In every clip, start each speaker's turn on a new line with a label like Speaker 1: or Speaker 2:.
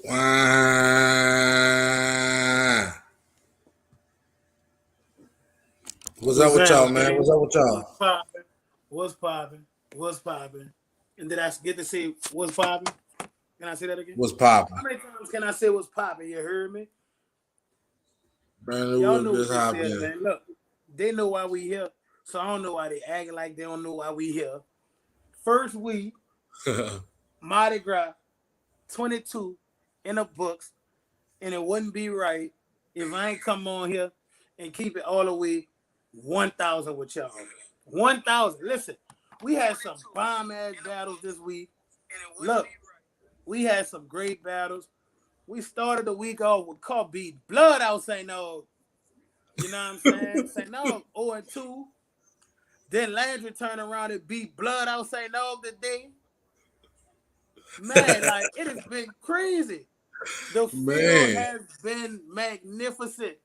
Speaker 1: Why? What's up
Speaker 2: What's
Speaker 1: with y'all,
Speaker 2: down,
Speaker 1: man?
Speaker 2: King?
Speaker 1: What's up with
Speaker 2: What's
Speaker 1: y'all?
Speaker 2: poppin'? What's poppin'? What's poppin'? And did I get to say what's poppin'? Can I say that again?
Speaker 1: What's popping?
Speaker 2: How many times can I say what's poppin'? You heard me?
Speaker 1: Brand new
Speaker 2: Y'all
Speaker 1: whip
Speaker 2: know what
Speaker 1: just
Speaker 2: this
Speaker 1: hopped
Speaker 2: is,
Speaker 1: in.
Speaker 2: man. Look, they know why we here. So I don't know why they acting like they don't know why we here. First week, Mardi Gras, 22 in the books, and it wouldn't be right if I ain't come on here and keep it all the way 1,000 with y'all. 1,000. Listen, we had some bomb ass battles this week. Look, we had some great battles. We started the week off with Call Beat Blood out St. No. You know what I'm saying? St. No 0-2. Then Landry turned around and beat Blood out St. No today. Man, like it has been crazy. The field
Speaker 1: Man,
Speaker 2: has been magnificent,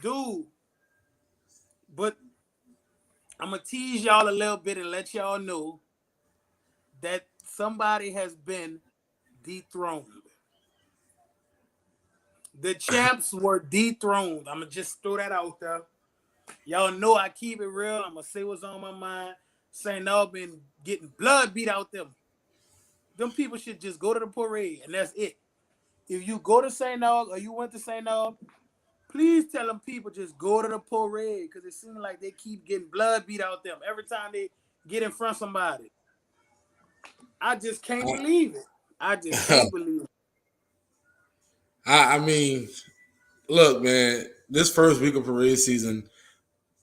Speaker 2: dude. But I'm gonna tease y'all a little bit and let y'all know that somebody has been dethroned. The champs were dethroned. I'm gonna just throw that out there. Y'all know I keep it real. I'm gonna say what's on my mind. St. Now been getting blood beat out them. Them people should just go to the parade and that's it. If you go to St. Now or you went to St. Now, please tell them people just go to the parade because it seems like they keep getting blood beat out them every time they get in front of somebody. I just can't believe it. I just can't believe it.
Speaker 1: I mean, look, man. This first week of parade season,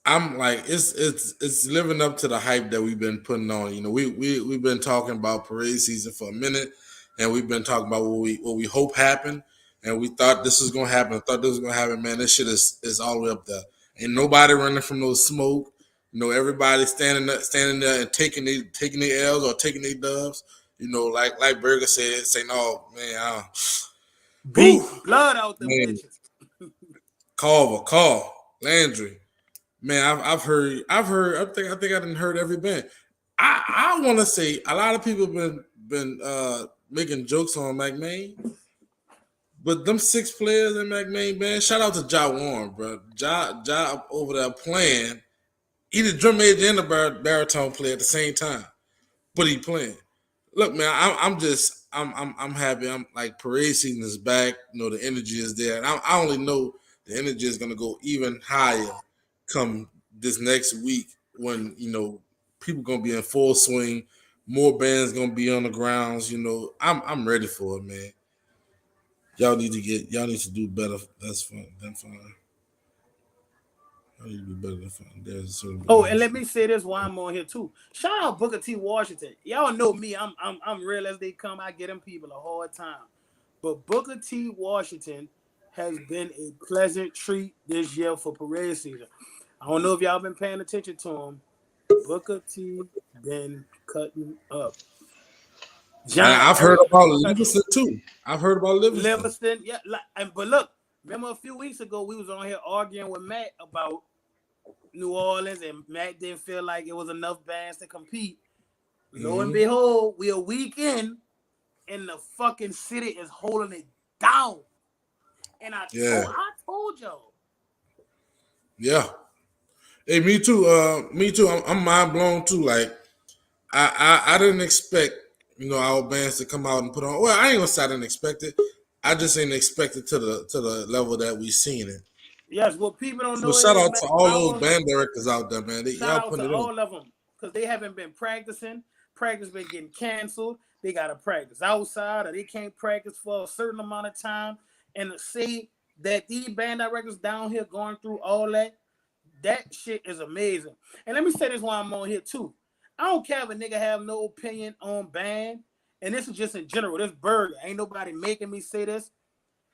Speaker 1: I'm like, it's living up to the hype that we've been putting on. You know, we've been talking about parade season for a minute, and we've been talking about what we hope happen, and we thought this was gonna happen. I thought this was gonna happen, man. This shit is all the way up there. Ain't nobody running from no smoke. You know, everybody standing there and taking their L's or taking their dubs. You know, like Berger said, saying, "Oh man, whew,
Speaker 2: Beat blood out them
Speaker 1: man,
Speaker 2: bitches.
Speaker 1: Carver, Call, Landry." Man, I've heard. I think I didn't heard every band. I want to say a lot of people been making jokes on McMahon, but them six players in McMahon band. Shout out to Ja Warren, bro. Ja over there playing. He the drum major and the baritone player at the same time, but he playing. Look, man, I'm happy. I'm like parade season is back. You know the energy is there, and I only know the energy is gonna go even higher come this next week when people gonna be in full swing. More bands gonna be on the grounds. I'm ready for it, man. Y'all need to do better. That's fine. That's fine. Y'all need to be better than fine. There's a certain
Speaker 2: Oh, and
Speaker 1: bands.
Speaker 2: let me say this while I'm on here too. Shout out Booker T. Washington. Y'all know me. I'm real as they come. I get them people a hard time. But Booker T. Washington has been a pleasant treat this year for parade season. I don't know if y'all been paying attention to him. Booker T. been cutting up. John
Speaker 1: I've heard
Speaker 2: Ellis
Speaker 1: about
Speaker 2: been cutting
Speaker 1: Livingston too. I've heard about Livingston.
Speaker 2: Livingston, yeah. But look, remember a few weeks ago we was on here arguing with Matt about New Orleans, and Matt didn't feel like it was enough bands to compete. Lo and
Speaker 1: Hmm.
Speaker 2: behold, we a week in, and the fucking city is holding it down. And I
Speaker 1: Yeah,
Speaker 2: told, I told y'all,
Speaker 1: yeah. Hey, me too. Me too. I'm mind blown too. Like I didn't expect our bands to come out and put on. Well, I ain't gonna say I didn't expect it. I just didn't expect it to the level that we seen it.
Speaker 2: yes. What people don't
Speaker 1: So
Speaker 2: know
Speaker 1: shout
Speaker 2: is,
Speaker 1: out
Speaker 2: man,
Speaker 1: to all those
Speaker 2: our
Speaker 1: band directors out there, man.
Speaker 2: shout
Speaker 1: Y'all
Speaker 2: out to
Speaker 1: putting it on.
Speaker 2: all of them because they haven't been practicing. Practice been getting canceled. They gotta practice outside, or they can't practice for a certain amount of time. And to see that these band directors down here going through all that, that shit is amazing. And let me say this while I'm on here too. I don't care if a nigga have no opinion on band, and this is just in general. This burger ain't nobody making me say this.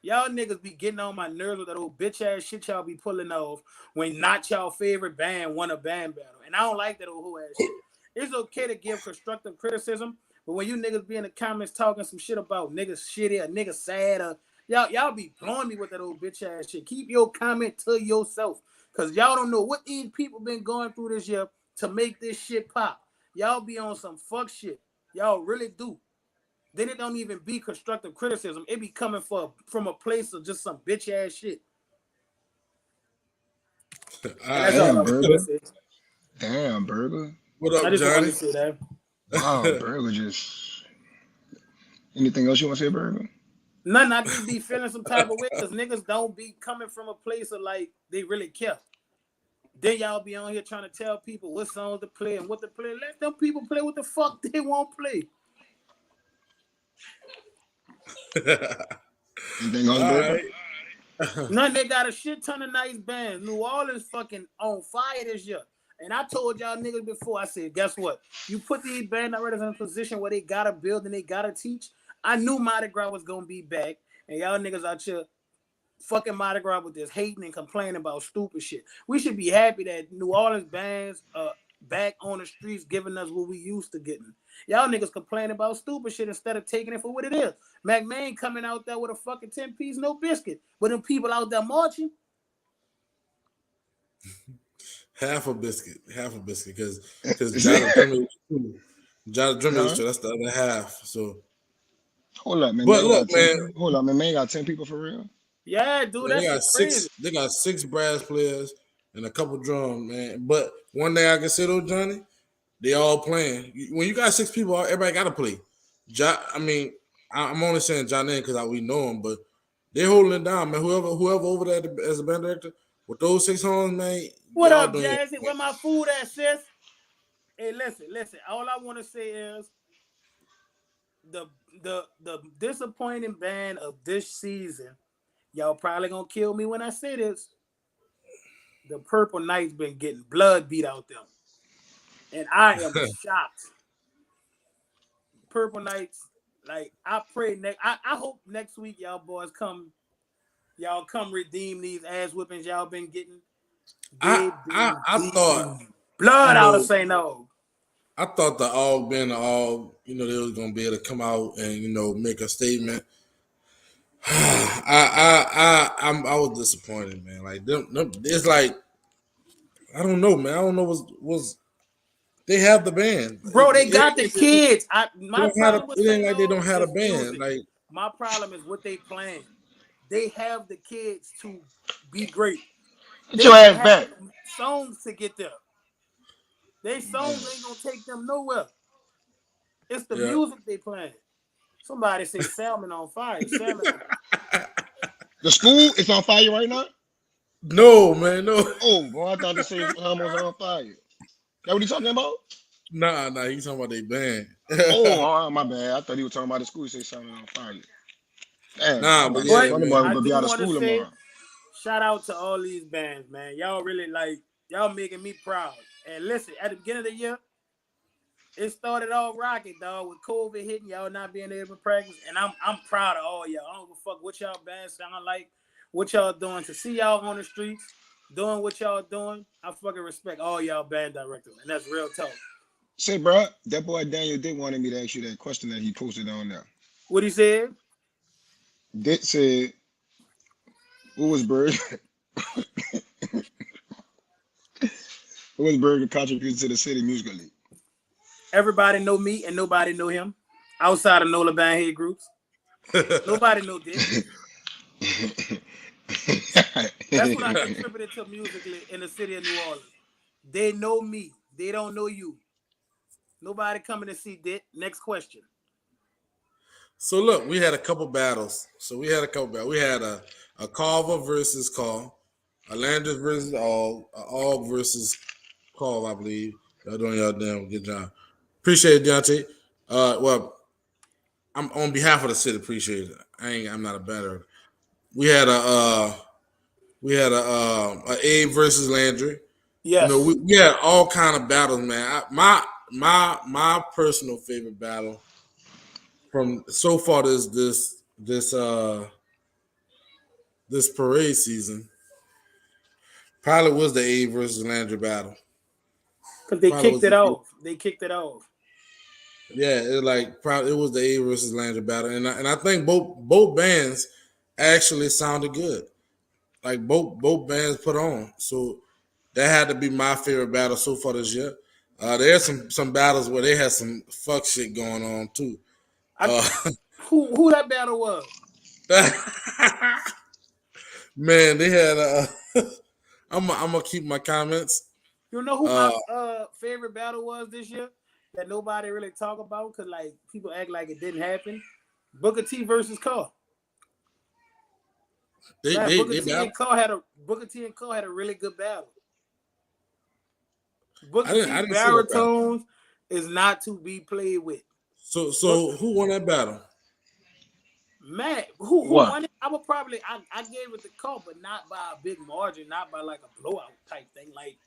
Speaker 2: Y'all niggas be getting on my nerves with that old bitch ass shit y'all be pulling off when not y'all favorite band won a band battle. And I don't like that old whole ass shit. It's okay to give constructive criticism, but when you niggas be in the comments talking some shit about niggas shitty or niggas sad or y'all be blowing me with that old bitch ass shit. Keep your comment to yourself. Cause y'all don't know what these people been going through this year to make this shit pop. Y'all be on some fuck shit. Y'all really do. then it don't even be constructive criticism. It be coming from a place of just some bitch ass shit.
Speaker 1: All
Speaker 2: And that's
Speaker 1: right.
Speaker 2: all I
Speaker 3: Damn,
Speaker 2: was gonna
Speaker 3: Burger.
Speaker 2: say.
Speaker 3: Damn, Burger.
Speaker 1: What
Speaker 2: I
Speaker 1: up,
Speaker 2: just wanted
Speaker 1: Johnny?
Speaker 2: to say that.
Speaker 3: Wow, Burger just. Anything else you want to say, Burger?
Speaker 2: Nothing. I just be feeling some type of way because niggas don't be coming from a place of like they really care. Then y'all be on here trying to tell people what songs to play and what to play. Let them people play what the fuck they want to play.
Speaker 3: Anything else,
Speaker 1: All
Speaker 3: Burger?
Speaker 1: right.
Speaker 2: None. They got a shit ton of nice bands. New Orleans fucking on fire this year. And I told y'all niggas before, I said, guess what? You put these band directors in a position where they gotta build and they gotta teach. I knew Mardi Gras was gonna be back. And y'all niggas out here fucking Mardi Gras with this hating and complaining about stupid shit. We should be happy that New Orleans bands are back on the streets giving us what we used to getting. Y'all niggas complaining about stupid shit instead of taking it for what it is. McMahon coming out there with a fucking 10-piece no biscuit. But them people out there marching.
Speaker 1: half a biscuit, because Jonathan Drummer was true. Jonathan Drummer was
Speaker 3: Huh?
Speaker 1: true. That's the other half. So,
Speaker 3: Hold up, man.
Speaker 1: but
Speaker 3: Man
Speaker 1: look,
Speaker 3: got 10.
Speaker 1: man,
Speaker 3: Hold up, man. Man got 10 people for real.
Speaker 2: Yeah, dude,
Speaker 1: yeah, they
Speaker 2: that
Speaker 1: got
Speaker 2: shit crazy.
Speaker 1: six. They got six brass players and a couple drum, man. But one thing I can say though, Johnny, they all playing. When you got six people, everybody got to play. I mean, I'm only saying John because we know him, but they holding it down, man. Whoever over there as a band director with those six horns, man,
Speaker 2: What
Speaker 1: y'all
Speaker 2: up,
Speaker 1: doing your
Speaker 2: Jazzy? Where my food at, sis? Hey, listen. All I want to say is the disappointing band of this season. Y'all probably gonna kill me when I say this. The Purple Knights been getting blood beat out them, and I am shocked. Purple Knights, like I pray next. I hope next week y'all boys come. Y'all come redeem these ass whippings y'all been getting. They been
Speaker 1: I thought,
Speaker 2: beating blood out of St. O.
Speaker 1: I thought the all band all they was gonna be able to come out and make a statement. I was disappointed, man. Like them, it's like I don't know, man. I don't know what's they have the band.
Speaker 2: Bro, they got the kids. My problem with
Speaker 1: It ain't
Speaker 2: St.
Speaker 1: like they
Speaker 2: O
Speaker 1: don't have a
Speaker 2: is
Speaker 1: band.
Speaker 2: music.
Speaker 1: Like
Speaker 2: My problem is what they playing. They have the kids to be great.
Speaker 3: Get
Speaker 2: They
Speaker 3: your
Speaker 2: just
Speaker 3: ass
Speaker 2: have
Speaker 3: back.
Speaker 2: songs to get there. They songs ain't gonna take them nowhere. It's the
Speaker 1: yeah.
Speaker 2: music they playing. Somebody say salmon on fire. Salmon on
Speaker 3: The school is on fire right now.
Speaker 1: No, man, no.
Speaker 3: Oh, boy, I thought they say almost on fire. That what he talking about?
Speaker 1: Nah, he's talking about they band.
Speaker 3: My bad. I thought he was talking about the school. He said something on fire. Damn,
Speaker 1: Nah,
Speaker 3: I'm
Speaker 1: but
Speaker 3: about to say
Speaker 1: yeah,
Speaker 2: But
Speaker 3: Funny Boy
Speaker 1: man.
Speaker 2: I
Speaker 3: gonna be
Speaker 2: do
Speaker 3: out of
Speaker 2: want to
Speaker 3: school
Speaker 2: say
Speaker 3: tomorrow.
Speaker 2: shout out to all these bands, man. Y'all really y'all making me proud. And listen, at the beginning of the year, it started all rocket, dog, with COVID hitting, y'all not being able to practice. And I'm proud of all y'all. I don't give a fuck what y'all bands sound like, what y'all doing. To see y'all on the streets doing what y'all doing, I fucking respect all y'all band directors. And that's real talk.
Speaker 3: Say, bro, that boy Daniel did wanted me to ask you that question that he posted on there.
Speaker 2: What he said?
Speaker 3: Dick said, "Who was Bird? Who was Bird that contributed to the city musically?"
Speaker 2: Everybody know me and nobody know him. Outside of Nola band head groups. Nobody know Dick. That's what I contributed to musically in the city of New Orleans. They know me. They don't know you. Nobody coming to see Dick. Next question.
Speaker 1: So look, we had a couple battles. We had a Carver versus Call, a Landers versus All versus Call, I believe. Y'all doing y'all damn good job. Appreciate it, Deontay. Well, I'm on behalf of the city. Appreciate it. I'm not a batter. We had a A versus Landry.
Speaker 2: Yes.
Speaker 1: We had all kind of battles, man. My personal favorite battle from so far this parade season probably was the A versus Landry battle.
Speaker 2: Because they
Speaker 1: Probably
Speaker 2: kicked
Speaker 1: was
Speaker 2: it
Speaker 1: the,
Speaker 2: off. They kicked it off.
Speaker 1: yeah, it was the A versus Landry battle, and I think both bands actually sounded good. Like both bands put on, so that had to be my favorite battle so far this year. There's some battles where they had some fuck shit going on too.
Speaker 2: Who that battle was?
Speaker 1: Man, they had. I'm gonna keep my comments.
Speaker 2: You know who my favorite battle was this year that nobody really talk about because like people act like it didn't happen? Booker T versus Carl. Booker T and Carl had a really good battle. Booker T baritones is not to be played with.
Speaker 1: So who won that battle?
Speaker 2: Man, who won it? I gave it to Carl, but not by a big margin, not by like a blowout type thing. Like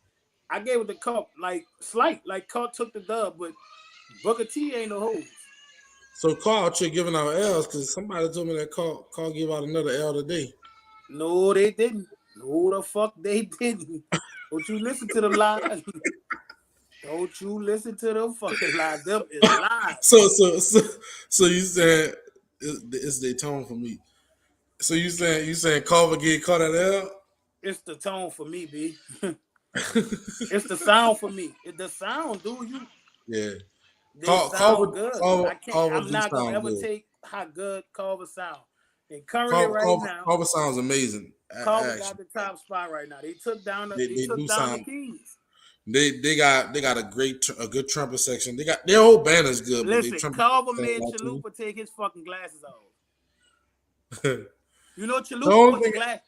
Speaker 2: I gave it to Carl, like slight, like Carl took the dub, but Booker T ain't no hoes.
Speaker 1: So Carl you're giving out L's because somebody told me that Carl gave out another L today.
Speaker 2: No, they didn't. No, the fuck they didn't. Don't you listen to the lies. Don't you listen to the fucking lies. Them is lies.
Speaker 1: So you said it's the tone for me. So you saying Carver get caught at L?
Speaker 2: It's the tone for me, B. It's the sound for me. It's the sound, dude.
Speaker 1: Yeah.
Speaker 2: Carver good. I'm not gonna ever take how good Carver sound. And currently now,
Speaker 1: Carver sounds amazing.
Speaker 2: Carver got the top spot right now. They took down the Keys.
Speaker 1: They got a good trumpet section. They got their whole band is good.
Speaker 2: Listen, Carver made Chalupa take his fucking glasses off. You know Chalupa with the glass.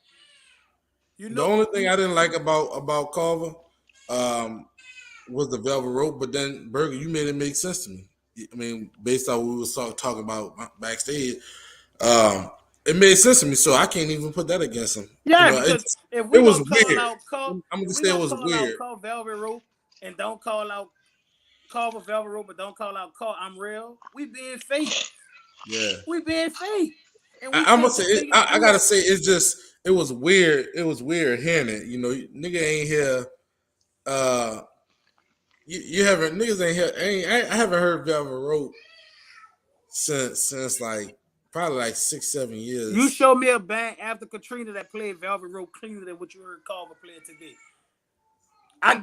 Speaker 1: The only thing I didn't like about Carver was the velvet rope, but then Burger, you made it make sense to me. I mean, based on what we was talking about backstage, it made sense to me, so I can't even put that against him.
Speaker 2: Yeah, because if we was weird.
Speaker 1: I'm gonna say it was weird.
Speaker 2: Call velvet rope and don't call out Carver velvet rope, but don't call out Carl I'm real. We being fake.
Speaker 1: Yeah,
Speaker 2: we being fake.
Speaker 1: I'm gonna say I gotta say it was weird. It was weird hearing it. You know, nigga ain't here. You haven't niggas ain't here. I haven't heard velvet rope since like. Probably like 6-7 years.
Speaker 2: You show me a band after Katrina that played Velvet Rope cleaner than what you heard Carver playing today. I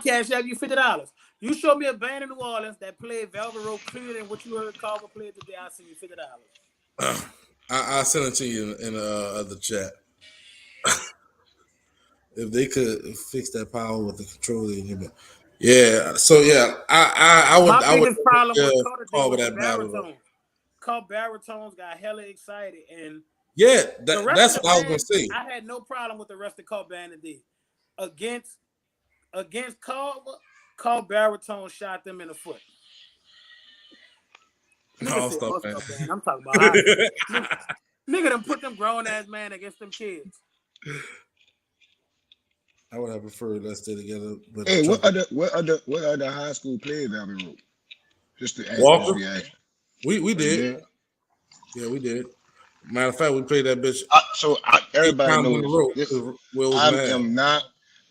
Speaker 2: cash out you $50. You show me a band in New Orleans that played Velvet Rope cleaner than what you heard Carver play today. I'll send you $50.
Speaker 1: I'll send it to you in the chat. If they could fix that power with the controller, yeah. So yeah, I would.
Speaker 2: My biggest problem with
Speaker 1: Carver that battle.
Speaker 2: Carl baritones got hella excited, and
Speaker 1: yeah, that's what I was gonna say.
Speaker 2: I had no problem with the rest of Carl band today. Against Carl baritone shot them in the foot.
Speaker 1: No, stop,
Speaker 2: man. I'm talking about nigga done put them grown ass man against them kids.
Speaker 1: I would have preferred let's stay together.
Speaker 3: Hey, what other high school played Velvet Rope? Just to ask.
Speaker 1: Walker. We did. Yeah, we did. Matter of fact, we played that bitch.
Speaker 3: Everybody knows this.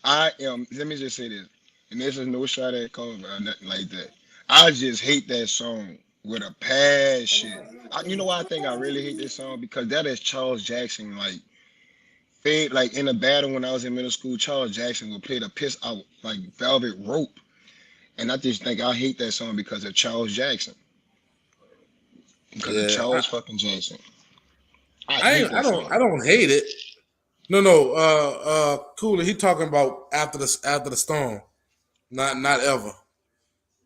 Speaker 3: Let me just say this, and this is no shot at Carver or nothing like that. I just hate that song with a passion. You know why I think I really hate this song? Because that is Charles Jackson. Like in a battle when I was in middle school, Charles Jackson would play the piss out like Velvet Rope, and I just think I hate that song because of Charles Jackson. Because of Charles fucking Jackson.
Speaker 1: I don't hate it. No. Cooler, he talking about after the storm. Not ever.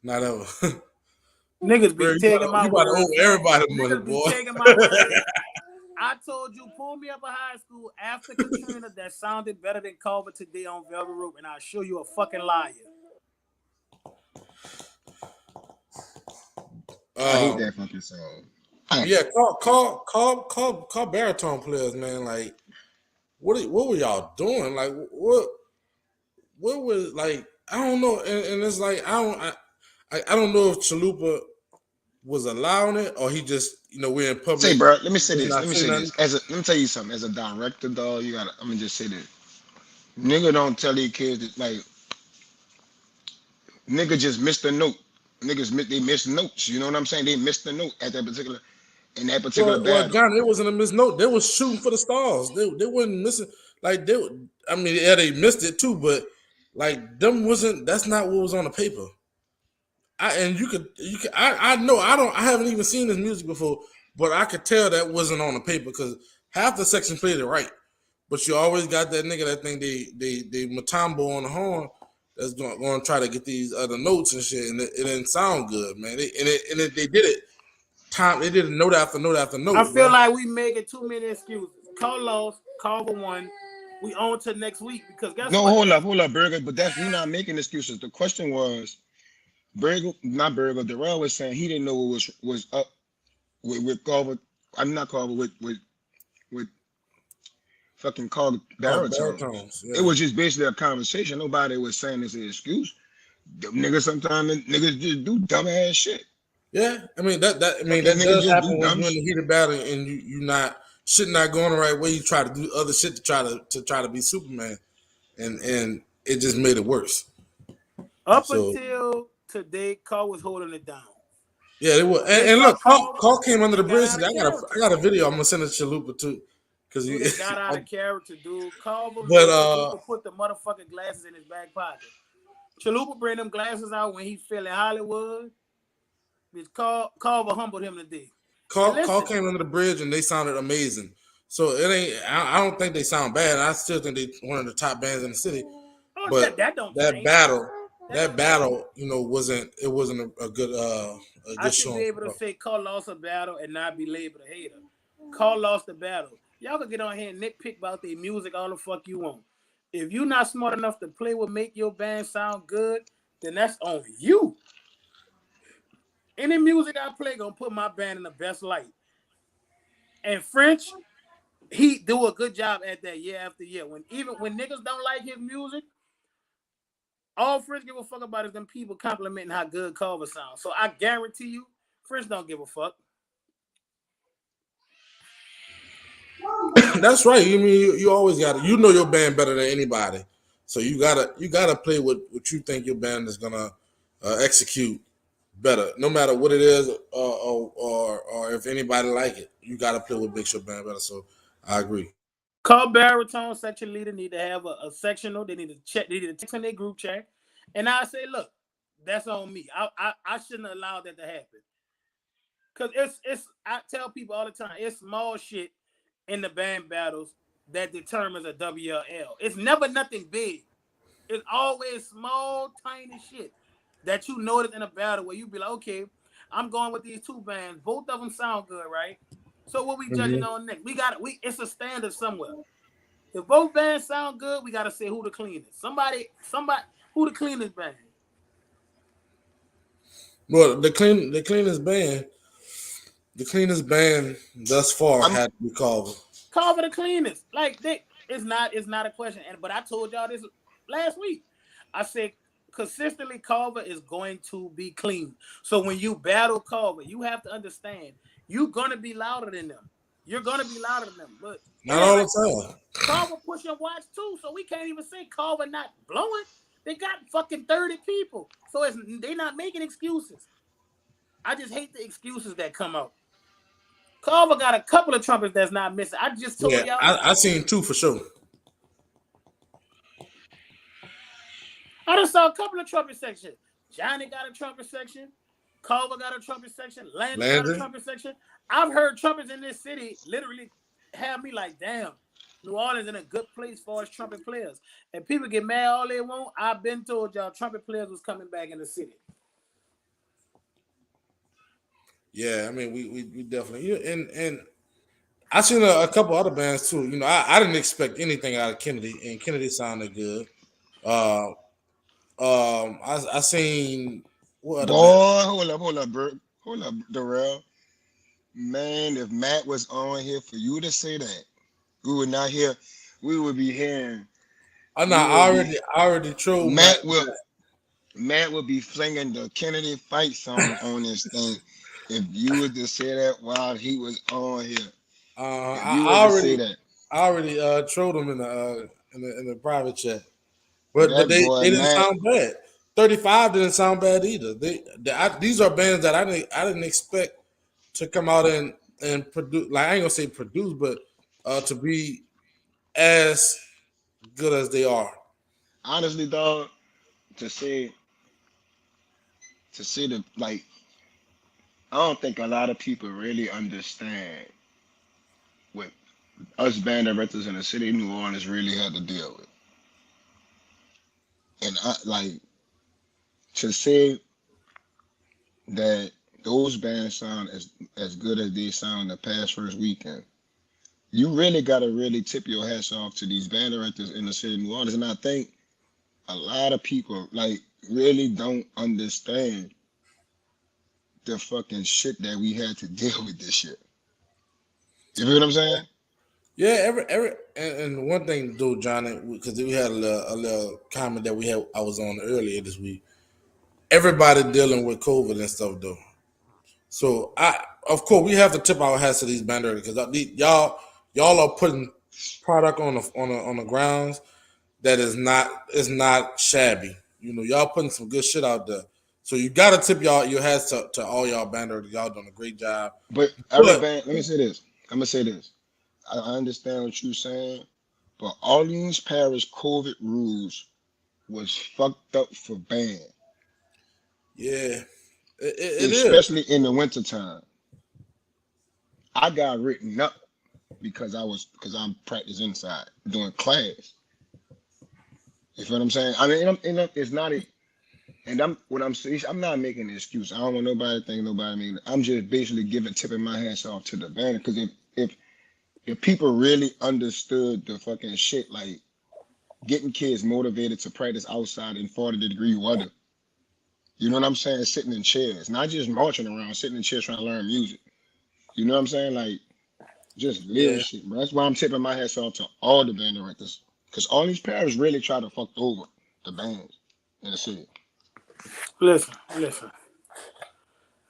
Speaker 1: Not ever.
Speaker 2: Niggas be taking my words.
Speaker 1: Everybody money, boy.
Speaker 2: I told you, pull me up a high school after Katrina that sounded better than Carver today on Velvet Rope, and I'll show you a fucking liar.
Speaker 3: I hate that fucking song.
Speaker 1: Yeah, call baritone players, man. Like, what were y'all doing? Like, what was like? I don't know, and it's like I don't know if Chalupa was allowing it or he just we're in public.
Speaker 3: Say, bro, let me say this. Let me tell you something. As a director, dog, I'm gonna just say this. Nigga don't tell these kids that nigga just missed the note. They missed notes. You know what I'm saying? They missed the note at that particular battle.
Speaker 1: Well, John, it wasn't a missed note. They was shooting for the stars. They weren't missing. Like they missed it too, but like them wasn't. That's not what was on the paper. and you could I know I haven't even seen this music before, but I could tell that wasn't on the paper because half the section played it right. But you always got that nigga that think they matambo on the horn that's going to try to get these other notes and shit, and it didn't sound good, man. They did it they did it note after note after note.
Speaker 2: I feel like we making too many excuses. Call lost, call for one. We on to next week because guess
Speaker 3: No,
Speaker 2: what?
Speaker 3: hold up, Burger. But we not making excuses. The question was, Burger. Darrell was saying he didn't know what was up with Carver. I'm not Carver with fucking called baritone.
Speaker 1: Baritones,
Speaker 3: It was just basically a conversation. Nobody was saying this is an excuse. Niggas sometimes niggas just do dumb ass shit.
Speaker 1: Yeah, I mean that
Speaker 3: Niggas
Speaker 1: does
Speaker 3: just
Speaker 1: happen
Speaker 3: do
Speaker 1: when
Speaker 3: dumb
Speaker 1: you're in the
Speaker 3: shit.
Speaker 1: heat of battle and you not shit not going the right way. You try to do other shit to try to be Superman, and it just made it worse.
Speaker 2: Up
Speaker 1: So
Speaker 2: until today, Call was holding it down.
Speaker 1: yeah, it was. And look, Call came under the bridge. I got a video. I'm gonna send it to Chalupa too, because
Speaker 2: Dude, they got out of character, dude. Carver
Speaker 1: But,
Speaker 2: made Chalupa put the motherfucking glasses in his back pocket. Chalupa bring them glasses out when he fell in Hollywood. Carver humbled him today.
Speaker 1: Call came under the bridge and they sounded amazing. So it ain't. I don't think they sound bad. I still think they one of the top bands in the city.
Speaker 2: Oh,
Speaker 1: But
Speaker 2: that don't
Speaker 1: that
Speaker 2: change.
Speaker 1: battle, you know, wasn't a good
Speaker 2: I should
Speaker 1: showing.
Speaker 2: be able to say Call lost a battle and not be labeled a hater. Call lost the battle. Y'all can get on here and nitpick about their music all the fuck you want. If you're not smart enough to play what make your band sound good, then that's on you. Any music I play gonna put my band in the best light. And French, he do a good job at that year after year. When niggas don't like his music, all French give a fuck about is them people complimenting how good Carver sounds. So I guarantee you, French don't give a fuck.
Speaker 1: That's right. You mean you always got to know your band better than anybody. So you gotta play what you think your band is gonna execute better, no matter what it is, or if anybody like it. You gotta play what makes your band better. So I agree.
Speaker 2: Call baritone section leader need to have a sectional. They need to check. They need to text in their group chat. And I say, look, that's on me. I shouldn't allow that to happen. Cause it's I tell people all the time, it's small shit in the band battles that determines a WLL. It's never nothing big. It's always small, tiny shit that you notice in a battle where you be like, okay, I'm going with these two bands. Both of them sound good, right? So what we judging on next? It's a standard somewhere. If both bands sound good, we gotta say who the cleanest. Somebody, who the cleanest band?
Speaker 1: Well, the cleanest band thus far had to be Carver.
Speaker 2: Carver the cleanest. Like it's not a question. But I told y'all this last week. I said consistently Carver is going to be clean. So when you battle Carver, you have to understand you're gonna be louder than them. You're gonna be louder than them, but
Speaker 1: not all the time.
Speaker 2: Carver push your watch too, so we can't even say Carver not blowing. They got fucking 30 people, so they not making excuses. I just hate the excuses that come out. Carver got a couple of trumpets that's not missing. I just told y'all.
Speaker 1: I seen two for sure.
Speaker 2: I just saw a couple of trumpet sections. Johnny got a trumpet section. Carver got a trumpet section. Landry got a trumpet section. I've heard trumpets in this city literally have me like, damn, New Orleans in a good place for as trumpet players. And people get mad all they want. I've been told y'all trumpet players was coming back in the city.
Speaker 1: Yeah, I mean we definitely and I seen a couple other bands too. You know, I didn't expect anything out of Kennedy, and Kennedy sounded good. I seen what other
Speaker 3: Boy, hold up, Bert. Hold up, Darrell. Man, if Matt was on here for you to say that, we would not hear. We would be hearing.
Speaker 1: I already trolled
Speaker 3: Matt would be flinging the Kennedy fight song on this thing if you would to say that while he was on here.
Speaker 1: I already trolled him in the private chat, but they didn't sound bad. 35 didn't sound bad either. These are bands that I didn't expect to come out and produce. Like I ain't gonna say produce, but to be as good as they are.
Speaker 3: Honestly, dog, to say to see the like. I don't think a lot of people really understand what us band directors in the city of New Orleans really had to deal with. And I like to say that those bands sound as good as they sound the past first weekend. You really gotta really tip your hats off to these band directors in the city of New Orleans. And I think a lot of people like really don't understand the fucking shit that we had to deal with this shit. You feel what I'm saying?
Speaker 1: Yeah, and one thing, though, Johnny, because we had a little comment that we had I was on earlier this week. Everybody dealing with COVID and stuff, though. So of course, we have to tip our hats to these band because y'all are putting product on the grounds that is not shabby. You know, y'all putting some good shit out there. So you gotta tip your hats to all y'all band directors. Y'all doing a great job.
Speaker 3: But every
Speaker 1: But
Speaker 3: band, let me say this. I'm gonna say this. I understand what you're saying, but all these Paris COVID rules was fucked up for band,
Speaker 1: yeah, it is.
Speaker 3: especially in the wintertime. I got written up because I'm practice inside doing class. You feel what I'm saying? I mean, it's not a, and I'm what I'm saying. I'm not making an excuse. I don't want nobody to think nobody mean. I'm just basically tipping my hats off to the band because if people really understood the fucking shit, like getting kids motivated to practice outside in 40-degree weather. You know what I'm saying? Sitting in chairs, not just marching around, sitting in chairs trying to learn music. You know what I'm saying? Like just little
Speaker 1: Yeah,
Speaker 3: shit, bro. That's why I'm tipping my hats off to all the band directors. Because all these parents really try to fuck over the bands in the city.
Speaker 2: Listen.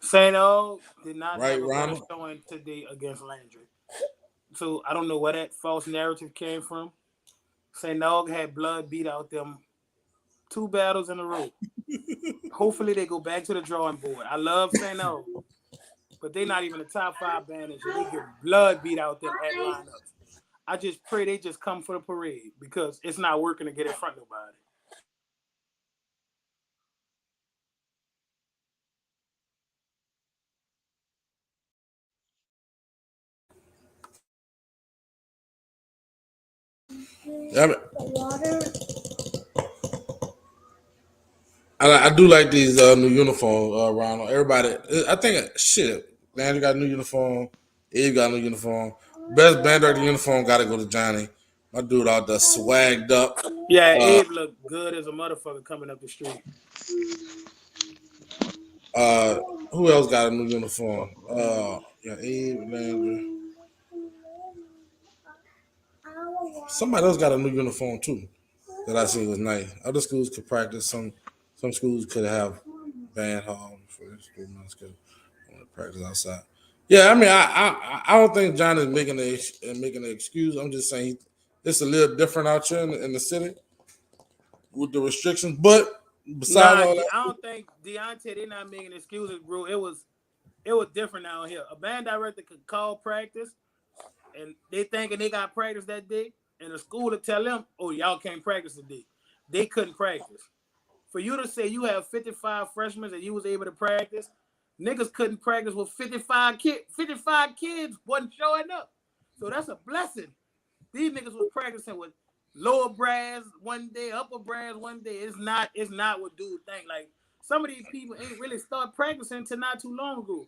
Speaker 2: St. O did not
Speaker 1: right,
Speaker 2: have a better
Speaker 1: Ronald.
Speaker 2: showing today against Landry. So I don't know where that false narrative came from. St. Og had blood beat out them 2 battles in a row. Hopefully they go back to the drawing board. I love St. Og, but they not even a top 5 band this year. They get blood beat out them at lineups. I just pray they just come for the parade because it's not working to get in front of nobody.
Speaker 1: I, mean, I do like these new uniforms, Ronald. Everybody, I think shit. Landry got a new uniform. Eve got a new uniform. Best band director uniform got to go to Johnny. My dude out there swagged up.
Speaker 2: Yeah,
Speaker 1: Uh,
Speaker 2: Abe looked good as a motherfucker coming up the street.
Speaker 1: uh, who else got a new uniform? Yeah, Eve, Landry. Somebody else got a new uniform too that I seen was nice. Other schools could practice. Some schools could have band hall for their students could want to practice outside. Yeah, I mean, I don't think John is making an excuse. I'm just saying it's a little different out here in the city with the restrictions. But besides
Speaker 2: Nah,
Speaker 1: all
Speaker 2: I
Speaker 1: that,
Speaker 2: don't think Deontay. They're not making excuses, bro. It was different out here. A band director could call practice, and they thinking they got practice that day, and the school to tell them, "Oh, y'all can't practice today." They couldn't practice. For you to say you have 55 freshmen and you was able to practice, niggas couldn't practice with 55 kids wasn't showing up. So that's a blessing. These niggas was practicing with lower brass one day, upper brass one day. It's not what dude think. Like some of these people ain't really start practicing until not too long ago.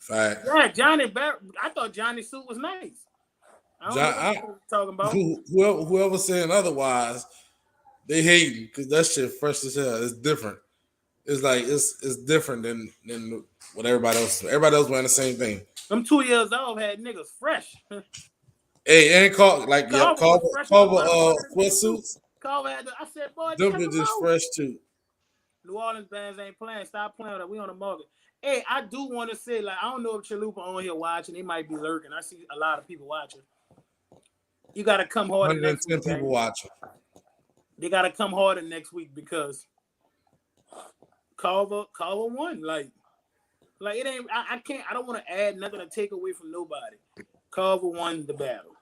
Speaker 1: fact,
Speaker 2: Yeah, I thought Johnny's suit was nice. I don't know
Speaker 1: John,
Speaker 2: what you talking about.
Speaker 1: whoever saying otherwise, they hating because that shit fresh as hell. It's different. It's like it's different than what everybody else. Everybody else wearing the same thing.
Speaker 2: Them 2 years old had niggas fresh.
Speaker 1: Hey, and call like yep,
Speaker 2: Carver was fresh as a motherfucker today too.
Speaker 1: sweatsuits.
Speaker 2: Carver had I said, boy,
Speaker 1: Them
Speaker 2: check him
Speaker 1: bitches
Speaker 2: out.
Speaker 1: fresh too.
Speaker 2: New Orleans bands ain't playing. Stop playing with that. We on the market. Hey, I do want to say, like, I don't know if Chalupa on here watching. He might be lurking. I see a lot of people watching. You got to come harder next
Speaker 1: 110
Speaker 2: week,
Speaker 1: people
Speaker 2: man.
Speaker 1: watching.
Speaker 2: They got to come harder next week because Carver won. Like it ain't. I can't. I don't want to add nothing to take away from nobody. Carver won the battle.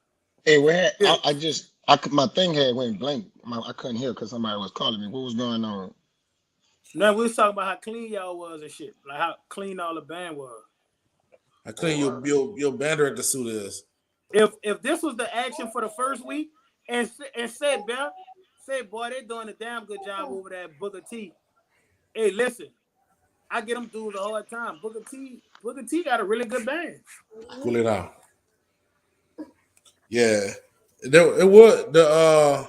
Speaker 3: Hey, where
Speaker 2: Yeah.
Speaker 3: my thing had went blank. I couldn't hear because somebody was calling me. What was going on?
Speaker 2: Now we was talking about how clean y'all was and shit, like how clean all the band was.
Speaker 1: How clean your band director suit is.
Speaker 2: If this was the action for the first week, and said, Bell, say, boy, they doing a damn good job over there at Booker T. Hey, listen, I get them dudes a hard time. Booker T got a really good band.
Speaker 1: Cool it out. Yeah. It was
Speaker 3: The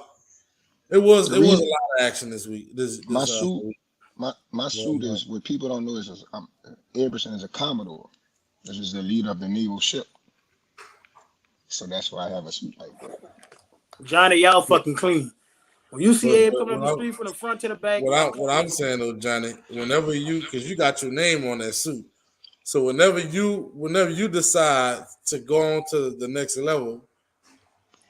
Speaker 1: a lot
Speaker 3: reason
Speaker 1: of action this week.
Speaker 3: my
Speaker 1: This
Speaker 3: suit,
Speaker 1: week.
Speaker 3: my suit is what people don't know is Everson is a Commodore. This is the leader of the naval ship. So that's why I have a suit like that.
Speaker 2: Johnny, y'all fucking clean. When you see Abe coming up the
Speaker 1: What
Speaker 2: street from the front to the back,
Speaker 1: what I'm saying though, Johnny, whenever because you got your name on that suit, so whenever you decide to go on to the next level,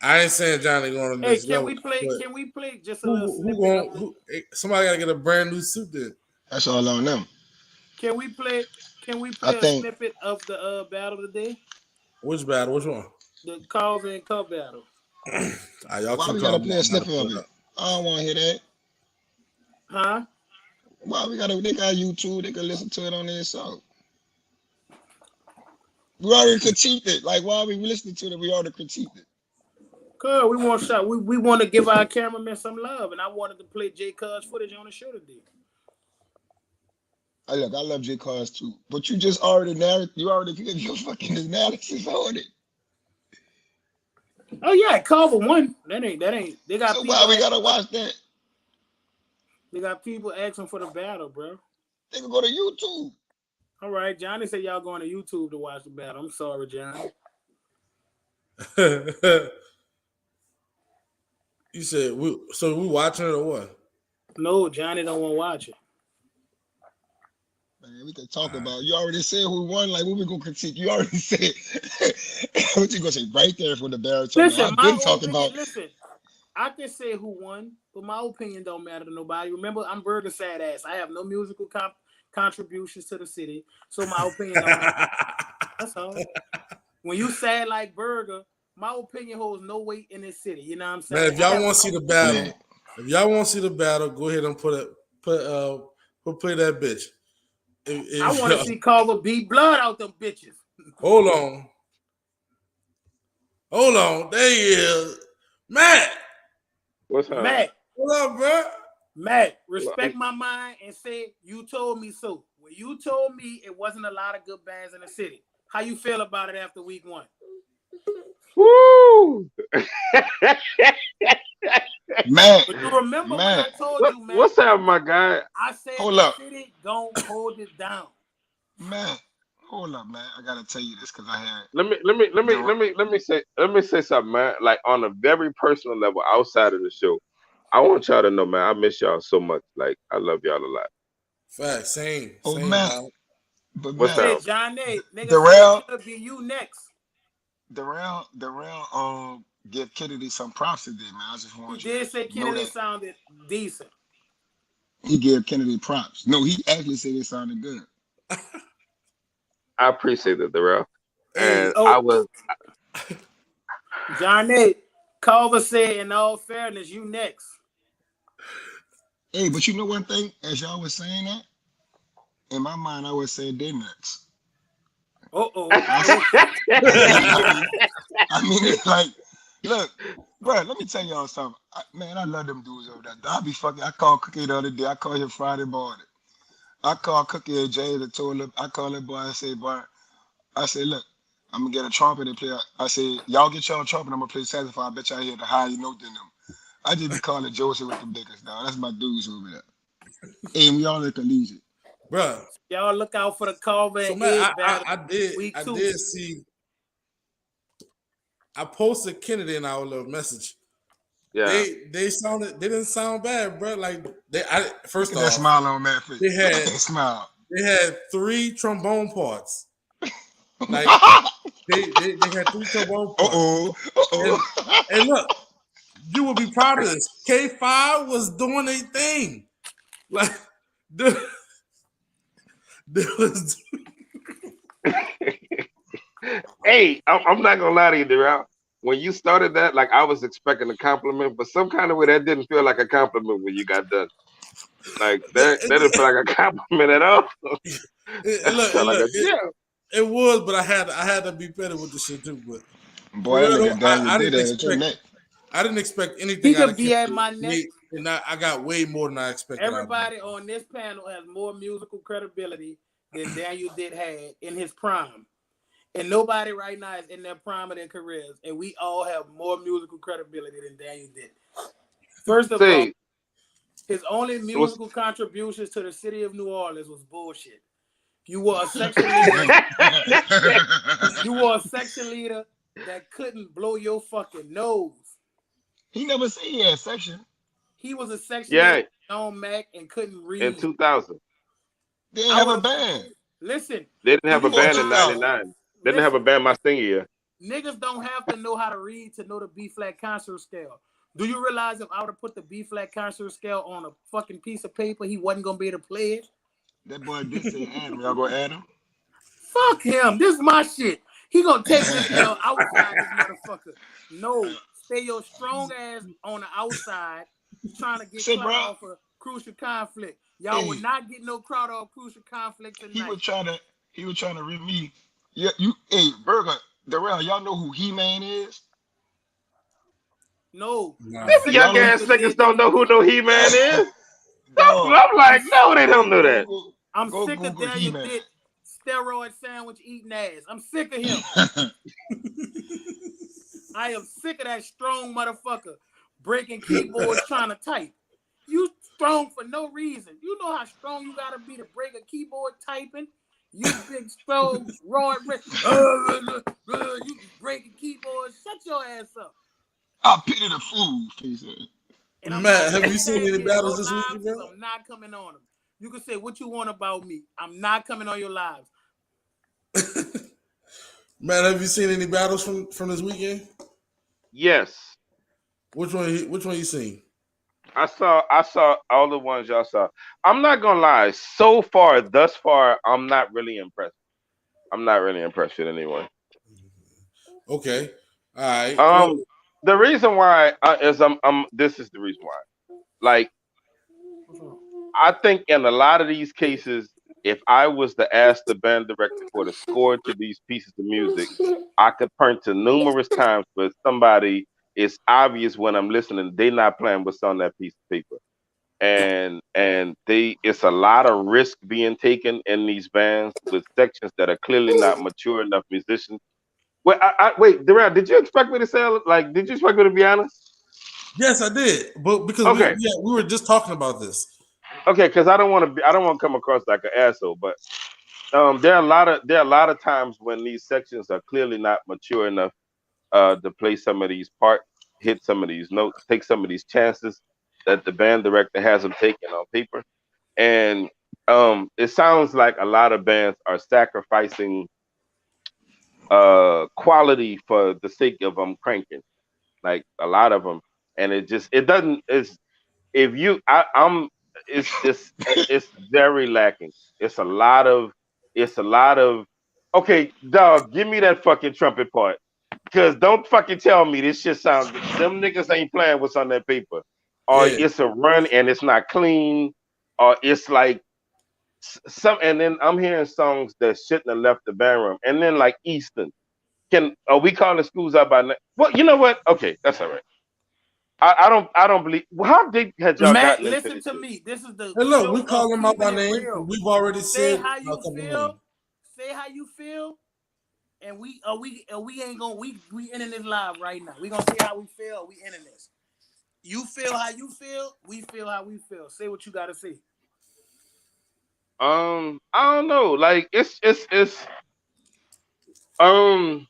Speaker 1: I ain't saying Johnny going to the
Speaker 2: hey,
Speaker 1: next level, but
Speaker 2: Can we play just a little snippet of the?
Speaker 1: somebody got to get a brand new suit then.
Speaker 3: That's all on them.
Speaker 2: Can we play? Can we
Speaker 3: I
Speaker 2: play a
Speaker 3: think
Speaker 2: snippet of the battle today?
Speaker 1: Which battle? Which one?
Speaker 2: The Carver and Cup battle.
Speaker 1: Y'all
Speaker 3: why
Speaker 1: keep
Speaker 3: we gotta
Speaker 1: calling me.
Speaker 3: play a
Speaker 1: I'm not
Speaker 3: snippet of
Speaker 1: put
Speaker 3: it.
Speaker 1: up.
Speaker 3: I don't want to hear that.
Speaker 2: Huh?
Speaker 3: Why we gotta? They got YouTube. They can listen to it on their song. We already critiqued it. Like why are we listening to it? We already critiqued it.
Speaker 2: Cuz we want to give our cameraman some love, and I wanted to play J Cuz footage on the show today.
Speaker 3: I love J Cars too, but you just already narrated. You already gave your fucking analysis on it.
Speaker 2: Oh yeah, Carver won. That ain't. They got
Speaker 3: So why
Speaker 2: people.
Speaker 3: we gotta watch that?
Speaker 2: They got people asking for the battle, bro.
Speaker 3: They can go to YouTube.
Speaker 2: All right, Johnny said y'all going to YouTube to watch the battle. I'm sorry, Johnny.
Speaker 1: You said we watching it or what?
Speaker 2: No, Johnny don't want to watch it.
Speaker 3: Man, we can talk about. You already said who won. Like, what we gonna critique? You already said. What you gonna say right there for the baritone?
Speaker 2: Listen,
Speaker 3: I've been talking
Speaker 2: opinion.
Speaker 3: about.
Speaker 2: Listen, I can say who won, but my opinion don't matter to nobody. Remember, I'm Burger Sad Ass. I have no musical contributions to the city, so my opinion don't matter. That's all. When you sad like Burger, my opinion holds no weight in this city. You know what I'm saying?
Speaker 1: Man, if y'all want to see the
Speaker 3: Man,
Speaker 1: battle, go ahead and play that bitch.
Speaker 2: I want to see Carver beat blood out them bitches.
Speaker 1: Hold on, there he is, Matt.
Speaker 4: What's up?
Speaker 2: Matt,
Speaker 1: What up, bro?
Speaker 2: Matt, respect my mind and say you told me so. When you told me it wasn't a lot of good bands in the city, how you feel about it after week 1?
Speaker 4: Woo!
Speaker 3: man,
Speaker 2: But you remember when I told you, man?
Speaker 4: What's up, my guy?
Speaker 2: I said
Speaker 3: Hold
Speaker 2: the
Speaker 3: up.
Speaker 2: city don't hold it down.
Speaker 3: man, hold up, man. I gotta tell you this because I had.
Speaker 4: Let me say something, man. Like on a very personal level, outside of the show, I want y'all to know, man. I miss y'all so much. Like I love y'all a lot.
Speaker 1: Fact, same.
Speaker 3: Oh
Speaker 1: Same,
Speaker 3: man,
Speaker 1: dog.
Speaker 3: but
Speaker 4: What's
Speaker 3: man,
Speaker 4: up?
Speaker 2: Hey, John Nate, nigga,
Speaker 3: Darrell,
Speaker 2: it'll be you next.
Speaker 3: Darrell, give Kennedy some props today, man. I just
Speaker 2: He
Speaker 3: want you
Speaker 2: did say
Speaker 3: to know
Speaker 2: Kennedy
Speaker 3: that
Speaker 2: sounded decent.
Speaker 3: he gave Kennedy props. No, he actually said it sounded good.
Speaker 4: I appreciate it, Darrell.
Speaker 1: Hey,
Speaker 4: And
Speaker 2: Oh,
Speaker 4: I was
Speaker 2: John Nate, Carver said, in all fairness, you next.
Speaker 3: Hey, but you know one thing? As y'all was saying that, in my mind, I was saying they next.
Speaker 2: Uh-oh.
Speaker 3: I mean, it's like, look, bro, let me tell y'all something. Man, I love them dudes over there. I called Cookie the other day. I called him Friday morning. I called Cookie and Jay and told him, I called him, boy, I said, look, I'm going to get a trumpet and play. I said, y'all get y'all trumpet, I'm going to play saxophone. I bet y'all hear the higher note than them. I just be calling Joseph with them niggas, dog. That's my dudes over there. And we all at collegiate.
Speaker 1: bro.
Speaker 2: Y'all look out for the Carver
Speaker 1: So
Speaker 2: and
Speaker 1: man,
Speaker 2: Ed battle.
Speaker 1: I did see. I posted Kennedy in our little message.
Speaker 4: yeah.
Speaker 1: They didn't sound bad, bro. Like first
Speaker 3: Look at that
Speaker 1: off,
Speaker 3: smile on Matt face.
Speaker 1: they had
Speaker 3: That smile.
Speaker 1: they had 3 trombone parts. Like they had 3 trombone parts. And look, you will be proud of this. K5 was doing a thing. Like there was
Speaker 4: Hey, I'm not gonna lie to you, Darrell. when you started that, like I was expecting a compliment, but some kind of way that didn't feel like a compliment when you got done. Like that didn't feel like a compliment at all. That felt like a yeah.
Speaker 1: it was, but I had to be better with the shit too. But
Speaker 3: Boy,
Speaker 1: for
Speaker 3: that
Speaker 1: real though,
Speaker 3: nigga Daniel
Speaker 1: I
Speaker 3: did
Speaker 1: didn't
Speaker 3: that at your
Speaker 1: expect
Speaker 3: neck.
Speaker 1: I didn't expect
Speaker 2: He
Speaker 1: anything out
Speaker 2: could
Speaker 1: of
Speaker 2: be at
Speaker 1: Kendrick,
Speaker 2: my neck.
Speaker 1: and I got way more than I expected out of him.
Speaker 2: Everybody on this panel has more musical credibility than Daniel did had in his prime. And nobody right now is in their prime of their careers. And we all have more musical credibility than Daniel did. First of all,
Speaker 4: See,
Speaker 2: his only
Speaker 4: it was
Speaker 2: musical contributions to the city of New Orleans was bullshit. You were a section leader. You were a section leader that couldn't blow your fucking nose.
Speaker 3: He never said he had section.
Speaker 2: He was a section leader
Speaker 4: yeah
Speaker 2: on Mac and couldn't
Speaker 4: in
Speaker 2: read.
Speaker 4: 2000.
Speaker 3: They didn't
Speaker 2: I
Speaker 3: have a
Speaker 2: would
Speaker 3: band
Speaker 2: listen.
Speaker 4: They didn't have a
Speaker 2: You
Speaker 3: before
Speaker 2: know
Speaker 4: band in
Speaker 2: how
Speaker 3: 2000.
Speaker 4: '99. They didn't have a
Speaker 2: listen.
Speaker 4: band my senior year.
Speaker 2: Niggas don't have to know how to read to know the B flat concert scale. Do you realize if I would have put the B flat concert scale on a fucking piece of paper, he wasn't gonna be able to play it?
Speaker 3: That boy did say Adam. Y'all gonna add him?
Speaker 2: Fuck him. This is my shit. He gonna take this L outside this motherfucker. No, stay your strong ass on the outside, trying to get
Speaker 3: Say,
Speaker 2: clout
Speaker 3: bro,
Speaker 2: off of Crucial Conflict. Y'all
Speaker 3: hey,
Speaker 2: will not get no crowd off Crucial Conflict
Speaker 3: he
Speaker 2: tonight.
Speaker 3: was trying to rip me. Yeah, hey, Burger, Darrell, y'all know who He-Man is?
Speaker 2: No, I'm
Speaker 1: Nah.
Speaker 4: These
Speaker 2: sick of
Speaker 4: young
Speaker 3: Y'all
Speaker 4: ass
Speaker 2: niggas
Speaker 4: niggas
Speaker 2: did.
Speaker 4: don't know who no He-Man is.
Speaker 3: dog,
Speaker 4: I'm
Speaker 2: I'm
Speaker 4: like, no, they don't know that.
Speaker 2: I'm
Speaker 3: go
Speaker 2: sick of
Speaker 3: Google
Speaker 2: Daniel
Speaker 3: He-Man.
Speaker 2: Dick steroid sandwich eating ass. I'm sick of him. I am sick of that strong motherfucker breaking keyboards trying to type. You strong for no reason. You know how strong you gotta be to break a keyboard typing. You big strong raw you breaking keyboards. Shut your ass up.
Speaker 3: I pity the fool, he said.
Speaker 2: And I'm not
Speaker 1: Matt, have
Speaker 2: coming
Speaker 1: you seen any
Speaker 2: in your
Speaker 1: battles this
Speaker 2: lives
Speaker 1: week, bro?
Speaker 2: because I'm not coming on them. You can say what you want about me. I'm not coming on your lives.
Speaker 1: Matt, have you seen any battles from this weekend?
Speaker 4: Yes,
Speaker 1: Which one you seen?
Speaker 4: I saw all the ones y'all saw. I'm not gonna lie. So far, thus far, I'm not really impressed. I'm not really impressed with anyone.
Speaker 1: Okay. All right. Well,
Speaker 4: Um, the reason why is I'm this is the reason why. Like, I think in a lot of these cases, if I was to ask the band director for the score to these pieces of music, I could point to numerous times where somebody it's obvious when I'm listening, they not playing what's on that piece of paper. And they it's a lot of risk being taken in these bands with sections that are clearly not mature enough musicians. Wait, wait, Durant, did you expect me to say like? Did you expect me to be honest?
Speaker 1: yes, I did, but because
Speaker 4: Okay,
Speaker 1: we were just talking about this.
Speaker 4: okay, because I don't want to come across like an asshole, but there are a lot of times when these sections are clearly not mature enough to play some of these parts, hit some of these notes, take some of these chances that the band director has them taking on paper. And it sounds like a lot of bands are sacrificing quality for the sake of them cranking, like a lot of them. And it doesn't it's if you I'm it's very lacking. It's a lot of okay, dog, give me that fucking trumpet part. Cause don't fucking tell me this shit sounds them niggas ain't playing what's on that paper. Or
Speaker 1: Yeah.
Speaker 4: it's a run and it's not clean, or it's like some and then I'm hearing songs that shouldn't have left the band room. And then like Easton. Can are we calling schools out by name? Well, you know what? Okay, that's all right. I don't believe. Well, how deep had y'all
Speaker 2: Matt,
Speaker 4: gotten into
Speaker 2: listen
Speaker 4: this
Speaker 2: to
Speaker 4: shit?
Speaker 2: me. This is the
Speaker 1: Hey, look, we
Speaker 2: show of
Speaker 1: call them out
Speaker 2: keeping
Speaker 1: by
Speaker 2: it
Speaker 1: name.
Speaker 2: real.
Speaker 1: We've already
Speaker 2: Say
Speaker 1: said
Speaker 2: how
Speaker 1: a
Speaker 2: you
Speaker 1: couple
Speaker 2: feel.
Speaker 1: names.
Speaker 2: Say how you feel. And we ain't gonna we ending this live right now. We gonna say how we feel. We ending this. You feel how you feel. We feel how we feel. Say what you gotta say.
Speaker 4: I don't know. Like it's um.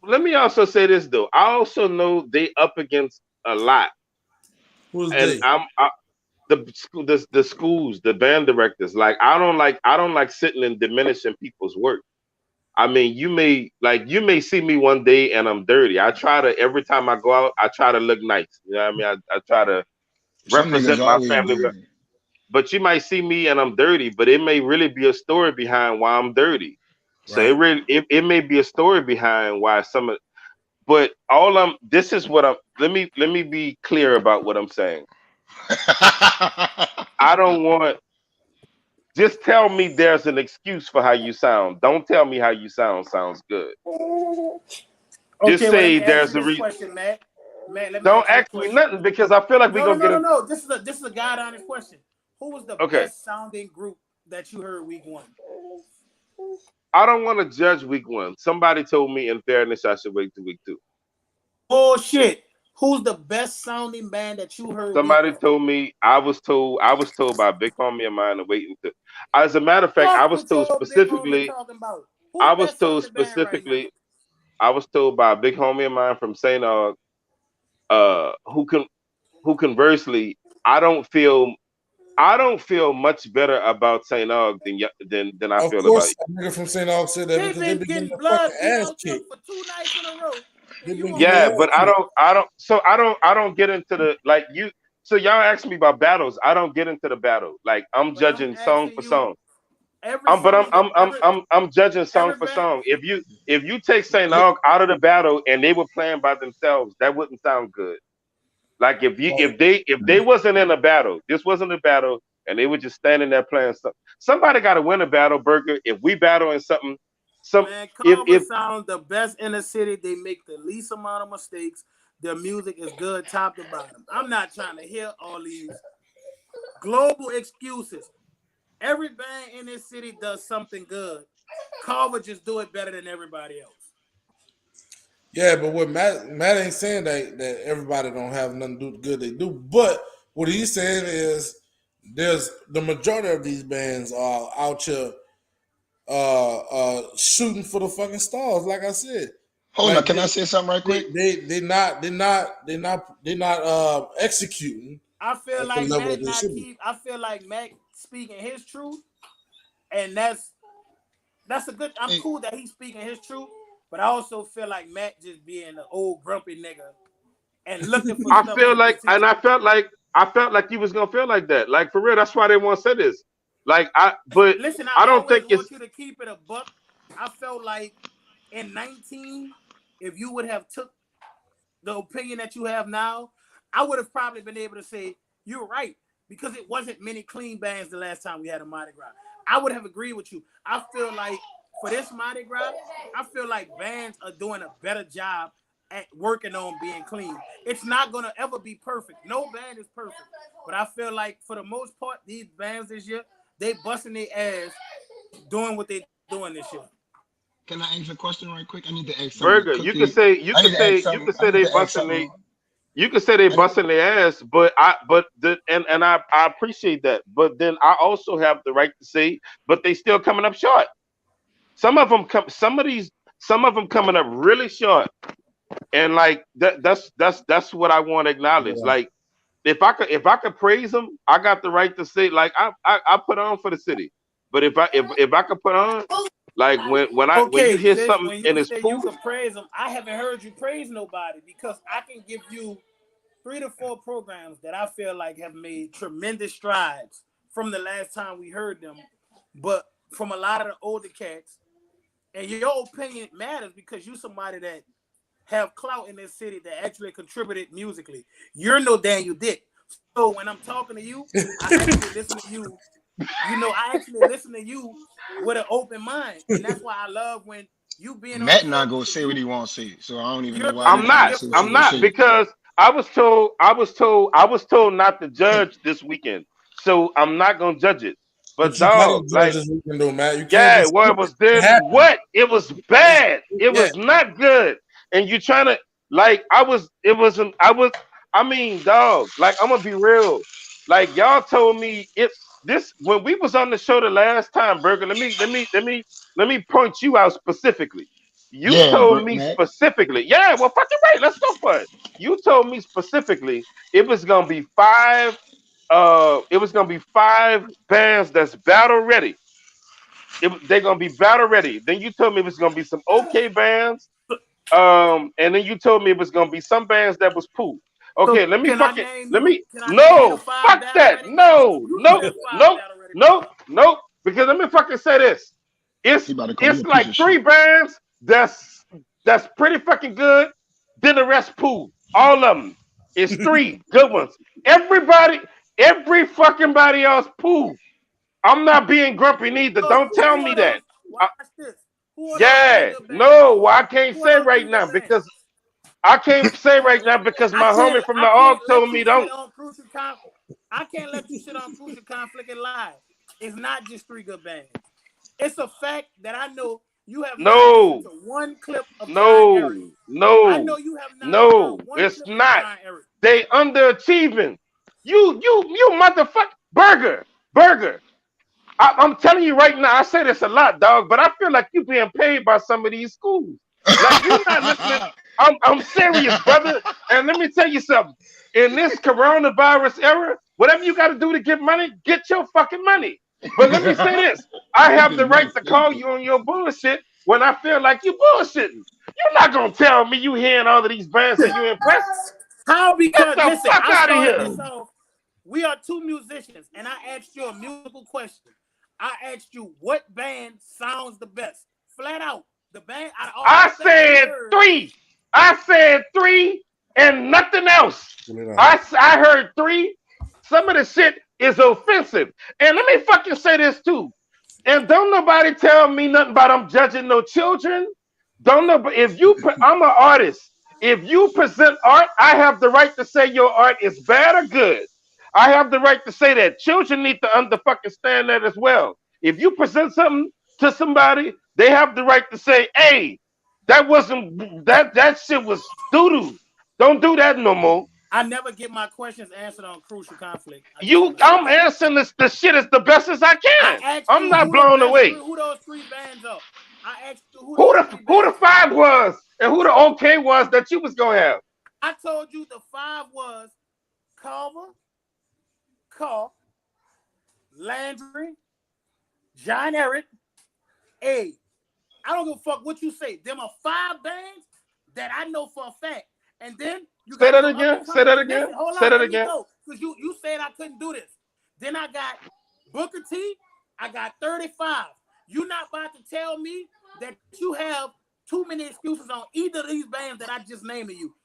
Speaker 4: Let me also say this though. I also know they up against a lot,
Speaker 1: Who is
Speaker 4: and
Speaker 1: they?
Speaker 4: the schools, the band directors. Like I don't like sitting and diminishing people's work. I mean, you may see me one day and I'm dirty. I try to every time I go out, I try to look nice. You know what I mean? I try to
Speaker 3: Some niggas
Speaker 4: represent my
Speaker 3: always
Speaker 4: family.
Speaker 3: dirty.
Speaker 4: But you might see me and I'm dirty, but it may really be a story behind why I'm dirty. So
Speaker 1: Right.
Speaker 4: it may be a story behind why some of But this is what I'm. Let me be clear about what I'm saying. I don't want. Just tell me there's an excuse for how you sound. Don't tell me how you sounds good. Just
Speaker 2: Okay, well, let
Speaker 4: say
Speaker 2: me ask you
Speaker 4: there's a
Speaker 2: this
Speaker 4: reason.
Speaker 2: question, Matt. Matt, let me
Speaker 4: Don't
Speaker 2: ask you this
Speaker 4: ask me
Speaker 2: question.
Speaker 4: nothing because I feel like we're
Speaker 2: No, no,
Speaker 4: gonna
Speaker 2: no,
Speaker 4: get
Speaker 2: no,
Speaker 4: a.
Speaker 2: no. This is a God honest question. Who was the
Speaker 4: Okay,
Speaker 2: best sounding group that you heard week 1?
Speaker 4: I don't want to judge week 1. Somebody told me, in fairness, I should wait to week 2.
Speaker 2: Bullshit. Who's the best sounding band that you heard week
Speaker 4: Somebody
Speaker 2: 1?
Speaker 4: told me. I was told by a big homie of mine to wait until. As a matter of fact, I
Speaker 2: Fuck
Speaker 4: was
Speaker 2: what
Speaker 4: told
Speaker 2: your big homie
Speaker 4: specifically.
Speaker 2: talking about. Who
Speaker 4: I
Speaker 2: the
Speaker 4: was
Speaker 2: best
Speaker 4: told
Speaker 2: sounding band right now?
Speaker 4: specifically. I was told by a big homie of mine from St. Aug, who conversely, I don't feel much better about St. Aug than I
Speaker 1: Of
Speaker 4: feel about
Speaker 1: course,
Speaker 4: you.
Speaker 1: that nigga from St. Aug said that
Speaker 2: They've
Speaker 1: because they've
Speaker 2: been
Speaker 1: been getting
Speaker 2: getting
Speaker 1: their
Speaker 2: blood
Speaker 1: fucking
Speaker 2: beat
Speaker 1: ass
Speaker 2: out them
Speaker 1: kicked.
Speaker 2: for 2 nights in a row. And
Speaker 1: They've
Speaker 2: you
Speaker 1: been
Speaker 2: want
Speaker 1: getting
Speaker 2: to
Speaker 4: Yeah,
Speaker 1: their
Speaker 2: say
Speaker 1: ass
Speaker 4: but I
Speaker 1: kicked.
Speaker 4: don't I don't so I don't get into the like you. So y'all ask me about battles. I don't get into the battle. Like I'm
Speaker 2: but I'm
Speaker 4: judging song
Speaker 2: asking
Speaker 4: for
Speaker 2: you
Speaker 4: song.
Speaker 2: every
Speaker 4: But
Speaker 2: song that
Speaker 4: I'm judging song
Speaker 2: every
Speaker 4: for
Speaker 2: band.
Speaker 4: song. If you take St.
Speaker 1: Yeah,
Speaker 4: Aug out of the battle and they were playing by themselves, that wouldn't sound good. Like
Speaker 1: right.
Speaker 4: if they wasn't in a battle, this wasn't a battle, and they were just standing there playing something. Somebody got to win a battle, Burger. If we battle in something,
Speaker 2: Man, Carver
Speaker 4: if
Speaker 2: sounds the best in the city. They make the least amount of mistakes. Their music is good top to bottom. I'm not trying to hear all these global excuses. Every band in this city does something good. Carver just do it better than everybody else.
Speaker 1: Yeah, but what Matt ain't saying that everybody don't have nothing to do good they do. But what he's saying is there's the majority of these bands are out here shooting for the fucking stars, like I said.
Speaker 3: Hold on,
Speaker 1: Like
Speaker 3: can I say something right quick?
Speaker 1: they not executing
Speaker 2: I feel
Speaker 1: at the
Speaker 2: like
Speaker 1: level that
Speaker 2: Mac
Speaker 1: they
Speaker 2: not
Speaker 1: should be.
Speaker 2: keep. I feel like Mac speaking his truth, and that's a good. I'm
Speaker 3: Hey,
Speaker 2: cool that he's speaking his truth, but I also feel like Mac just being an old grumpy nigga and looking for
Speaker 4: I
Speaker 2: stuff
Speaker 4: feel
Speaker 2: to
Speaker 4: like,
Speaker 2: piss his.
Speaker 4: and I felt like you was gonna feel like that. Like for real, that's why they want to say this. But
Speaker 2: Listen,
Speaker 4: I
Speaker 2: I
Speaker 4: don't
Speaker 2: always
Speaker 4: think it's.
Speaker 2: want you to keep it a buck. I felt like in 19, if you would have took the opinion that you have now, I would have probably been able to say you're right because it wasn't many clean bands the last time we had a Mardi Gras. I would have agreed with you. I feel like for this Mardi Gras, I feel like bands are doing a better job at working on being clean. It's not gonna ever be perfect. No band is perfect, but I feel like for the most part, these bands this year they busting their ass doing what they doing this year.
Speaker 3: can I ask a question right quick? I need to ask something
Speaker 4: Burger.
Speaker 3: quickly.
Speaker 4: You
Speaker 3: I
Speaker 4: could
Speaker 3: need to ask
Speaker 4: say
Speaker 3: something. I need
Speaker 4: they
Speaker 3: to ask
Speaker 4: busting they
Speaker 3: something.
Speaker 4: you could say they
Speaker 3: I need,
Speaker 4: busting their ass, but I appreciate that. But then I also have the right to say, but they still coming up short. Some of them coming up really short, and like that's what I want to acknowledge.
Speaker 1: Yeah.
Speaker 4: Like if I could praise them, I got the right to say like I put on for the city. But if I could put on like when you
Speaker 2: Okay,
Speaker 4: hear
Speaker 2: sis,
Speaker 4: something
Speaker 2: when
Speaker 4: and
Speaker 2: you
Speaker 4: it's
Speaker 2: say you
Speaker 4: proof.
Speaker 2: can praise them, I haven't heard you praise nobody because I can give you 3 to 4 programs that I feel like have made tremendous strides from the last time we heard them, but from a lot of the older cats. And your opinion matters because you're somebody that have clout in this city that actually contributed musically. You're no Daniel Dick. So when I'm talking to you, I actually listen to you. I actually listen to you with an open mind. And that's why I love when you being on the
Speaker 3: Matt
Speaker 2: show
Speaker 3: not gonna
Speaker 2: because
Speaker 3: say what he want to say, so I don't even know
Speaker 2: you're
Speaker 3: why he
Speaker 2: giving a
Speaker 3: trying to say
Speaker 2: different
Speaker 3: what he
Speaker 4: I'm
Speaker 3: gonna
Speaker 4: not
Speaker 3: say.
Speaker 2: opinion.
Speaker 4: because not to judge this weekend. So I'm not gonna judge it. But
Speaker 1: But you gotta
Speaker 4: dog,
Speaker 1: judge
Speaker 4: like
Speaker 1: this weekend though, Matt. You can't
Speaker 4: yeah,
Speaker 1: just
Speaker 4: well
Speaker 1: say
Speaker 4: it was
Speaker 1: it
Speaker 4: then
Speaker 1: happened.
Speaker 4: what? It was
Speaker 1: It's,
Speaker 4: bad. It
Speaker 1: yeah.
Speaker 4: was not good. And you trying to like I mean, dog, like I'm gonna be real. Like y'all told me it this when we was on the show the last time, Burger. Let me point you out specifically. You
Speaker 3: Yeah,
Speaker 4: told me
Speaker 3: Matt.
Speaker 4: specifically, yeah, well fucking right, let's go for it. You told me specifically it was gonna be five bands that's battle ready. They're gonna be battle ready. Then you told me it was gonna be some okay bands. And then you told me it was gonna be some bands that was poop.
Speaker 2: So
Speaker 4: Okay,
Speaker 2: can I name you the
Speaker 4: no,
Speaker 2: 5
Speaker 4: fuck
Speaker 2: battle
Speaker 4: that.
Speaker 2: ready bands?
Speaker 4: No,
Speaker 2: You know
Speaker 4: nope,
Speaker 2: there's 5
Speaker 4: nope,
Speaker 2: battle ready
Speaker 4: nope,
Speaker 2: bands.
Speaker 4: nope. Because let me fucking say this.
Speaker 3: He about to call you
Speaker 4: It's
Speaker 3: a piece
Speaker 4: like
Speaker 3: of
Speaker 4: three
Speaker 3: shit.
Speaker 4: bands that's pretty fucking good. then the rest poo. All of them. It's 3 good ones. Every fucking body else poo. I'm not being grumpy neither. Don't tell me that.
Speaker 2: Watch this. Who are those 3
Speaker 4: Yeah,
Speaker 2: good bands?
Speaker 4: no, I can't
Speaker 2: Who
Speaker 4: say
Speaker 2: are those 3
Speaker 4: right
Speaker 2: good
Speaker 4: now
Speaker 2: bands?
Speaker 4: because I can't say right now because my homie from the ARC told me don't.
Speaker 2: I can't let you sit on Crucial Conflict and lie. It's not just 3 good bands. It's a fact that I know you have not listened to one clip of John Eric. I know you have not heard one
Speaker 4: it's
Speaker 2: clip
Speaker 4: not.
Speaker 2: of John Eric.
Speaker 4: They underachieving. You motherfucker. Burger. I'm telling you right now, I say this a lot, dog, but I feel like you being paid by some of these schools. Like you're not listening. I'm serious, brother. And let me tell you something. In this coronavirus era, whatever you got to do to get money, get your fucking money. But let me say this. I have the right to call you on your bullshit when I feel like you bullshitting. You're not going to tell me you hearing all of these bands and you impressed.
Speaker 2: How? Because,
Speaker 4: Get the
Speaker 2: listen,
Speaker 4: fuck
Speaker 2: I
Speaker 4: out of
Speaker 2: started
Speaker 4: here.
Speaker 2: this off. We are 2 musicians, and I asked you a musical question. I asked you what band sounds the best. Flat out. The band.
Speaker 4: I said 3. I said 3 and nothing else. I heard 3. Some of the shit is offensive. And let me fucking say this too. And don't nobody tell me nothing about I'm judging no children. Don't know, but I'm an artist. If you present art, I have the right to say your art is bad or good. I have the right to say that. Children need to understand that as well. If you present something to somebody, they have the right to say, "Hey, that shit was doo-doo. Don't do that no more."
Speaker 2: I never get my questions answered on Crucial Conflict.
Speaker 4: I'm answering the shit as the best as I can. I'm not blown away.
Speaker 2: Who those 3 bands are? I asked you who
Speaker 4: the 5 was and who the OK was that you was gonna have.
Speaker 2: I told you the 5 was Carver, Landry, John Eric, A. I don't give a fuck what you say. Them are 5 bands that I know for a fact. And then you
Speaker 4: say that again. Say that again. Say that again.
Speaker 2: Because you said I couldn't do this. Then I got Booker T. I got 35. You're not about to tell me that you have too many excuses on either of these bands that I just named to you.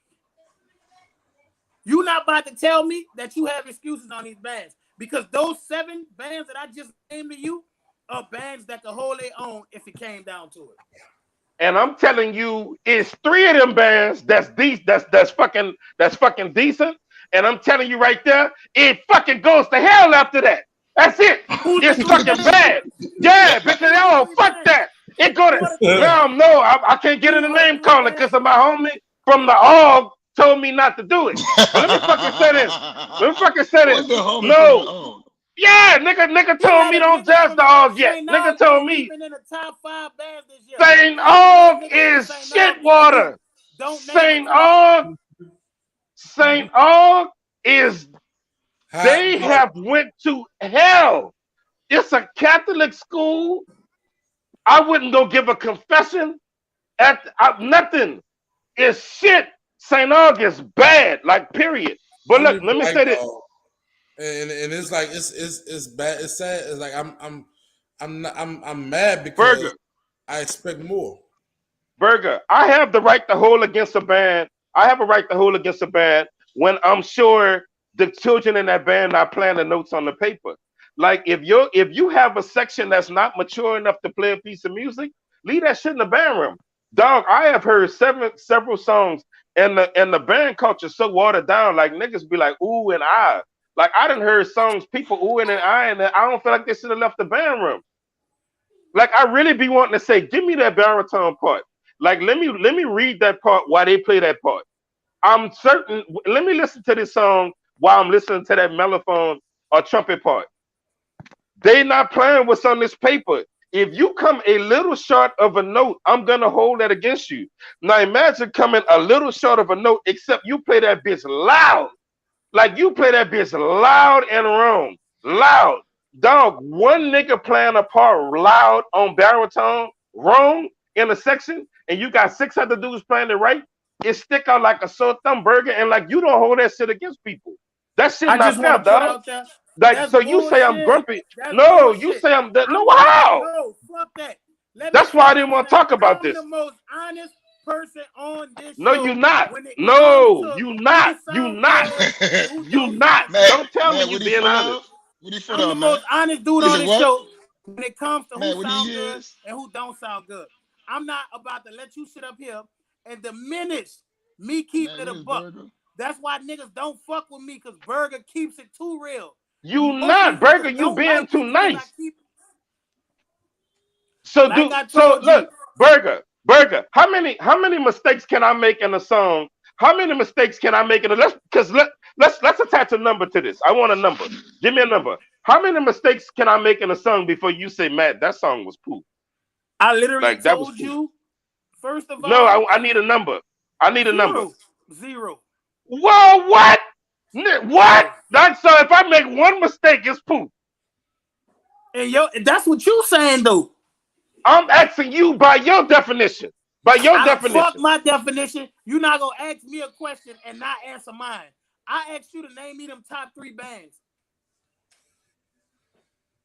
Speaker 2: You're not about to tell me that you have excuses on these bands because those 7 bands that I just named to you are bands that could hold their own if it came down to it.
Speaker 4: And I'm telling you, it's 3 of them bands that's fucking decent. And I'm telling you right there, it fucking goes to hell after that. That's it. It's fucking bad. Yeah, because fuck that. It go to no, I can't get in the name calling because of my homie from the ARG told me not to do it. But let me fucking say this. No. Yeah, nigga told me don't judge the ARG yet. Nigga told me
Speaker 2: been in the top 5 bands this year.
Speaker 4: St. ARG is shit water. St. ARG is they have went to hell. It's a Catholic school. I wouldn't go give a confession at nothing. It's shit. St. ARG is bad, like period. But look, let me say this.
Speaker 1: And it's like it's bad. It's sad. It's like I'm mad because
Speaker 4: Burger.
Speaker 1: I expect more.
Speaker 4: Burger, I have the right to hold against a band. I have a right to hold against a band when I'm sure the children in that band are playing the notes on the paper. Like if you have a section that's not mature enough to play a piece of music, leave that shit in the band room. Dog, I have heard several songs and the band culture so watered down, like niggas be like ooh and ah. Like I done heard songs people ooh and ah, and I don't feel like they should have left the band room. Like I really be wanting to say, give me that baritone part. Like let me read that part while they play that part. I'm certain. Let me listen to this song while I'm listening to that mellophone or trumpet part. They not playing what's on this paper. If you come a little short of a note, I'm gonna hold that against you. Now imagine coming a little short of a note, except you play that bitch loud. Like you play that bitch loud and wrong. Loud. Dog, one nigga playing a part loud on baritone, wrong in a section, and you got 6 other dudes playing it right, it stick out like a sore thumb burger, and like you don't hold that shit against people. That shit not fair, dog. Like so you say I'm grumpy. No, you say I'm that. No, how?
Speaker 2: No, fuck that.
Speaker 4: That's why I didn't want to talk about this.
Speaker 2: I'm the most honest person on this
Speaker 4: No,
Speaker 2: show
Speaker 4: you not.
Speaker 2: when it comes
Speaker 4: No,
Speaker 2: to
Speaker 4: you
Speaker 2: who
Speaker 4: not. You
Speaker 2: sound
Speaker 4: not.
Speaker 2: good and who
Speaker 4: You
Speaker 2: don't
Speaker 4: not.
Speaker 2: sound
Speaker 3: man,
Speaker 2: good.
Speaker 4: Don't tell me
Speaker 3: man,
Speaker 4: you
Speaker 3: what he
Speaker 4: being
Speaker 3: full
Speaker 4: honest.
Speaker 3: of? What he full
Speaker 2: I'm the
Speaker 3: of, man?
Speaker 2: most honest dude
Speaker 3: He
Speaker 2: on
Speaker 3: said
Speaker 2: this
Speaker 3: what?
Speaker 2: show when it comes to who
Speaker 3: Man, what
Speaker 2: sound
Speaker 3: he
Speaker 2: good
Speaker 3: is?
Speaker 2: and who don't sound good. I'm not about to let you sit up here and diminish me keeping
Speaker 3: Man,
Speaker 2: it
Speaker 3: what
Speaker 2: a
Speaker 3: is
Speaker 2: buck.
Speaker 3: burger?
Speaker 2: That's why niggas don't fuck with me, because Burger keeps it too real.
Speaker 4: You
Speaker 2: Most
Speaker 4: not,
Speaker 2: niggas
Speaker 4: Burger. You
Speaker 2: don't
Speaker 4: being
Speaker 2: like
Speaker 4: too
Speaker 2: me because I
Speaker 4: nice.
Speaker 2: keep,
Speaker 4: So
Speaker 2: like
Speaker 4: do
Speaker 2: I
Speaker 4: so.
Speaker 2: told
Speaker 4: Look,
Speaker 2: you,
Speaker 4: Burger. How many mistakes can I make in a song? How many mistakes can I make in a let's attach a number to this. I want a number. Give me a number. How many mistakes can I make in a song before you say, Matt, that song was poop?
Speaker 2: I literally
Speaker 4: Like that was
Speaker 2: told
Speaker 4: poop.
Speaker 2: you, first of
Speaker 4: No,
Speaker 2: all,
Speaker 4: I need a number. I need a number.
Speaker 2: zero.
Speaker 4: Whoa, what? What?
Speaker 2: Zero.
Speaker 4: That's so if I make one mistake, it's poop.
Speaker 2: And that's what you saying though.
Speaker 4: I'm asking you by your definition. By your
Speaker 2: I don't fuck
Speaker 4: definition.
Speaker 2: my definition. You're not gonna ask me a question and not answer mine. I asked you to name me them top 3 bands.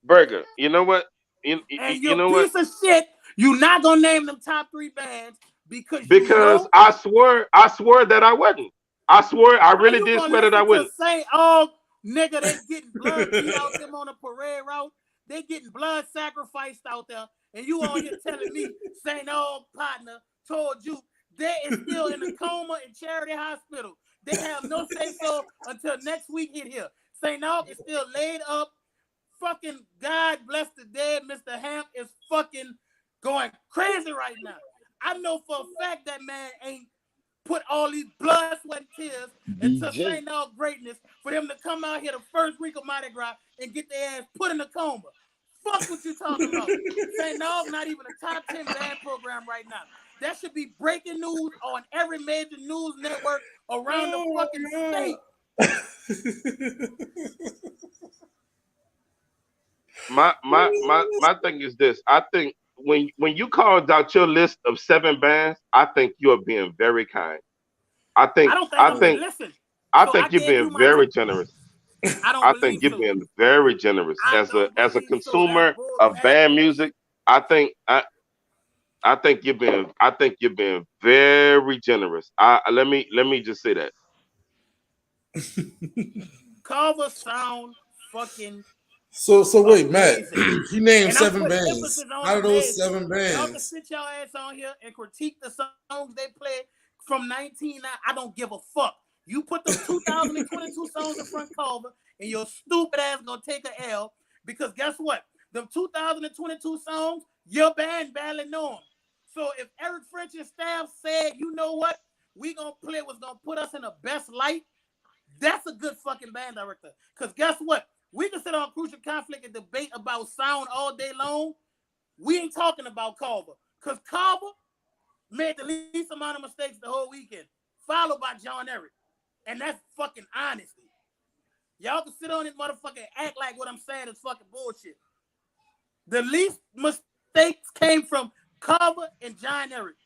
Speaker 4: Burger. You know what?
Speaker 2: And
Speaker 4: You
Speaker 2: you
Speaker 4: know what?
Speaker 2: piece of shit, you're not gonna name them top 3 bands because you
Speaker 4: Because
Speaker 2: know.
Speaker 4: I swore that I wouldn't. I swore, I
Speaker 2: How
Speaker 4: really
Speaker 2: you
Speaker 4: did
Speaker 2: gonna
Speaker 4: swear that I
Speaker 2: listen to
Speaker 4: wouldn't.
Speaker 2: St. Oh, nigga, they getting blood beat out them on a parade route. They getting blood sacrificed out there. And you on here telling me St. Oh partner told you they is still in a coma in Charity Hospital. They have no say so until next week hit here. St. Aug is still laid up. Fucking God bless the dead. Mr. Hamp is fucking going crazy right now. I know for a fact that man ain't put all these blood, sweat, and tears into
Speaker 3: DJ.
Speaker 2: St. Aug greatness for them to come out here the first week of Mardi Gras and get their ass put in a coma. Fuck what you talking about. St. Aug not even a top 10 band program right now. That should be breaking news on every major news network around the fucking state.
Speaker 4: My thing is this. I think when you called out your list of 7 bands, I think you're being very kind. I
Speaker 2: I
Speaker 4: think
Speaker 2: don't think
Speaker 4: I
Speaker 2: I'm being
Speaker 4: think
Speaker 2: listen.
Speaker 4: I
Speaker 2: So I
Speaker 4: think you're
Speaker 2: gave you
Speaker 4: being
Speaker 2: my
Speaker 4: very
Speaker 2: top.
Speaker 4: generous.
Speaker 2: I don't
Speaker 4: I think
Speaker 2: believe
Speaker 4: you're
Speaker 2: so.
Speaker 4: being very generous
Speaker 2: I don't
Speaker 4: as a
Speaker 2: believe so. That's
Speaker 4: consumer
Speaker 2: bull.
Speaker 4: of
Speaker 2: That's
Speaker 4: band
Speaker 2: bullshit.
Speaker 4: music. I think you're being very generous. Let me just say that.
Speaker 2: Carver sound fucking
Speaker 1: So wait, Matt.
Speaker 2: amazing.
Speaker 1: He named
Speaker 2: And I'm
Speaker 1: 7
Speaker 2: putting
Speaker 1: bands.
Speaker 2: emphasis on
Speaker 1: Out of those
Speaker 2: amazing.
Speaker 1: 7
Speaker 2: Y'all can
Speaker 1: bands,
Speaker 2: sit y'all ass on here and critique the songs they play from 19. I don't give a fuck. You put them 2022 songs in front Carver, and your stupid ass gonna take a L because guess what? Them 2022 songs, your band barely know them. So if Eric French and staff said, you know what, we gonna play what's gonna put us in the best light, that's a good fucking band director. Because guess what? We can sit on Crucial Conflict and debate about sound all day long. We ain't talking about Carver. Because Carver made the least amount of mistakes the whole weekend, followed by John Eric. And that's fucking honesty. Y'all can sit on this motherfucker and act like what I'm saying is fucking bullshit. The least mistakes came from Carver and John Eric.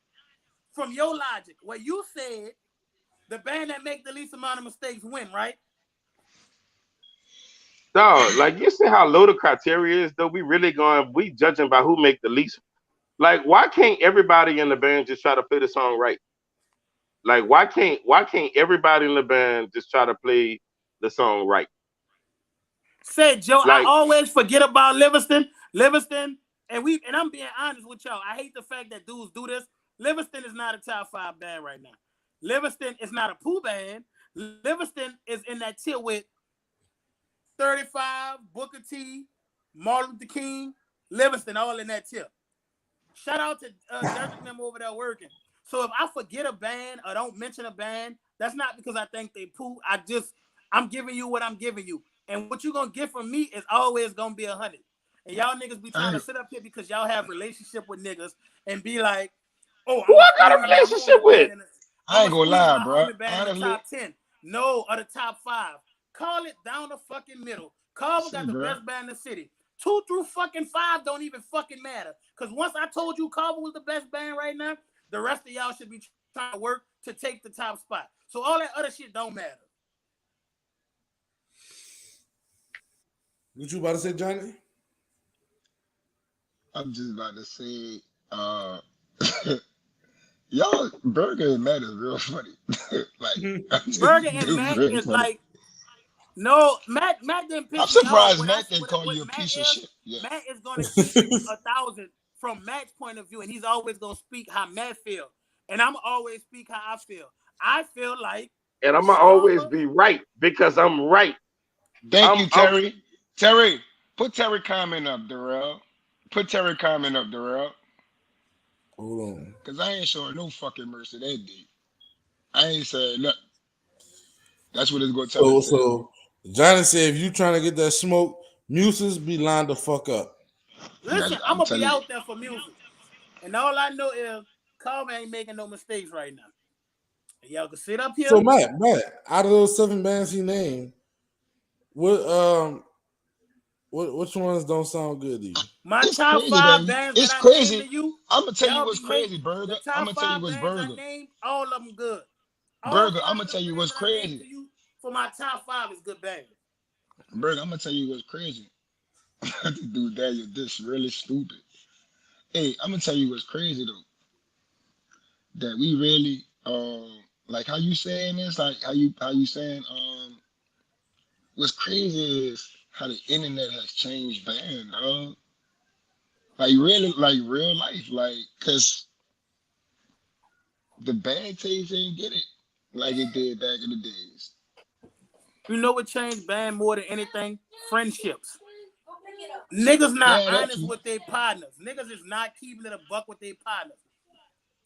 Speaker 2: From your logic, where you said the band that make the least amount of mistakes win, right?
Speaker 4: Dog, like you see how low the criteria is, though. We judging by who make the least. Like, why can't everybody in the band just try to play the song right? Like, why can't everybody in the band just try to play the song right?
Speaker 2: Said Joe, I
Speaker 4: Like,
Speaker 2: always forget about Livingston. And I'm being honest with y'all. I hate the fact that dudes do this. Livingston is not a top 5 band right now. Livingston is not a Pooh band. Livingston is in that tier with 35, Booker T, Martin Luther King, Livingston, all in that tier. Shout out to Derek Memo over there working. So if I forget a band or don't mention a band, that's not because I think they Pooh. I'm giving you what I'm giving you. And what you're going to get from me is always going to be 100. And y'all niggas be trying to sit up here because y'all have relationship with niggas and be like, oh, I'm
Speaker 4: who
Speaker 2: going
Speaker 4: I
Speaker 2: to
Speaker 4: got a
Speaker 2: squeeze my
Speaker 4: relationship
Speaker 2: homie
Speaker 4: with?
Speaker 2: band
Speaker 3: I ain't gonna lie,
Speaker 2: my
Speaker 3: bro.
Speaker 2: homie band in the
Speaker 3: Honestly,
Speaker 2: top 10. No, or the top 5. Call it down the fucking middle. Carver got
Speaker 3: see,
Speaker 2: the
Speaker 3: bro.
Speaker 2: best band in the city. 2 through fucking 5 don't even fucking matter. Because once I told you Carver was the best band right now, the rest of y'all should be trying to work to take the top spot. So all that other shit don't matter.
Speaker 1: what you about to say, Johnny?
Speaker 3: I'm just about to say, Y'all, Burger and Matt is real funny. Like, I'm just
Speaker 2: Burger and
Speaker 3: dude,
Speaker 2: Matt
Speaker 3: real
Speaker 2: is
Speaker 3: funny.
Speaker 2: like no Matt didn't
Speaker 3: I'm
Speaker 2: piss me off.
Speaker 3: surprised
Speaker 2: What I
Speaker 3: Matt didn't call
Speaker 2: what
Speaker 3: you a
Speaker 2: Matt
Speaker 3: piece of
Speaker 2: is
Speaker 3: shit. Yeah.
Speaker 2: Matt is gonna keep it 1,000 from Matt's point of view, and he's always gonna speak how Matt feel, and I'm always speak how I feel. I feel like
Speaker 4: And I'm gonna always
Speaker 2: Carver.
Speaker 4: be right because I'm right.
Speaker 3: Thank you,
Speaker 4: I'm
Speaker 3: Terry. Terry, put Terry comment up, Darrell. Put Terry comment up, Darrell.
Speaker 1: Hold on.
Speaker 3: Cause I ain't showing no fucking mercy that day. I ain't saying nothing. That's what it's gonna tell
Speaker 1: So
Speaker 3: us to.
Speaker 1: so Johnny said, if you trying to get that smoke, muses be lined the fuck up.
Speaker 2: Listen, I'm
Speaker 3: I'm
Speaker 2: gonna be
Speaker 3: telling you.
Speaker 2: out there for music, and all I know is Carver ain't making no mistakes right now. And y'all can sit up
Speaker 1: So
Speaker 2: here.
Speaker 1: Matt, out of those 7 bands he named, what which ones don't sound good to you?
Speaker 2: My
Speaker 3: It's
Speaker 2: top
Speaker 3: crazy that
Speaker 2: 5 bands that
Speaker 3: it's
Speaker 2: I named to
Speaker 3: crazy.
Speaker 2: you,
Speaker 3: I'm gonna tell you
Speaker 2: y'all
Speaker 3: what's
Speaker 2: be
Speaker 3: crazy,
Speaker 2: hating.
Speaker 3: Burger.
Speaker 2: The
Speaker 3: I'm
Speaker 2: top
Speaker 3: gonna tell you
Speaker 2: 5
Speaker 3: what's
Speaker 2: bands I
Speaker 3: Burger.
Speaker 2: named, all of them good. All
Speaker 3: Burger,
Speaker 2: 5
Speaker 3: I'm gonna
Speaker 2: of
Speaker 3: tell
Speaker 2: the
Speaker 3: you
Speaker 2: bands
Speaker 3: what's
Speaker 2: that I named to
Speaker 3: crazy.
Speaker 2: you for my top 5 is good bands.
Speaker 3: Burger, I'm gonna tell you what's crazy. This dude Daniel, this really stupid. Hey, I'm gonna tell you what's crazy though. That we really like how you saying this, like how you saying what's crazy is how the internet has changed band, like really like real life, like cause the band tapes ain't get it like it did back in the days.
Speaker 2: You know what changed band more than anything? Friendships. Niggas not
Speaker 3: Yeah, that's
Speaker 2: honest with their partners. Niggas is not keeping it a buck with their partners.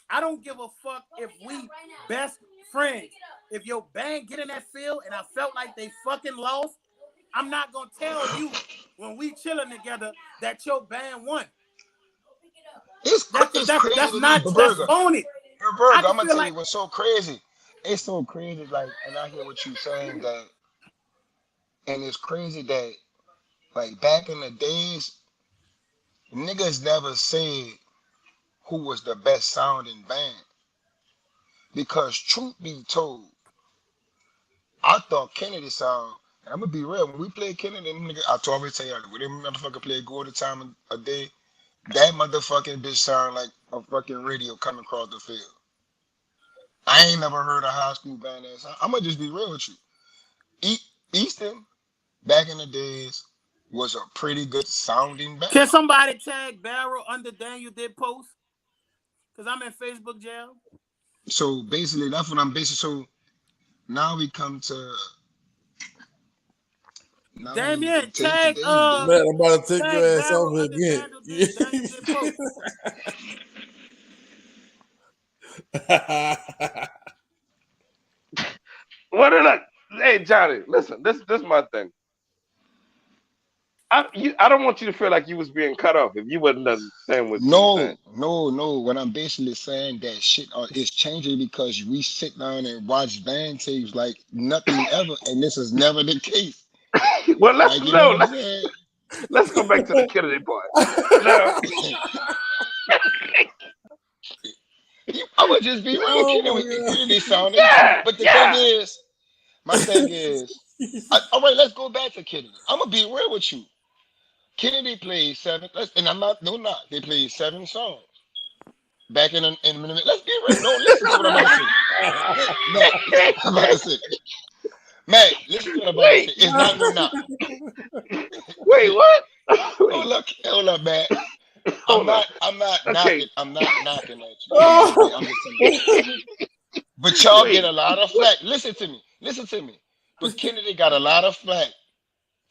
Speaker 2: I don't give a fuck if we best friends. If your band get in that field and I felt like they fucking lost, I'm not gonna tell you when we chilling together that your band won.
Speaker 3: it's crazy
Speaker 2: That's
Speaker 3: to me,
Speaker 2: not
Speaker 3: but
Speaker 2: that's
Speaker 3: Burger,
Speaker 2: phony. I
Speaker 3: Burger,
Speaker 2: can
Speaker 3: I'm gonna
Speaker 2: feel
Speaker 3: tell you
Speaker 2: like
Speaker 3: what's so crazy. It's so crazy, like, and I hear what you saying that, and it's crazy that like back in the days, niggas never said who was the best sounding band because truth be told, I thought Kennedy sound. I'm gonna be real. When we played Kennedy, them nigga, I always tell y'all, when them motherfucker play go at a time a day, that motherfucking bitch sound like a fucking radio coming across the field. I ain't never heard a high school band that sound. I'm gonna just be real with you. Easton back in the days was a pretty good sounding band.
Speaker 2: can somebody tag Barrel under Daniel did post? Cause I'm in Facebook jail.
Speaker 3: So basically, that's what I'm basically. So now we come to now
Speaker 2: Damien,
Speaker 3: in today's day.
Speaker 1: Man, I'm about to take your
Speaker 2: tag
Speaker 1: ass
Speaker 2: Barrel
Speaker 1: off
Speaker 2: under
Speaker 1: again.
Speaker 2: Daniel did post.
Speaker 4: what did I? Hey Johnny, listen. This is my thing. I don't want you to feel like you was being cut off if you wasn't understand what you were saying.
Speaker 3: No. What I'm basically saying that shit is changing because we sit down and watch band tapes like nothing ever, and this is never the case.
Speaker 4: Well, let's
Speaker 3: Like you know
Speaker 4: no.
Speaker 3: what I'm saying?
Speaker 4: Let's go back to the Kennedy part. Now,
Speaker 3: I would just be real.
Speaker 1: Oh my
Speaker 3: Kennedy sounded good,
Speaker 4: yeah,
Speaker 3: but the thing
Speaker 4: yeah.
Speaker 3: is, my thing is, all right. Let's go back to Kennedy. I'm gonna be real with you. Kennedy played seven, and I'm not no knock. They played 7 songs back in a minute. Let's be real. No, listen to what I'm about to say. Matt, listen to what I'm about to say. Matt, listen to what I'm about to say.
Speaker 4: wait,
Speaker 3: It's not no knock.
Speaker 4: wait, what? wait,
Speaker 3: Hold up, Matt.
Speaker 4: hold up.
Speaker 3: I'm not
Speaker 4: Okay,
Speaker 3: knocking. I'm not knocking at you. I'm just telling you. But y'all get
Speaker 4: wait,
Speaker 3: a lot of
Speaker 4: what?
Speaker 3: flack. Listen to me. Listen to me. But Kennedy got a lot of flack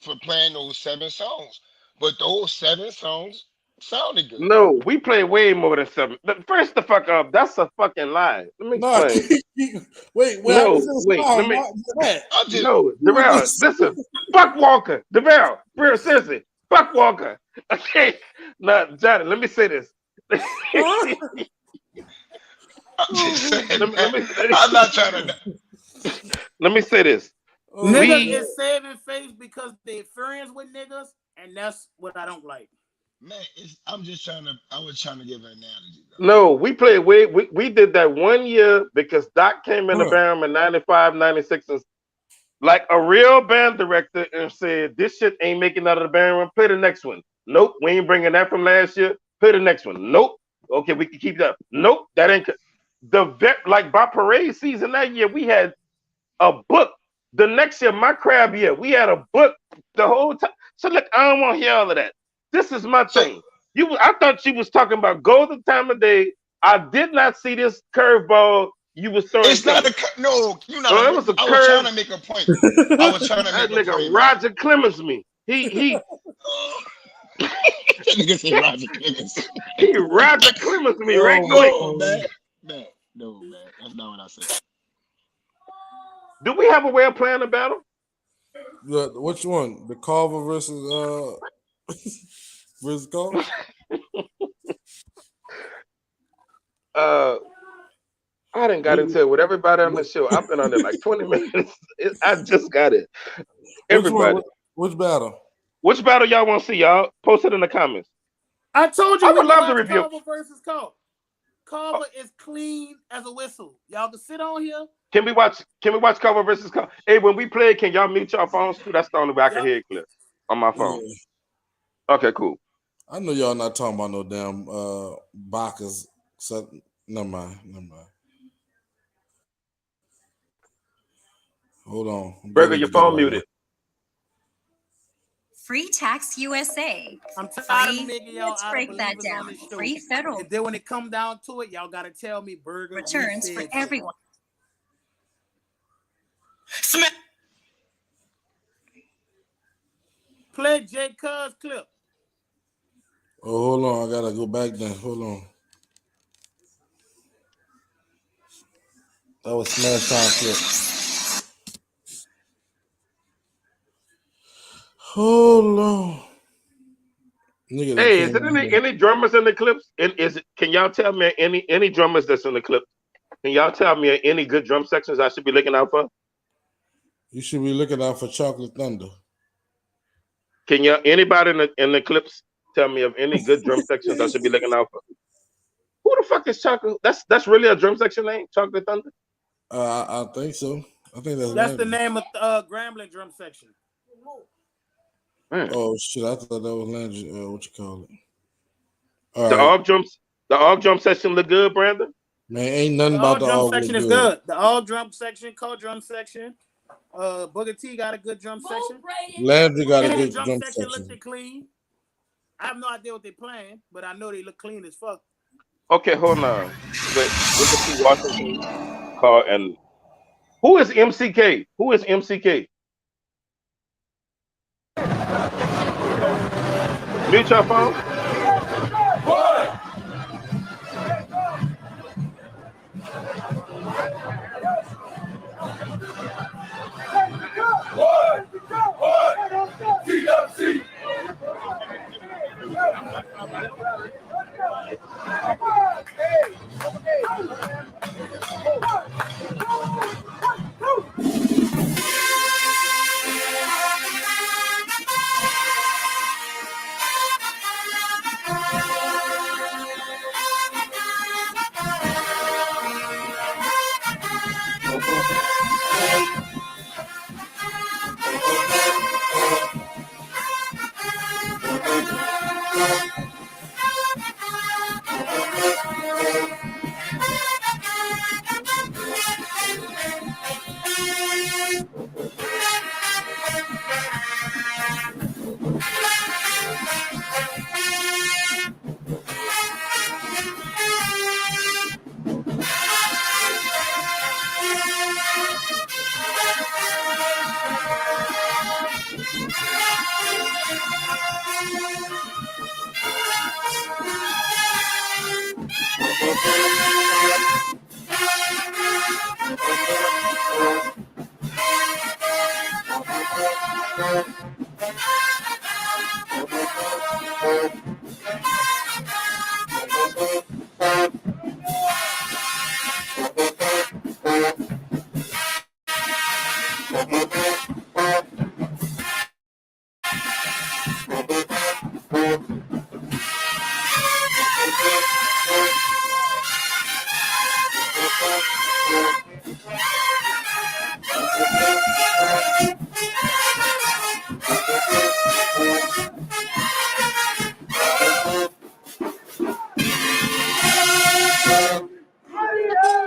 Speaker 3: for playing those 7 songs. But those 7 songs sounded good.
Speaker 4: No, we play way more than 7. First, the fuck up. That's a fucking lie. Let me
Speaker 1: No,
Speaker 4: explain.
Speaker 1: wait, what happened
Speaker 4: No,
Speaker 1: to the
Speaker 4: wait. Let
Speaker 1: song?
Speaker 4: me.
Speaker 1: Matt,
Speaker 3: I'm just
Speaker 4: No,
Speaker 1: you were
Speaker 4: Darrell,
Speaker 1: just
Speaker 4: listen. Fuck Walker. Darrell, real seriously. Fuck Walker. Okay. Now, Johnny, let me say this. let
Speaker 3: I'm just
Speaker 1: oh
Speaker 3: saying,
Speaker 4: me
Speaker 3: man. I'm not trying to.
Speaker 4: let me say this.
Speaker 1: my
Speaker 2: Niggas
Speaker 4: We
Speaker 2: is saving face because they friends with niggas, and that's what I don't like.
Speaker 3: Man, I'm just trying to. I was trying to give an analogy, though.
Speaker 4: no, we played way we did that one year because Doc came in the
Speaker 1: God.
Speaker 4: band in 95, 96, and like a real band director and said, this shit ain't making out of the band room. Play the next one. Nope, we ain't bringing that from last year. Play the next one. Nope. Okay, we can keep that. Nope, that ain't. like by parade season that year, we had a book. The next year, my crab year, we had a book the whole time. So look, I don't want to hear all of that. This is my
Speaker 3: So
Speaker 4: thing. I thought she was talking about golden time of day. I did not see this curveball you was throwing
Speaker 3: it's not
Speaker 4: coming.
Speaker 3: no. You not.
Speaker 4: No, it was a
Speaker 3: I was trying
Speaker 4: curve.
Speaker 3: to make a point. I was trying to
Speaker 4: That
Speaker 3: make a
Speaker 4: nigga
Speaker 3: point, man.
Speaker 4: Roger Clemens me. He
Speaker 3: That nigga say Roger Clemens.
Speaker 4: he Roger Clemens me right
Speaker 1: Oh,
Speaker 4: quick.
Speaker 3: No, man. No, man. That's not what I said.
Speaker 4: Do we have a way of playing the battle?
Speaker 1: which one? The Carver versus versus Carver?
Speaker 4: I didn't got into it with everybody on the show. I've been on it like 20 minutes. I just got it. Everybody.
Speaker 1: Which battle?
Speaker 4: Which battle y'all want to see, y'all? Post it in the comments.
Speaker 2: I told you
Speaker 4: I
Speaker 2: we
Speaker 4: would love to
Speaker 2: watch
Speaker 4: review.
Speaker 2: Carver versus Carver. Carver is clean as a whistle. Y'all can sit on here.
Speaker 4: Can we watch Carver versus Carver? Hey, when we play, can y'all mute your phones too? That's the only way I can hear it clear on my phone.
Speaker 1: Yeah.
Speaker 4: Okay, cool.
Speaker 1: I know y'all not talking about no damn Bacchus. So, never mind. Hold on.
Speaker 4: Burger, your phone muted.
Speaker 5: Free Tax USA.
Speaker 2: I'm tired of
Speaker 5: Free.
Speaker 2: making y'all
Speaker 5: Let's
Speaker 2: out
Speaker 5: break
Speaker 2: of
Speaker 5: that
Speaker 2: believers on
Speaker 5: down.
Speaker 2: this show.
Speaker 5: Free federal
Speaker 2: And then when it come down to it, y'all gotta tell me Burger
Speaker 5: returns for everyone.
Speaker 2: Play J. Cuz clip.
Speaker 1: Oh, hold on. I gotta go back then. Hold on. That was Smash Time clip. Hold on. Nigga,
Speaker 4: Hey, is there any drummers in the clips? And can y'all tell me any drummers that's in the clip? Can y'all tell me any good drum sections I should be looking out for?
Speaker 1: You should be looking out for Chocolate Thunder.
Speaker 4: Can y'all anybody in the clips tell me of any good drum sections I should be looking out for? Who the fuck is Chocolate? That's really a drum section name, Chocolate Thunder?
Speaker 1: I think so. I think
Speaker 2: that's the name of Grambling drum section.
Speaker 4: Man.
Speaker 1: Oh shit! I thought that was Landry. What you call it? All
Speaker 2: The
Speaker 4: AUG drum section look good, Brandon.
Speaker 1: Man, ain't nothing
Speaker 2: The
Speaker 1: about the
Speaker 2: drum
Speaker 1: AUG
Speaker 2: section is good. The all drum section, co-drum section. Booger T got a good drum section.
Speaker 1: Landry got a
Speaker 2: And
Speaker 1: good
Speaker 2: the
Speaker 1: drum
Speaker 2: section
Speaker 1: section.
Speaker 2: looked clean. I have no idea what they're playing, but I know they look clean as fuck.
Speaker 4: Okay, hold on. Wait, Booker T. Washington call and who is MCK? Who is MCK? Mute your phone.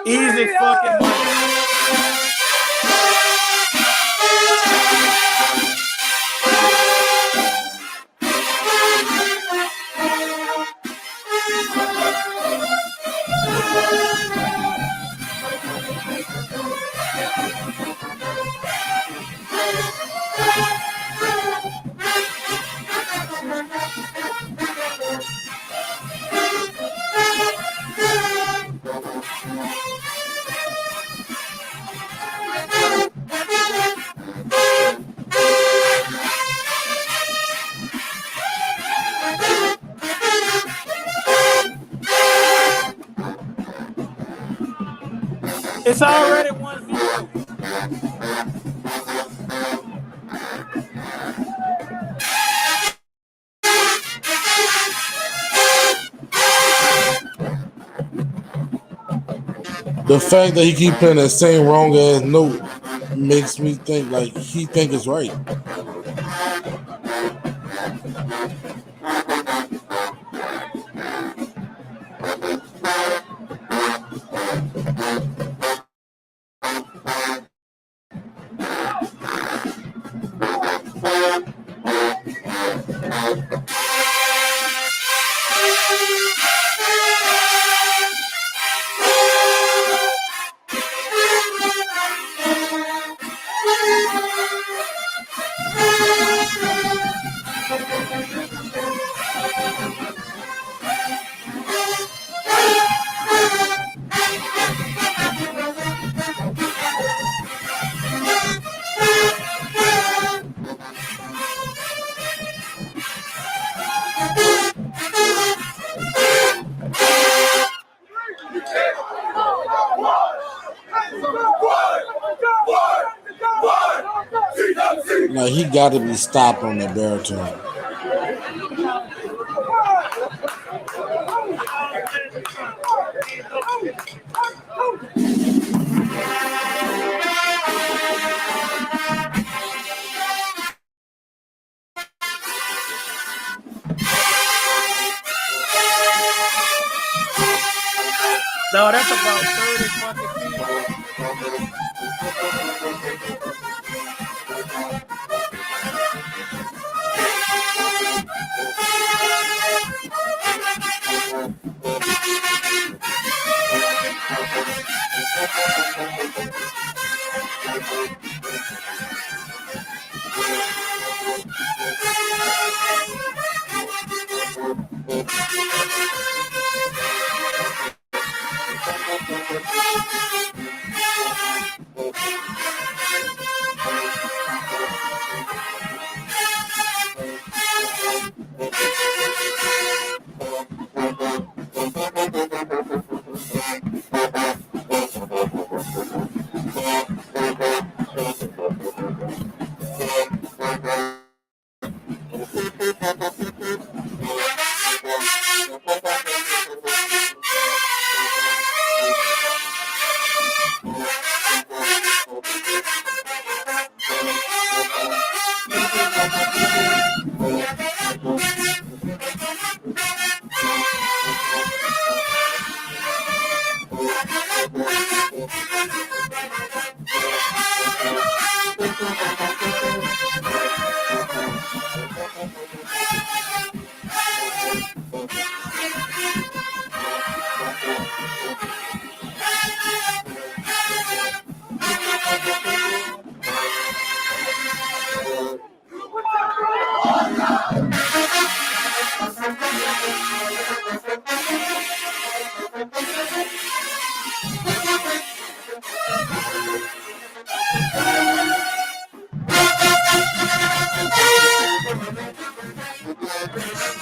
Speaker 2: Easy fucking money. It's already 1-0.
Speaker 1: The fact that he keep playing that same wrong ass note makes me think like he think it's right. Like he got to be stopped on the baritone.
Speaker 2: No, that's about 30 fucking feet.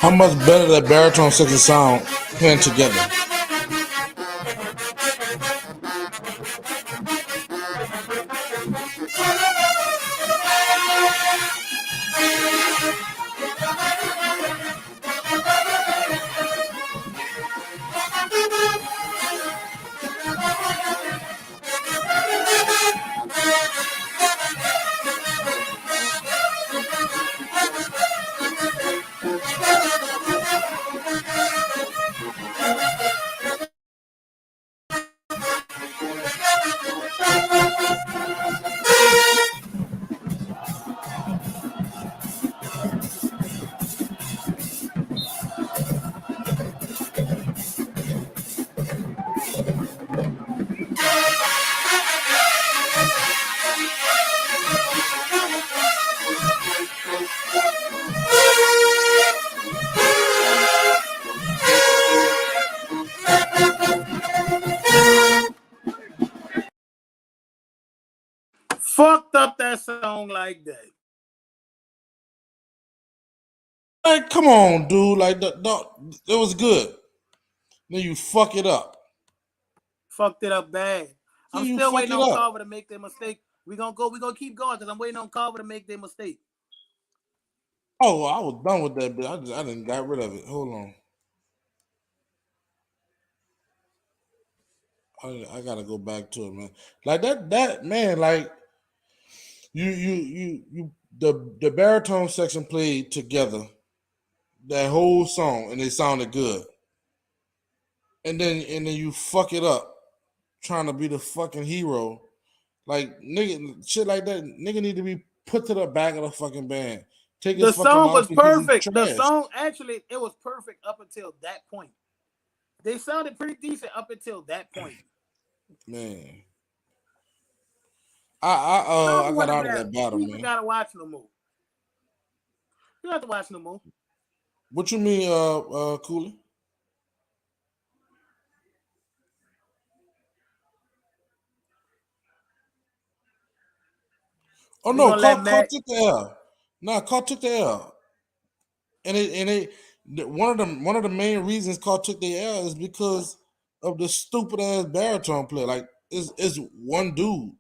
Speaker 1: How much better that baritone section sound playing together?
Speaker 2: fucked up that song like that.
Speaker 1: Like, come on, dude. Like, it was good. Then you fuck it up.
Speaker 2: Fucked it up bad. I'm
Speaker 1: You
Speaker 2: still
Speaker 1: fuck
Speaker 2: waiting
Speaker 1: it
Speaker 2: on
Speaker 1: up.
Speaker 2: Carver to make their mistake. We're gonna keep going because I'm waiting on Carver to make their mistake.
Speaker 1: Oh, I was done with that bit. I didn't got rid of it. Hold on. I gotta go back to it, man. Like that man, like the baritone section played together that whole song and it sounded good. And then you fuck it up trying to be the fucking hero. Like nigga shit like that, nigga need to be put to the back of the fucking band. Take his
Speaker 2: The
Speaker 1: fucking
Speaker 2: song was
Speaker 1: mouthpiece because he's
Speaker 2: perfect. The
Speaker 1: trash.
Speaker 2: song actually it was perfect up until that point. They sounded pretty decent up until that point.
Speaker 1: Man. I got out of that battle, man.
Speaker 2: You gotta watch no more. You have to watch no more.
Speaker 1: What you mean, Cooley? Oh no, Carl took the L. No, Carl took the L. And one of the main reasons Carl took the L is because of the stupid ass baritone player. Like it's one dude.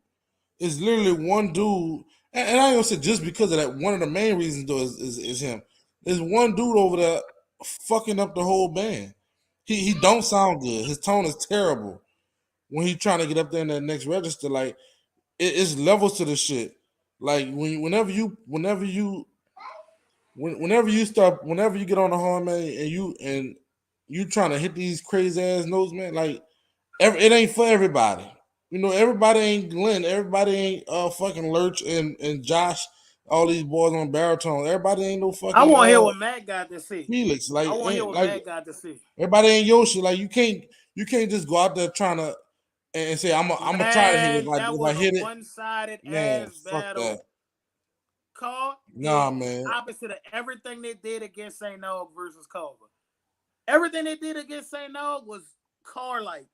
Speaker 1: It's literally one dude. And I ain't gonna say just because of that. One of the main reasons though is him. There's one dude over there fucking up the whole band. He don't sound good. His tone is terrible when he's trying to get up there in that next register. Like it's levels to the shit. Like whenever you get on the horn, man, and you trying to hit these crazy ass notes, man, like it ain't for everybody. You know, everybody ain't Glenn, everybody ain't fucking Lurch and Josh, all these boys on baritone. Everybody ain't no fucking.
Speaker 2: I want to hear what Matt got to say.
Speaker 1: Felix, like
Speaker 2: I want to hear what Matt got to say.
Speaker 1: Everybody ain't Yoshi. Like you can't just go out there trying to and say I'm gonna try to hit it. Like
Speaker 2: that
Speaker 1: if
Speaker 2: was
Speaker 1: I hit
Speaker 2: a
Speaker 1: it,
Speaker 2: one-sided
Speaker 1: man,
Speaker 2: ass
Speaker 1: fuck
Speaker 2: battle.
Speaker 1: that.
Speaker 2: Carl
Speaker 1: man.
Speaker 2: Opposite of everything they did against St. Nog versus Carver. Everything they did against St. Nog was Carr-like.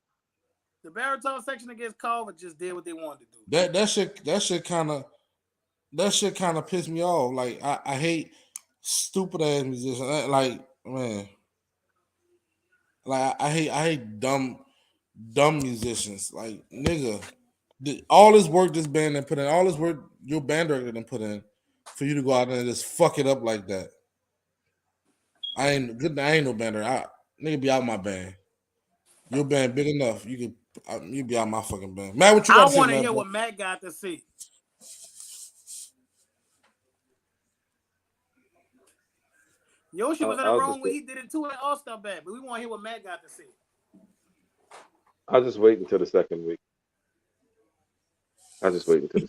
Speaker 2: The baritone section against Carver just did what they wanted to do.
Speaker 1: That shit kind of pissed me off. Like I hate stupid ass musicians. Like man, like I hate dumb musicians. Like nigga, all this work this band done put in, all this work your band director done put in, for you to go out there and just fuck it up like that. I ain't no band director. Nigga be out my band. Your band big enough. You be out my fucking band. Matt, what you got to say?
Speaker 2: I want to hear what Matt got to say. Yoshi was in the wrong when he did it too in All-Star Band, but we want to hear what Matt got to say.
Speaker 4: I'll just wait until the second week.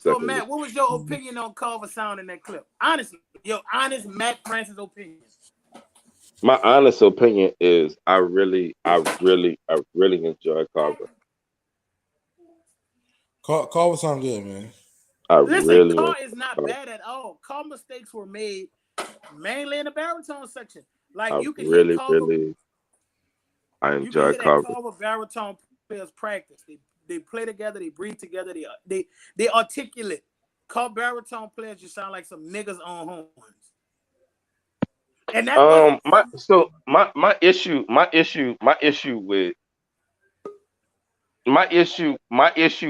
Speaker 2: So, Matt, what was your opinion on Carver sound in that clip? Honestly, honest Matt Francis opinion.
Speaker 4: My honest opinion is I really enjoy Carver.
Speaker 1: Carver sound good, man.
Speaker 2: Listen, Carr is not bad at all. Carr mistakes were made mainly in the baritone section. Like you can hear Carver.
Speaker 4: I enjoy Carver.
Speaker 2: Carver baritone players practice. They play together. They breathe together. They articulate. Carver baritone players just sound like some niggas on horns. And that
Speaker 4: my issue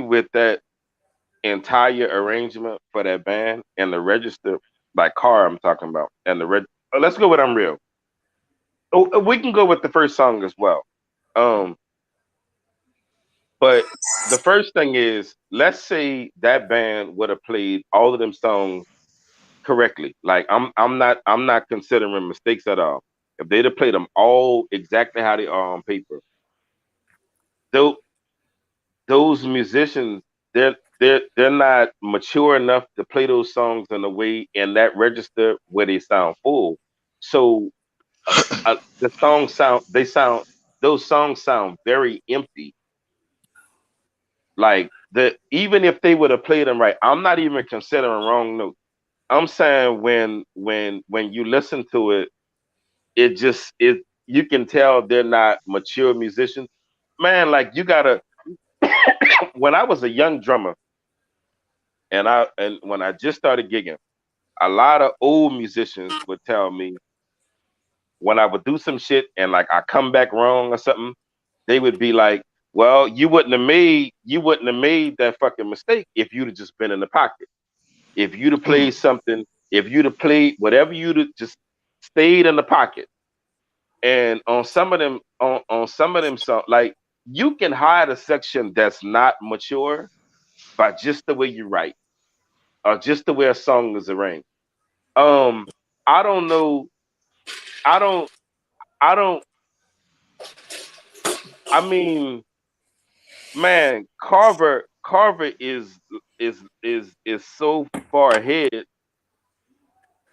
Speaker 4: with that entire arrangement for that band and the register by Carr I'm talking about and the let's go with I'm Real. Oh, we can go with the first song as well. But the first thing is, let's say that band would have played all of them songs correctly. Like I'm not considering mistakes at all. If they'd have played them all exactly how they are on paper, those musicians, they're not mature enough to play those songs in a way in that register where they sound full. So those songs sound very empty. Like even if they would have played them right, I'm not even considering wrong notes. I'm saying when you listen to it, you can tell they're not mature musicians. Man, like you gotta when I was a young drummer, and when I just started gigging, a lot of old musicians would tell me when I would do some shit and like I come back wrong or something, they would be like, "Well, you wouldn't have made that fucking mistake if you'd have just been in the pocket. If you'd have played something, if you'd have played whatever you'd have just stayed in the pocket." And on some of them, on some of them songs, like you can hide a section that's not mature by just the way you write or just the way a song is arranged. Um, I don't know. I don't. I don't. I mean, man, Carver is so far ahead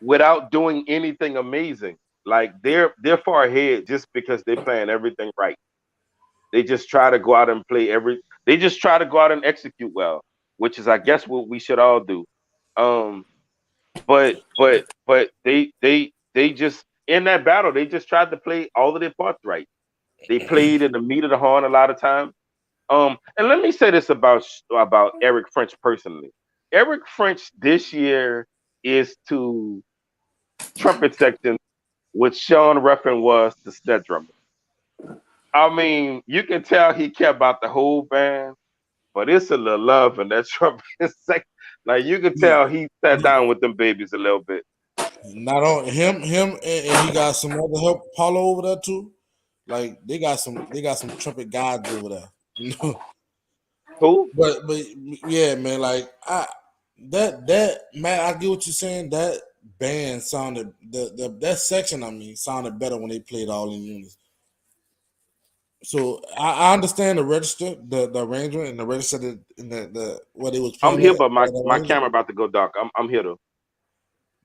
Speaker 4: without doing anything amazing. Like they're far ahead just because they're playing everything right. They just try to go out and play every. They just try to go out and execute well, which is, I guess, what we should all do. Um, but they just in that battle they just tried to play all of their parts right. They played in the meat of the horn a lot of times. And let me say this about Eric French personally. Eric French this year is to trumpet section what Sean Ruffin was to snare drummer. I mean, you can tell he cared about the whole band, but it's a little love in that trumpet section. Like you can
Speaker 1: Yeah.
Speaker 4: tell he sat down with them babies a little bit.
Speaker 1: Not on him, and he got some other help, Paulo over there too. Like they got some trumpet gods over there, you know.
Speaker 4: Who?
Speaker 1: But yeah, man, like that man, I get what you're saying. That band sounded that section, I mean, sounded better when they played all in units. So I understand the register, the arrangement, and the register in the what it was
Speaker 4: I'm
Speaker 1: playing
Speaker 4: here,
Speaker 1: at,
Speaker 4: but my,
Speaker 1: the
Speaker 4: my
Speaker 1: arrangement,
Speaker 4: camera about to go dark. I'm here though.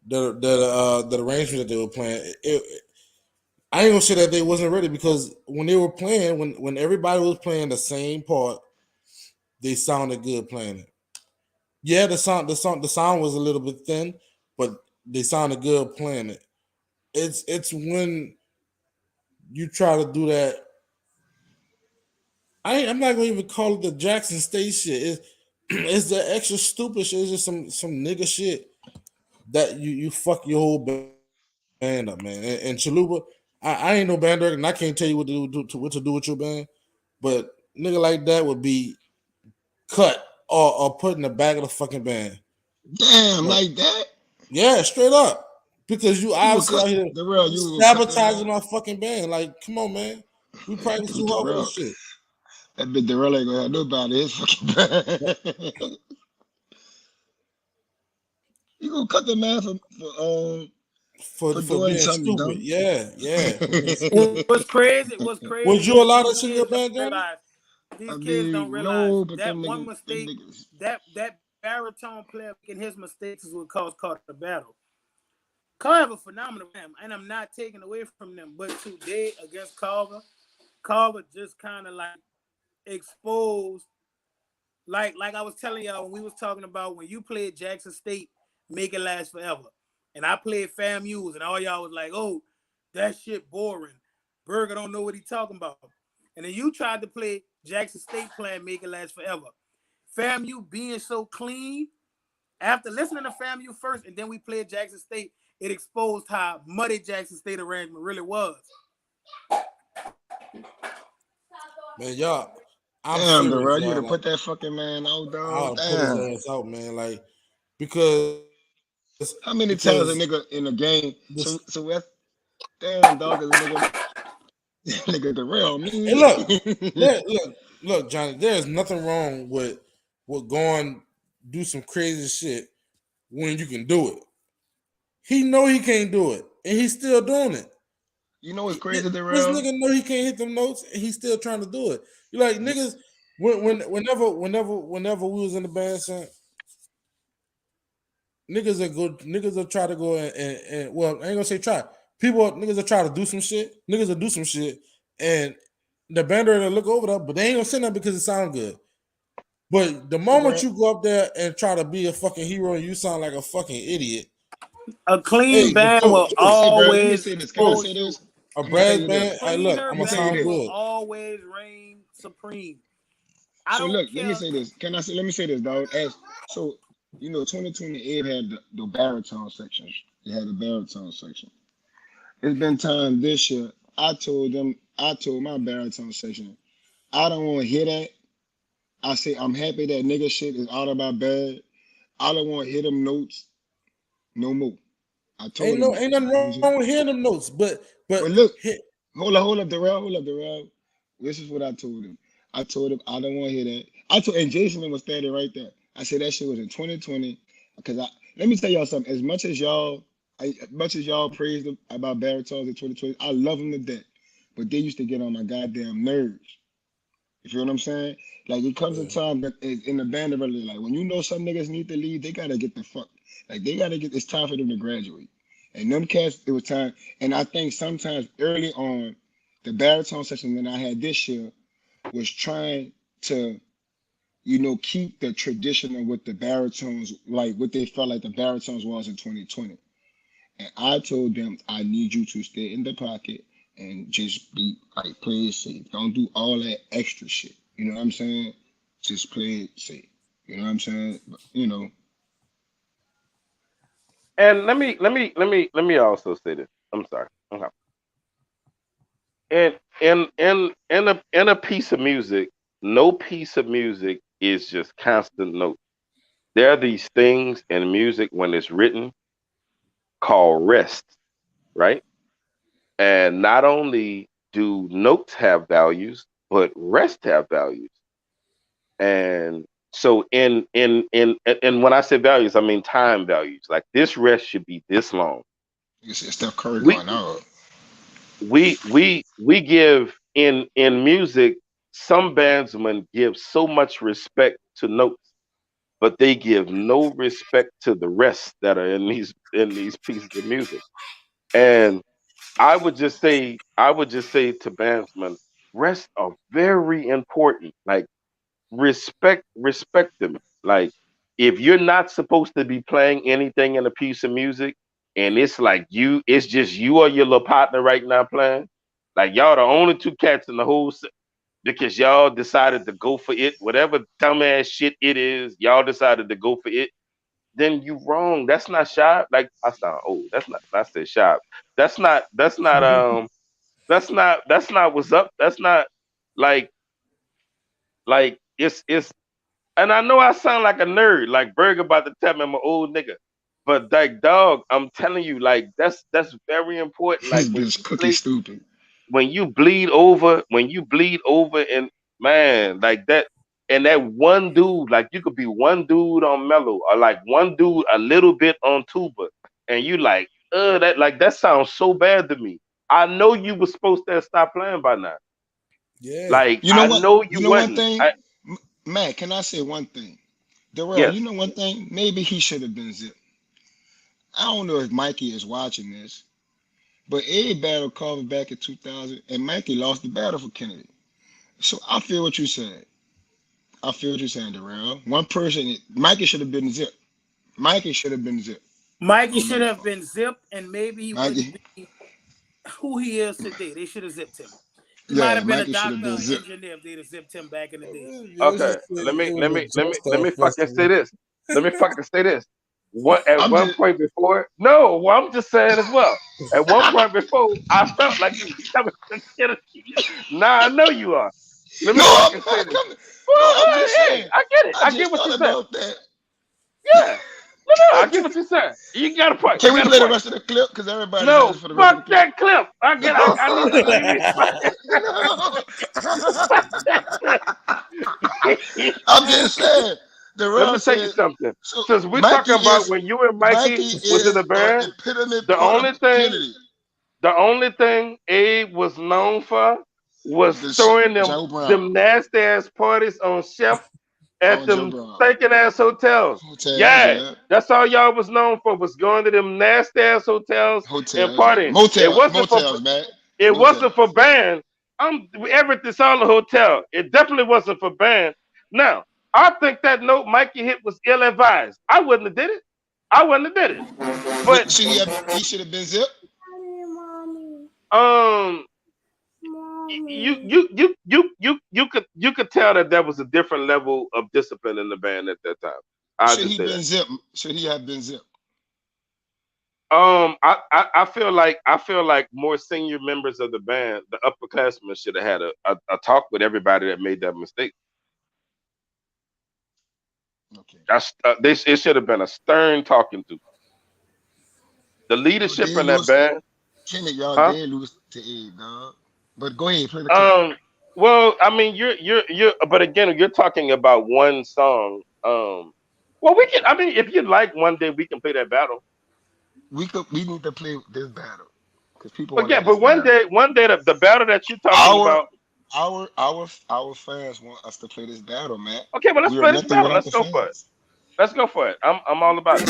Speaker 1: the arrangement that they were playing. I ain't gonna say that they wasn't ready because when they were playing, when everybody was playing the same part, they sounded good playing it. Yeah, the sound was a little bit thin, but they sounded good playing it. It's when you try to do that. I'm not gonna even call it the Jackson State shit. It's the extra stupid shit. It's just some nigga shit that you fuck your whole band up, man. And Chalupa, I ain't no band director, and I can't tell you what to do with your band. But nigga like that would be cut or put in the back of the fucking band.
Speaker 3: Damn,
Speaker 1: But,
Speaker 3: like that.
Speaker 1: yeah, straight up. Because you
Speaker 3: You would
Speaker 1: obviously
Speaker 3: cut
Speaker 1: out here
Speaker 3: the real. You would cut that
Speaker 1: sabotaging
Speaker 3: man.
Speaker 1: my fucking band. Like, come on, man. We practice too
Speaker 3: The
Speaker 1: hard for
Speaker 3: real.
Speaker 1: this shit.
Speaker 3: That bitch the real ain't gonna have nobody. It's fucking bad. You gonna cut the man
Speaker 1: For
Speaker 3: for
Speaker 1: for
Speaker 3: doing
Speaker 1: being
Speaker 3: something
Speaker 1: stupid.
Speaker 3: dumb.
Speaker 1: Yeah. For being stupid.
Speaker 2: What's crazy? What's
Speaker 1: Would
Speaker 2: crazy
Speaker 1: you
Speaker 2: is
Speaker 1: allow
Speaker 2: these
Speaker 1: that shit in your
Speaker 2: kids don't
Speaker 1: band, Johnny?
Speaker 2: realize. These
Speaker 3: I
Speaker 2: kids don't
Speaker 3: mean,
Speaker 2: realize
Speaker 3: no, but
Speaker 2: that one
Speaker 3: them
Speaker 2: mistake,
Speaker 3: niggas.
Speaker 2: that baritone player making his mistakes is what caused Carter the battle. Carver phenomenal, and I'm not taking away from them. But today against Carver just kind of like exposed, like I was telling y'all when we was talking about when you played Jackson State, Make It Last Forever, and I played FAMU's, and all y'all was like, "Oh, that shit boring. Berger don't know what he talking about." And then you tried to play Jackson State playing Make It Last Forever. FAMU being so clean. After listening to FAMU first, and then we played Jackson State, it exposed how muddy Jackson State arrangement really was.
Speaker 1: Man, y'all, I'm
Speaker 3: Damn,
Speaker 1: serious,
Speaker 3: bro, you would
Speaker 1: y'all.
Speaker 3: have
Speaker 1: Like,
Speaker 3: put that fucking man out,
Speaker 1: I
Speaker 3: dog.
Speaker 1: ought to put his
Speaker 3: Damn.
Speaker 1: ass out, man. Like, because
Speaker 3: How many times a
Speaker 1: because
Speaker 3: nigga in a game?
Speaker 1: this.
Speaker 3: So that's damn dog is a nigga. Nigga, the real
Speaker 1: Hey,
Speaker 3: me.
Speaker 1: look, Johnny. There's nothing wrong with going do some crazy shit when you can do it. He know he can't do it, and he's still doing it.
Speaker 3: You know what's
Speaker 1: This
Speaker 3: crazy, the
Speaker 1: this
Speaker 3: real?
Speaker 1: nigga know he can't hit them notes, and he's still trying to do it. You like niggas whenever we was in the band, son, niggas will try to go and well, I ain't gonna say try. Niggas will try to do some shit. Niggas will do some shit, and the band will look over that, but they ain't gonna say nothing because it sounds good. But the
Speaker 3: Hey,
Speaker 1: moment
Speaker 3: bro.
Speaker 1: you go up there and try to be a fucking hero and you sound like a fucking idiot,
Speaker 2: A clean
Speaker 1: hey, the
Speaker 2: band will
Speaker 1: coach,
Speaker 3: Hey, bro. Let me
Speaker 2: always
Speaker 3: say this. Can I say
Speaker 2: expose you.
Speaker 3: this?
Speaker 1: a
Speaker 3: I'm gonna tell
Speaker 1: brass
Speaker 3: you
Speaker 2: A
Speaker 1: band,
Speaker 3: this.
Speaker 1: hey, look,
Speaker 2: cleaner
Speaker 1: I'm
Speaker 3: I'm gonna
Speaker 1: gonna
Speaker 3: tell you
Speaker 1: sound
Speaker 2: band
Speaker 3: this.
Speaker 2: will
Speaker 1: good.
Speaker 2: always reign supreme. I
Speaker 3: So
Speaker 2: don't
Speaker 3: look, let me
Speaker 2: care.
Speaker 3: say this. Can I say? Let me say this, dog. So You know, 2020 Abe had the baritone section. They had the baritone section. It's been time this year. I told my baritone section, I don't want to hear that. I say I'm happy that nigga shit is out of my bag. I don't want to hear them notes no more. I told him that.
Speaker 1: Ain't nothing
Speaker 3: You know what I'm
Speaker 1: wrong
Speaker 3: saying?
Speaker 1: with hearing them notes, but
Speaker 3: But look,
Speaker 1: hit,
Speaker 3: hold up, Darrell. This is what I told him. I told him I don't want to hear that. And Jason was standing right there. I said that shit was in 2020. Because let me tell y'all something. As much as y'all praised them about baritones in 2020, I love them to death. But they used to get on my goddamn nerves. You feel what I'm saying? Like it comes a
Speaker 1: yeah,
Speaker 3: time that in the band of really like when you know some niggas need to leave, they gotta get the fuck. Like they gotta get. It's time for them to graduate. And them cats, it was time. And I think sometimes early on, the baritone session that I had this year was trying to, keep the tradition of what the baritones like, what they felt like the baritones was in 2020. And I told them, I need you to stay in the pocket and just be like, play it safe. Don't do all that extra shit. You know what I'm saying? Just play it safe. You know what I'm saying? But,
Speaker 4: And let me also say this. I'm sorry. Okay. In a piece of music, no piece of music is just constant notes. There are these things in music when it's written called rest, right? And not only do notes have values, but rest have values. And so and when I say values, I mean time values. Like this rest should be this long.
Speaker 3: it's Steph Curry
Speaker 4: We
Speaker 3: going out.
Speaker 4: we give in music, some bandsmen give so much respect to notes, but they give no respect to the rest that are in these pieces of music. And I would just say to bandsmen, rest are very important. Like respect them. Like if you're not supposed to be playing anything in a piece of music, and it's just you or your little partner right now playing, like y'all the only two cats in the because y'all decided to go for it, whatever dumbass shit it is, y'all decided to go for it. Then you wrong. That's not shy. Like I sound old. That's not. I said shy. That's not. That's not. That's not what's up. That's not like it's. And I know I sound like a nerd, like Berg about to tell me I'm an old nigga. But like dog, I'm telling you, like that's very important.
Speaker 3: This
Speaker 4: Like
Speaker 3: bitch cookie stupid.
Speaker 4: when you bleed over and man, like that and that one dude, like you could be one dude on mellow or like one dude a little bit on tuba, and you like, that sounds so bad to me. I know you were supposed to have stopped playing by now.
Speaker 1: yeah.
Speaker 4: Like
Speaker 3: You know
Speaker 4: I
Speaker 3: what?
Speaker 4: know
Speaker 3: You
Speaker 4: you
Speaker 3: know one
Speaker 4: wasn't.
Speaker 3: thing? Matt, can I say one thing? Darrell, you
Speaker 4: Yes.
Speaker 3: know one thing? Maybe he should have been zipped. I don't know if Mikey is watching this, but Abe battled Carver back in 2000, and Mikey lost the battle for Kennedy. So I feel what you're saying. I feel what you're saying, Darrell. One person, Mikey should have been zipped. Mikey should have been zipped.
Speaker 2: Mikey
Speaker 3: No
Speaker 2: should
Speaker 3: matter
Speaker 2: have
Speaker 3: fuck.
Speaker 2: been zipped, and maybe he wouldn't
Speaker 3: Mikey,
Speaker 2: be who he is today. They should have zipped him. He might
Speaker 3: yeah,
Speaker 2: have been a
Speaker 3: Mikey should have
Speaker 2: doctor
Speaker 3: been
Speaker 2: or
Speaker 3: zipped.
Speaker 2: engineer if they'd have zipped him back in the day.
Speaker 1: Yeah, let's
Speaker 4: Okay,
Speaker 1: just say
Speaker 4: let me
Speaker 1: it
Speaker 4: let
Speaker 1: was
Speaker 4: me
Speaker 1: a
Speaker 4: let me
Speaker 1: just
Speaker 4: let me
Speaker 1: off
Speaker 4: fucking say
Speaker 1: festival.
Speaker 4: this. Let me fucking say this. At
Speaker 3: I'm
Speaker 4: one
Speaker 3: just,
Speaker 4: point before, no, well, I'm just saying as well. At one point before, I felt like you was coming to get us. Now I know you are. Let me
Speaker 3: no, I'm
Speaker 4: fucking say
Speaker 3: not
Speaker 4: this.
Speaker 3: coming. No,
Speaker 4: Well,
Speaker 3: I'm just
Speaker 4: hey,
Speaker 3: saying.
Speaker 4: I get it.
Speaker 3: I
Speaker 4: I get
Speaker 3: just
Speaker 4: what
Speaker 3: thought
Speaker 4: you're saying.
Speaker 3: about that.
Speaker 4: Yeah. No, I get what you're saying. You got a point. You
Speaker 3: Can we
Speaker 4: got a
Speaker 3: play the
Speaker 4: point.
Speaker 3: rest of the clip? Because everybody's
Speaker 4: No,
Speaker 3: asking for the rest of
Speaker 4: fuck
Speaker 3: the clip.
Speaker 4: that clip. I
Speaker 3: No,
Speaker 4: get. I need to see this.
Speaker 3: no.
Speaker 4: Fuck that clip.
Speaker 3: I'm just saying. The
Speaker 4: Let me
Speaker 3: real
Speaker 4: tell you
Speaker 3: said.
Speaker 4: something.
Speaker 3: So
Speaker 4: Since we're
Speaker 3: Mikey
Speaker 4: talking about
Speaker 3: is
Speaker 4: when you and Mikey
Speaker 3: Mikey
Speaker 4: was in the
Speaker 3: is an
Speaker 4: band,
Speaker 3: epitome
Speaker 4: the
Speaker 3: part of
Speaker 4: only thing,
Speaker 3: Kennedy.
Speaker 4: the only thing Abe was known for was throwing them
Speaker 3: Joe Brown
Speaker 4: them nasty ass parties on Chef at
Speaker 3: on Joe
Speaker 4: them
Speaker 3: Brown
Speaker 4: stinking ass hotels.
Speaker 3: hotels,
Speaker 4: Yeah,
Speaker 3: yeah,
Speaker 4: that's all y'all was known for was going to them nasty ass hotels and
Speaker 3: hotels, yeah,
Speaker 4: partying.
Speaker 3: motels, man,
Speaker 4: It wasn't for
Speaker 3: motels.
Speaker 4: band. Everything's all a hotel. It definitely wasn't for band. Now, I think that note Mikey hit was ill advised. I wouldn't have did it. I wouldn't have did it. But
Speaker 3: Should he should have been zipped?
Speaker 4: um, you could tell that there was a different level of discipline in the band at that time. I
Speaker 3: Should
Speaker 4: just
Speaker 3: he
Speaker 4: say
Speaker 3: been
Speaker 4: that.
Speaker 3: zipped? Should he have been zipped?
Speaker 4: I feel like more senior members of the band, the upperclassmen, should have had a talk with everybody that made that mistake.
Speaker 3: Okay.
Speaker 4: It should have been a stern talking to. The
Speaker 3: Y'all
Speaker 4: leadership
Speaker 3: did
Speaker 4: in that
Speaker 3: lose.
Speaker 4: band,
Speaker 3: Kenneth, y'all
Speaker 4: huh?
Speaker 3: did lose to Abe, dog. But go ahead, play the clip.
Speaker 4: Um, well, I mean, but again, you're talking about one song. Well, we can. I mean, if you'd like, one day we can play that battle.
Speaker 3: We need to play this battle because people
Speaker 4: But
Speaker 3: want to
Speaker 4: yeah,
Speaker 3: hear
Speaker 4: but
Speaker 3: this battle.
Speaker 4: one day, the battle that you're talking
Speaker 3: Our
Speaker 4: about.
Speaker 3: our fans want us to play this battle, man.
Speaker 4: Okay, well, let's
Speaker 3: We are
Speaker 4: play this
Speaker 3: nothing
Speaker 4: battle.
Speaker 3: without
Speaker 4: Let's
Speaker 3: the
Speaker 4: go for it.
Speaker 3: fans.
Speaker 4: Let's go for it. I'm all about it.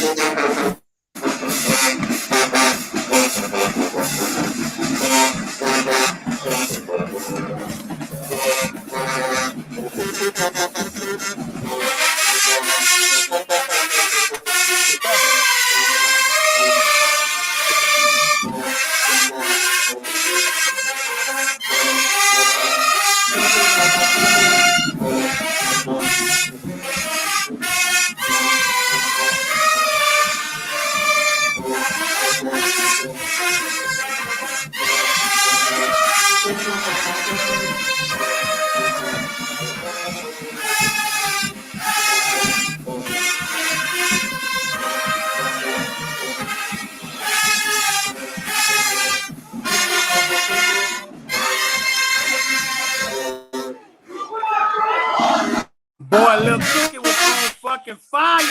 Speaker 2: Boy, Lil Cookie was on fucking fire.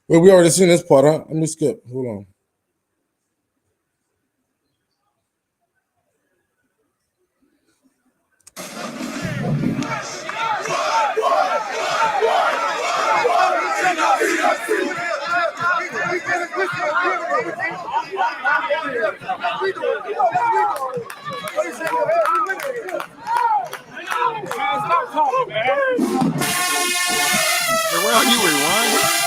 Speaker 1: Wait, we already seen this part, huh? Let me skip. Hold on.
Speaker 3: Hey, where are you rewinding?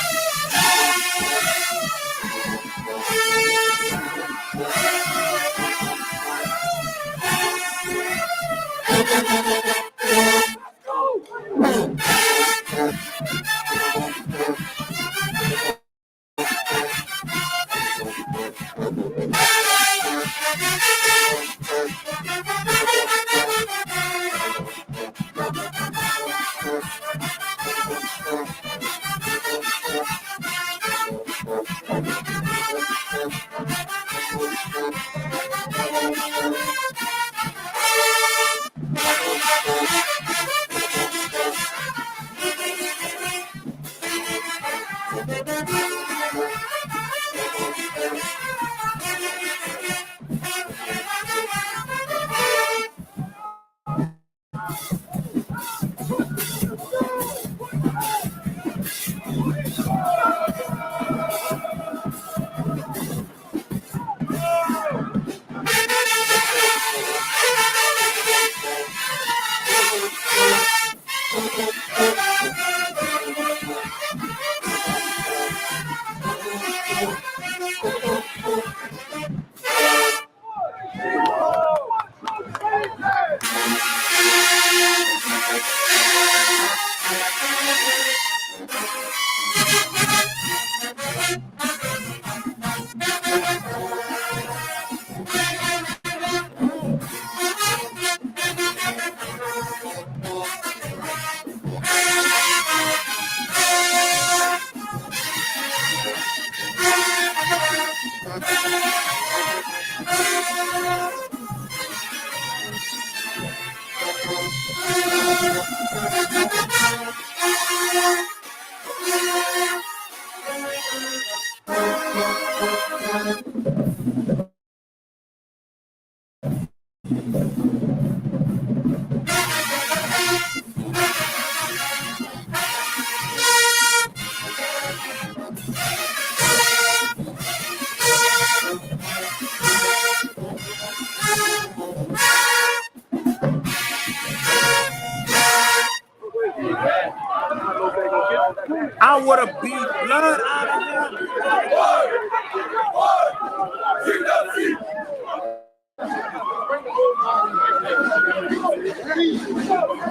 Speaker 2: I would have beat blood out of him.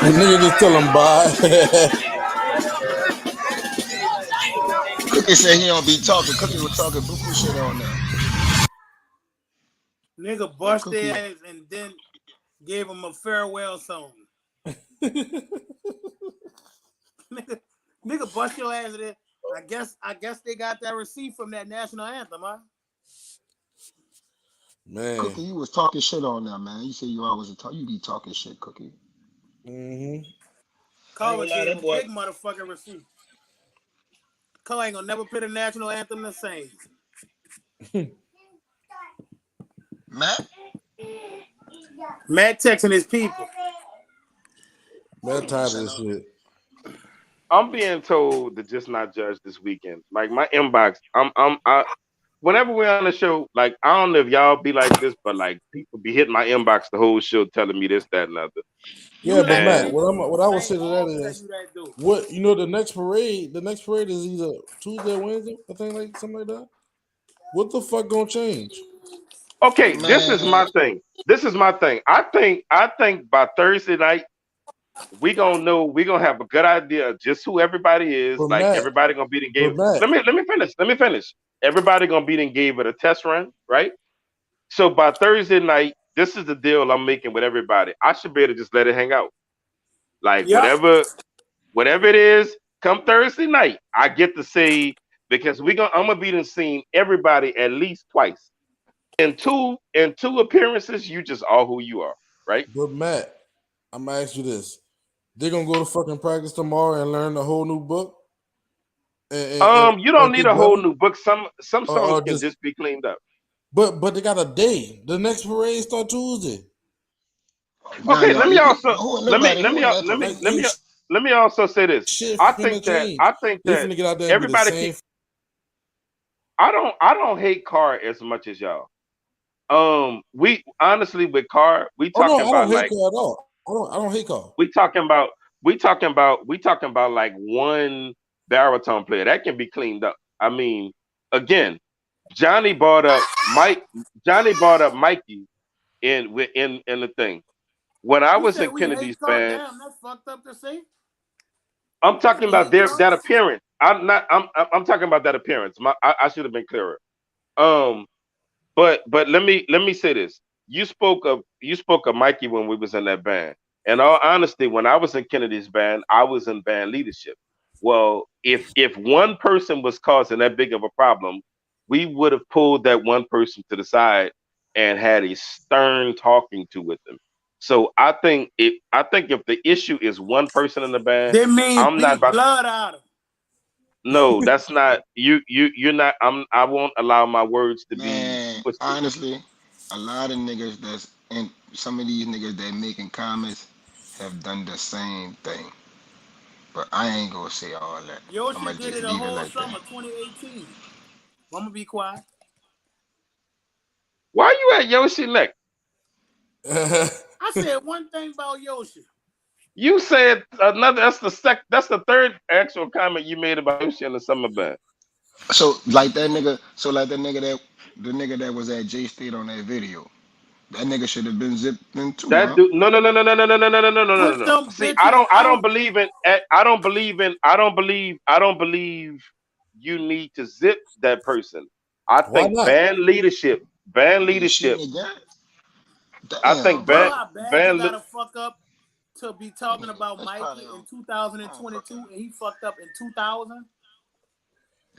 Speaker 1: The nigga just tell him bye.
Speaker 3: Cookie said he don't be talking. Cookie was talking buku shit on there.
Speaker 2: Nigga bust their ass and then gave him a farewell song. nigga bust your ass there. I guess they got that receipt from that national anthem, huh?
Speaker 1: Man.
Speaker 3: Cookie, you was talking shit on there, man. You say you always you be talking shit, Cookie.
Speaker 1: Mm-hmm.
Speaker 2: Carver gave him big motherfucking receipt. Carver ain't gonna never play the national anthem the same. Matt texting his people.
Speaker 1: Matt tired of this shit.
Speaker 4: I'm being told to just not judge this weekend. Like my inbox, whenever we're on the show, like I don't know if y'all be like this, but like people be hitting my inbox the whole show telling me this, that, and other.
Speaker 1: Yeah, but Matt, what I would say to that is, what the next parade is either Tuesday or Wednesday, I think, like something like that. What the fuck gonna change?
Speaker 4: Okay, this is my thing. I think by Thursday night we gonna know. We gonna have a good idea of just who everybody is.
Speaker 1: But
Speaker 4: like
Speaker 1: Matt,
Speaker 4: everybody gonna be engaged. Let me finish. Everybody gonna be engaged with a test run, right? So by Thursday night, this is the deal I'm making with everybody. I should be able to just let it hang out. Like whatever it is, come Thursday night, I get to say because I'm gonna be seeing everybody at least twice. In two appearances, you just are who you are, right?
Speaker 1: But Matt, I'm gonna ask you this: they're gonna go to fucking practice tomorrow and learn a whole new book.
Speaker 4: You don't need a whole new book. Some songs can just be cleaned up.
Speaker 1: But they got a day. The next parade start Tuesday.
Speaker 4: Okay, let me also say this. I think that
Speaker 1: get out there
Speaker 4: everybody I don't hate Carr as much as y'all. We honestly with Carr, we talking about like
Speaker 1: Carr at all. I don't hate Carr.
Speaker 4: We talking about like one baritone player that can be cleaned up. I mean, again, Johnny brought up Mikey in the thing. When I was in Kennedy's band,
Speaker 2: damn, that's fucked up to say.
Speaker 4: I'm talking about that appearance. I'm talking about that appearance. I should have been clearer. But let me say this. You spoke of Mikey when we was in that band. In all honesty, when I was in Kennedy's band, I was in band leadership. Well, if one person was causing that big of a problem, we would have pulled that one person to the side and had a stern talking to with them. So I think if the issue is one person in the band,
Speaker 2: they mean
Speaker 4: I'm not about
Speaker 2: blood out of.
Speaker 4: No, that's not you're not. I won't allow my words to be twisted.
Speaker 3: Honestly, a lot of niggas that's and some of these niggas that making comments have done the same thing. But I ain't gonna say all that.
Speaker 2: Yoshi
Speaker 3: I'ma
Speaker 2: did
Speaker 3: just
Speaker 2: it a
Speaker 3: leave it
Speaker 2: whole
Speaker 3: like
Speaker 2: summer,
Speaker 3: that.
Speaker 2: 2018. I'm gonna be quiet.
Speaker 4: Why are you at Yoshi neck?
Speaker 2: I said one thing about Yoshi.
Speaker 4: You said another. That's the third actual comment you made about Yoshi and the summer band.
Speaker 3: So like that nigga, so like that nigga that the nigga that was at J State on that video, that nigga should have been zipped in too,
Speaker 4: That
Speaker 3: huh?
Speaker 4: dude, no, no, no, no, no, no, no, no, no, no, no, no, no,
Speaker 2: Push
Speaker 4: no.
Speaker 2: them
Speaker 4: See,
Speaker 2: bitches
Speaker 4: I don't
Speaker 2: out.
Speaker 4: believe in, I don't believe you need to zip that person. I
Speaker 1: Why
Speaker 4: think
Speaker 1: not?
Speaker 4: band
Speaker 3: Nigga
Speaker 4: leadership.
Speaker 3: shooting again.
Speaker 4: I think
Speaker 3: Damn,
Speaker 2: You know
Speaker 3: bro.
Speaker 4: band,
Speaker 2: how bad you
Speaker 4: band.
Speaker 2: gotta fuck up to be talking about
Speaker 3: That's probably
Speaker 2: Mikey in
Speaker 3: I don't fucking
Speaker 2: 2022 and he fucked up in 2000?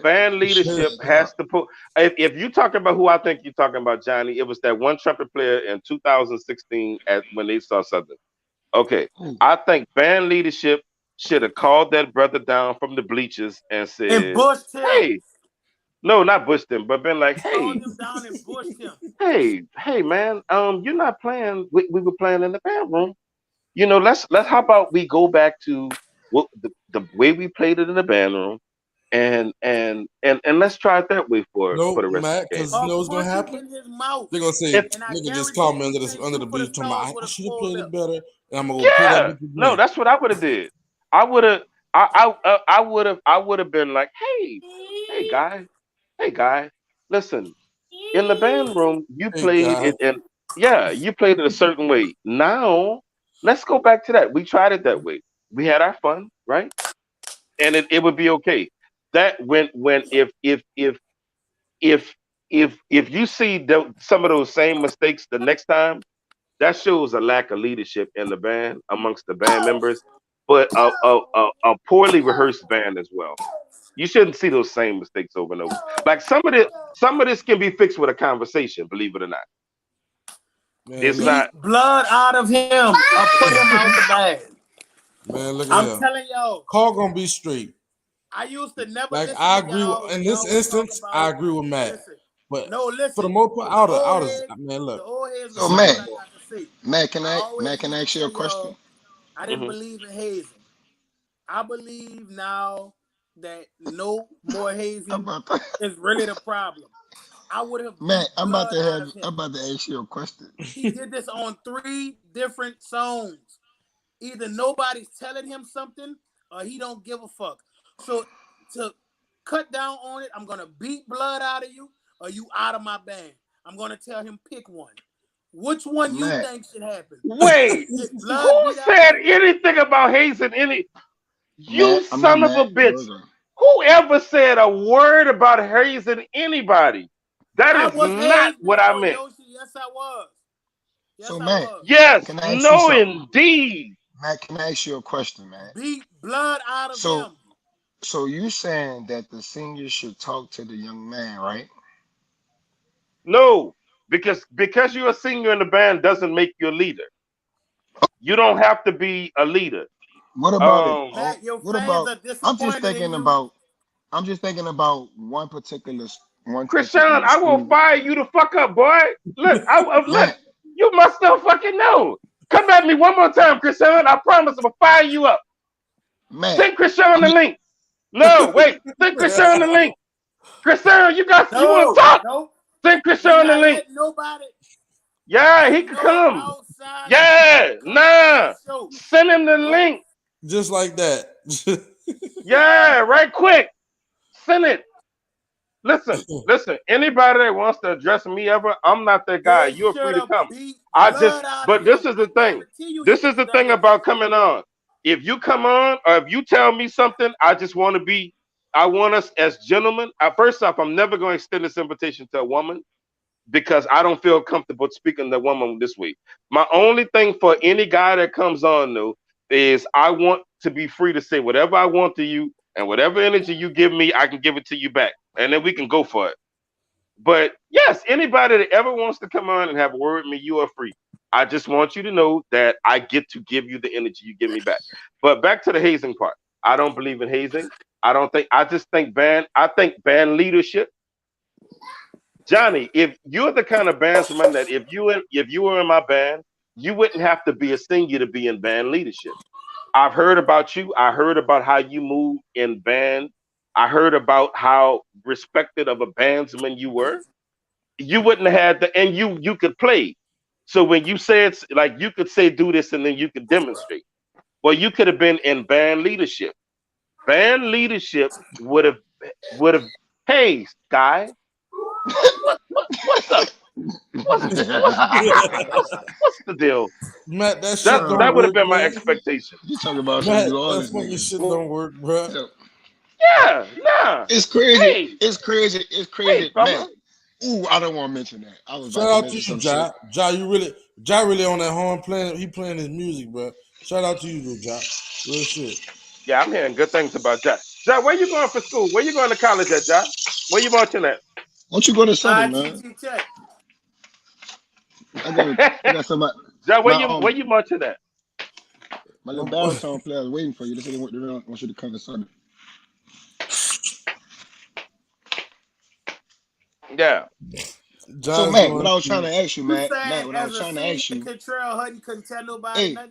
Speaker 4: Band
Speaker 3: he shooting
Speaker 4: leadership
Speaker 3: again.
Speaker 4: has to put. If you talking about who I think you're talking about, Johnny, it was that one trumpet player in 2016 at when they saw Southern. Okay,
Speaker 3: Who?
Speaker 4: I think band leadership should have called that brother down from the bleachers and
Speaker 2: And
Speaker 4: said,
Speaker 2: bushed him.
Speaker 4: "Hey, no, not pushed him, but been like,
Speaker 2: Called
Speaker 4: hey,
Speaker 2: him down and bushed him.
Speaker 4: hey, man, you're not playing. We were playing in the band room. Let's. How about we go back to what the way we played it in the band room, and let's try it that way for
Speaker 1: No,
Speaker 4: the rest of
Speaker 1: Matt,
Speaker 4: the game.
Speaker 1: because you
Speaker 2: Or
Speaker 1: know what's gonna
Speaker 2: push him
Speaker 1: happen.
Speaker 2: in his mouth.
Speaker 1: They're gonna say,
Speaker 4: If
Speaker 2: And I
Speaker 1: "Nigga, just call
Speaker 2: guarantee
Speaker 1: me
Speaker 2: you,
Speaker 1: under
Speaker 2: St.
Speaker 1: the
Speaker 2: Two for the
Speaker 1: bleachers." Talking
Speaker 2: Stars
Speaker 1: about,
Speaker 2: would
Speaker 1: I
Speaker 2: have
Speaker 1: should have
Speaker 2: pulled
Speaker 1: played it
Speaker 2: up.
Speaker 1: better, and I'm gonna go play that
Speaker 4: yeah,
Speaker 1: bitch
Speaker 4: no,
Speaker 1: again.
Speaker 4: that's what I would have did. I would have. I would have been like, hey, guy, hey, guy, listen. In the band room, you
Speaker 1: Hey,
Speaker 4: played
Speaker 1: guy.
Speaker 4: it, and yeah, you played it a certain way. Now, let's go back to that. We tried it that way. We had our fun, right? And it would be okay. That when if if you see some of those same mistakes the next time, that shows a lack of leadership in the band amongst the band members, but a poorly rehearsed band as well. You shouldn't see those same mistakes over and over. Like some of this can be fixed with a conversation, believe it or not.
Speaker 1: Man,
Speaker 4: It's
Speaker 1: look,
Speaker 2: Beat
Speaker 4: not.
Speaker 2: blood out of him or put him out the bag.
Speaker 1: man, look at
Speaker 2: I'm
Speaker 1: here.
Speaker 2: telling y'all,
Speaker 1: Call gonna be straight.
Speaker 2: I used to never
Speaker 1: Like
Speaker 2: listen
Speaker 1: I
Speaker 2: to
Speaker 1: agree
Speaker 2: y'all
Speaker 1: with,
Speaker 2: when
Speaker 1: in this
Speaker 2: y'all would talk
Speaker 1: instance, I
Speaker 2: about.
Speaker 1: agree with Matt.
Speaker 2: Listen,
Speaker 1: But
Speaker 2: no,
Speaker 1: for the
Speaker 2: listen.
Speaker 1: most part, man,
Speaker 2: The
Speaker 1: look,
Speaker 2: old heads
Speaker 3: So
Speaker 2: gonna say what I
Speaker 3: Matt,
Speaker 2: got to say.
Speaker 3: Matt,
Speaker 2: I always
Speaker 3: Can I
Speaker 2: used to
Speaker 3: ask you a
Speaker 2: tell
Speaker 3: question?
Speaker 2: y'all I didn't
Speaker 4: Mhm.
Speaker 2: believe in hazing. I believe now that no more
Speaker 3: I'm
Speaker 2: hazing
Speaker 3: about to,
Speaker 2: is really the problem. I would have
Speaker 3: Matt,
Speaker 2: beat blood out of him.
Speaker 3: I'm about to ask you a question.
Speaker 2: He did this on 3 different songs. Either nobody's telling him something or he don't give a fuck. So to cut down on it, I'm gonna beat blood out of you or you out of my band. I'm gonna tell him pick one. Which one you
Speaker 3: Matt,
Speaker 2: think should happen?
Speaker 4: Wait,
Speaker 2: Get blood
Speaker 4: who
Speaker 2: beat out of
Speaker 4: said
Speaker 2: you?
Speaker 4: anything about hazing any? You
Speaker 3: I'm not
Speaker 4: son of a
Speaker 3: Matt,
Speaker 4: bitch.
Speaker 3: Burger.
Speaker 4: Whoever said a word about hazing anybody? That
Speaker 2: I
Speaker 4: is
Speaker 2: was
Speaker 4: not
Speaker 2: hazed
Speaker 4: what I
Speaker 2: before
Speaker 4: meant.
Speaker 2: Yoshi. Yes, I was. Yes,
Speaker 3: So
Speaker 2: I
Speaker 3: Matt,
Speaker 2: was.
Speaker 4: Yes,
Speaker 3: can I ask you
Speaker 4: no,
Speaker 3: something?
Speaker 4: indeed.
Speaker 3: Matt, can I ask you a question, man?
Speaker 2: Beat blood out of
Speaker 3: So
Speaker 2: him.
Speaker 3: so you saying that the senior should talk to the young man, right?
Speaker 4: No, because you're a singer in the band doesn't make you a leader. You don't have to be a leader.
Speaker 3: What about it?
Speaker 4: Um,
Speaker 3: Oh,
Speaker 2: Matt, your
Speaker 3: what
Speaker 2: fans
Speaker 3: about?
Speaker 2: are
Speaker 3: I'm just
Speaker 2: disappointed in
Speaker 3: thinking
Speaker 2: you.
Speaker 3: about. One
Speaker 4: Krishan,
Speaker 3: particular
Speaker 4: I will
Speaker 3: school.
Speaker 4: fire you the fuck up, boy. Look, look.
Speaker 3: Matt,
Speaker 4: You must not fucking know. Come at me one more time, Krishan. I promise I'm gonna fire you up.
Speaker 3: Matt,
Speaker 4: Send Krishan
Speaker 3: I'm
Speaker 4: the
Speaker 3: just,
Speaker 4: link. No, wait. Send Krishan the link. Krishan, you want to
Speaker 2: No,
Speaker 4: talk?
Speaker 2: no.
Speaker 4: Send
Speaker 2: We
Speaker 4: Krishan the
Speaker 2: not
Speaker 4: link.
Speaker 2: letting nobody.
Speaker 4: Yeah, he
Speaker 2: Ain't
Speaker 4: can
Speaker 2: no
Speaker 4: come.
Speaker 2: outside
Speaker 4: Yeah,
Speaker 2: coming to
Speaker 4: nah.
Speaker 2: this show.
Speaker 4: Send him the
Speaker 2: Nope.
Speaker 4: link.
Speaker 1: just like that.
Speaker 4: Yeah, right quick. Send it. Listen. Anybody that wants to address me ever, I'm not that guy.
Speaker 2: They
Speaker 4: You're free
Speaker 2: should
Speaker 4: to
Speaker 2: have
Speaker 4: come.
Speaker 2: beat
Speaker 4: I just,
Speaker 2: blood out of
Speaker 4: but this
Speaker 2: him.
Speaker 4: is
Speaker 2: I
Speaker 4: the thing.
Speaker 2: guarantee you he
Speaker 4: This
Speaker 2: would
Speaker 4: is
Speaker 2: have
Speaker 4: the
Speaker 2: done
Speaker 4: thing
Speaker 2: that
Speaker 4: about
Speaker 2: shit.
Speaker 4: coming on. If you come on, or if you tell me something, I just want to be. I want us as gentlemen. First off, I'm never going to extend this invitation to a woman because I don't feel comfortable speaking to a woman this way. My only thing for any guy that comes on though is I want to be free to say whatever I want to you, and whatever energy you give me, I can give it to you back, and then we can go for it. But yes, anybody that ever wants to come on and have a word with me, you are free. I just want you to know that I get to give you the energy you give me back. But back to the hazing part. I don't believe in hazing. I don't think. I just think band. I think band leadership. Johnny, if you're the kind of bandsman that if you were in my band, you wouldn't have to be a singer to be in band leadership. I've heard about you. I heard about how you move in band. I heard about how respected of a bandsman you were. You wouldn't have had the and you could play. So when you said like you could say do this and then you could demonstrate. Well, you could have been in band leadership. Band leadership would have. Hey, guy, what's up? What's the deal?
Speaker 1: Matt, that shit
Speaker 4: That
Speaker 1: don't
Speaker 4: that would have
Speaker 1: work,
Speaker 4: been my
Speaker 1: man.
Speaker 4: expectation.
Speaker 3: You talking about some
Speaker 1: Matt,
Speaker 3: New
Speaker 1: that
Speaker 3: Orleans
Speaker 1: fucking
Speaker 3: niggas.
Speaker 1: shit don't work, bro.
Speaker 3: Yo,
Speaker 4: Yeah, nah.
Speaker 3: it's crazy.
Speaker 4: Hey,
Speaker 3: It's crazy. It's
Speaker 4: hey,
Speaker 3: crazy,
Speaker 4: fella.
Speaker 3: Matt. Ooh, I don't want to mention that. I was
Speaker 1: Shout
Speaker 3: about to
Speaker 1: out to
Speaker 3: mention
Speaker 1: you,
Speaker 3: some shit.
Speaker 1: Ja. Ja really on that horn playing. He playing his music, bro. Shout out to you, though, Ja. Real shit.
Speaker 4: Yeah, I'm hearing good things about Jack. Jack, where you going for school? Where you going to college at, Jack? Where you watching at?
Speaker 3: Why don't you go to Southern, man?
Speaker 2: TT Tech.
Speaker 3: I got some
Speaker 4: Jack, where
Speaker 3: my
Speaker 4: you marching at?
Speaker 3: my
Speaker 1: My
Speaker 3: little
Speaker 1: boy,
Speaker 3: baritone player is waiting for you. They said they want you to come to Southern.
Speaker 4: Yeah.
Speaker 3: So
Speaker 1: Ja's
Speaker 3: Matt, what
Speaker 1: going
Speaker 3: I was trying
Speaker 1: to.
Speaker 3: to ask you,
Speaker 2: You
Speaker 3: Matt,
Speaker 2: saying
Speaker 3: what I
Speaker 2: as
Speaker 3: was
Speaker 2: a
Speaker 3: trying to
Speaker 2: senior,
Speaker 3: ask you,
Speaker 2: Contrell Hutton couldn't tell nobody
Speaker 3: hey,
Speaker 2: nothing?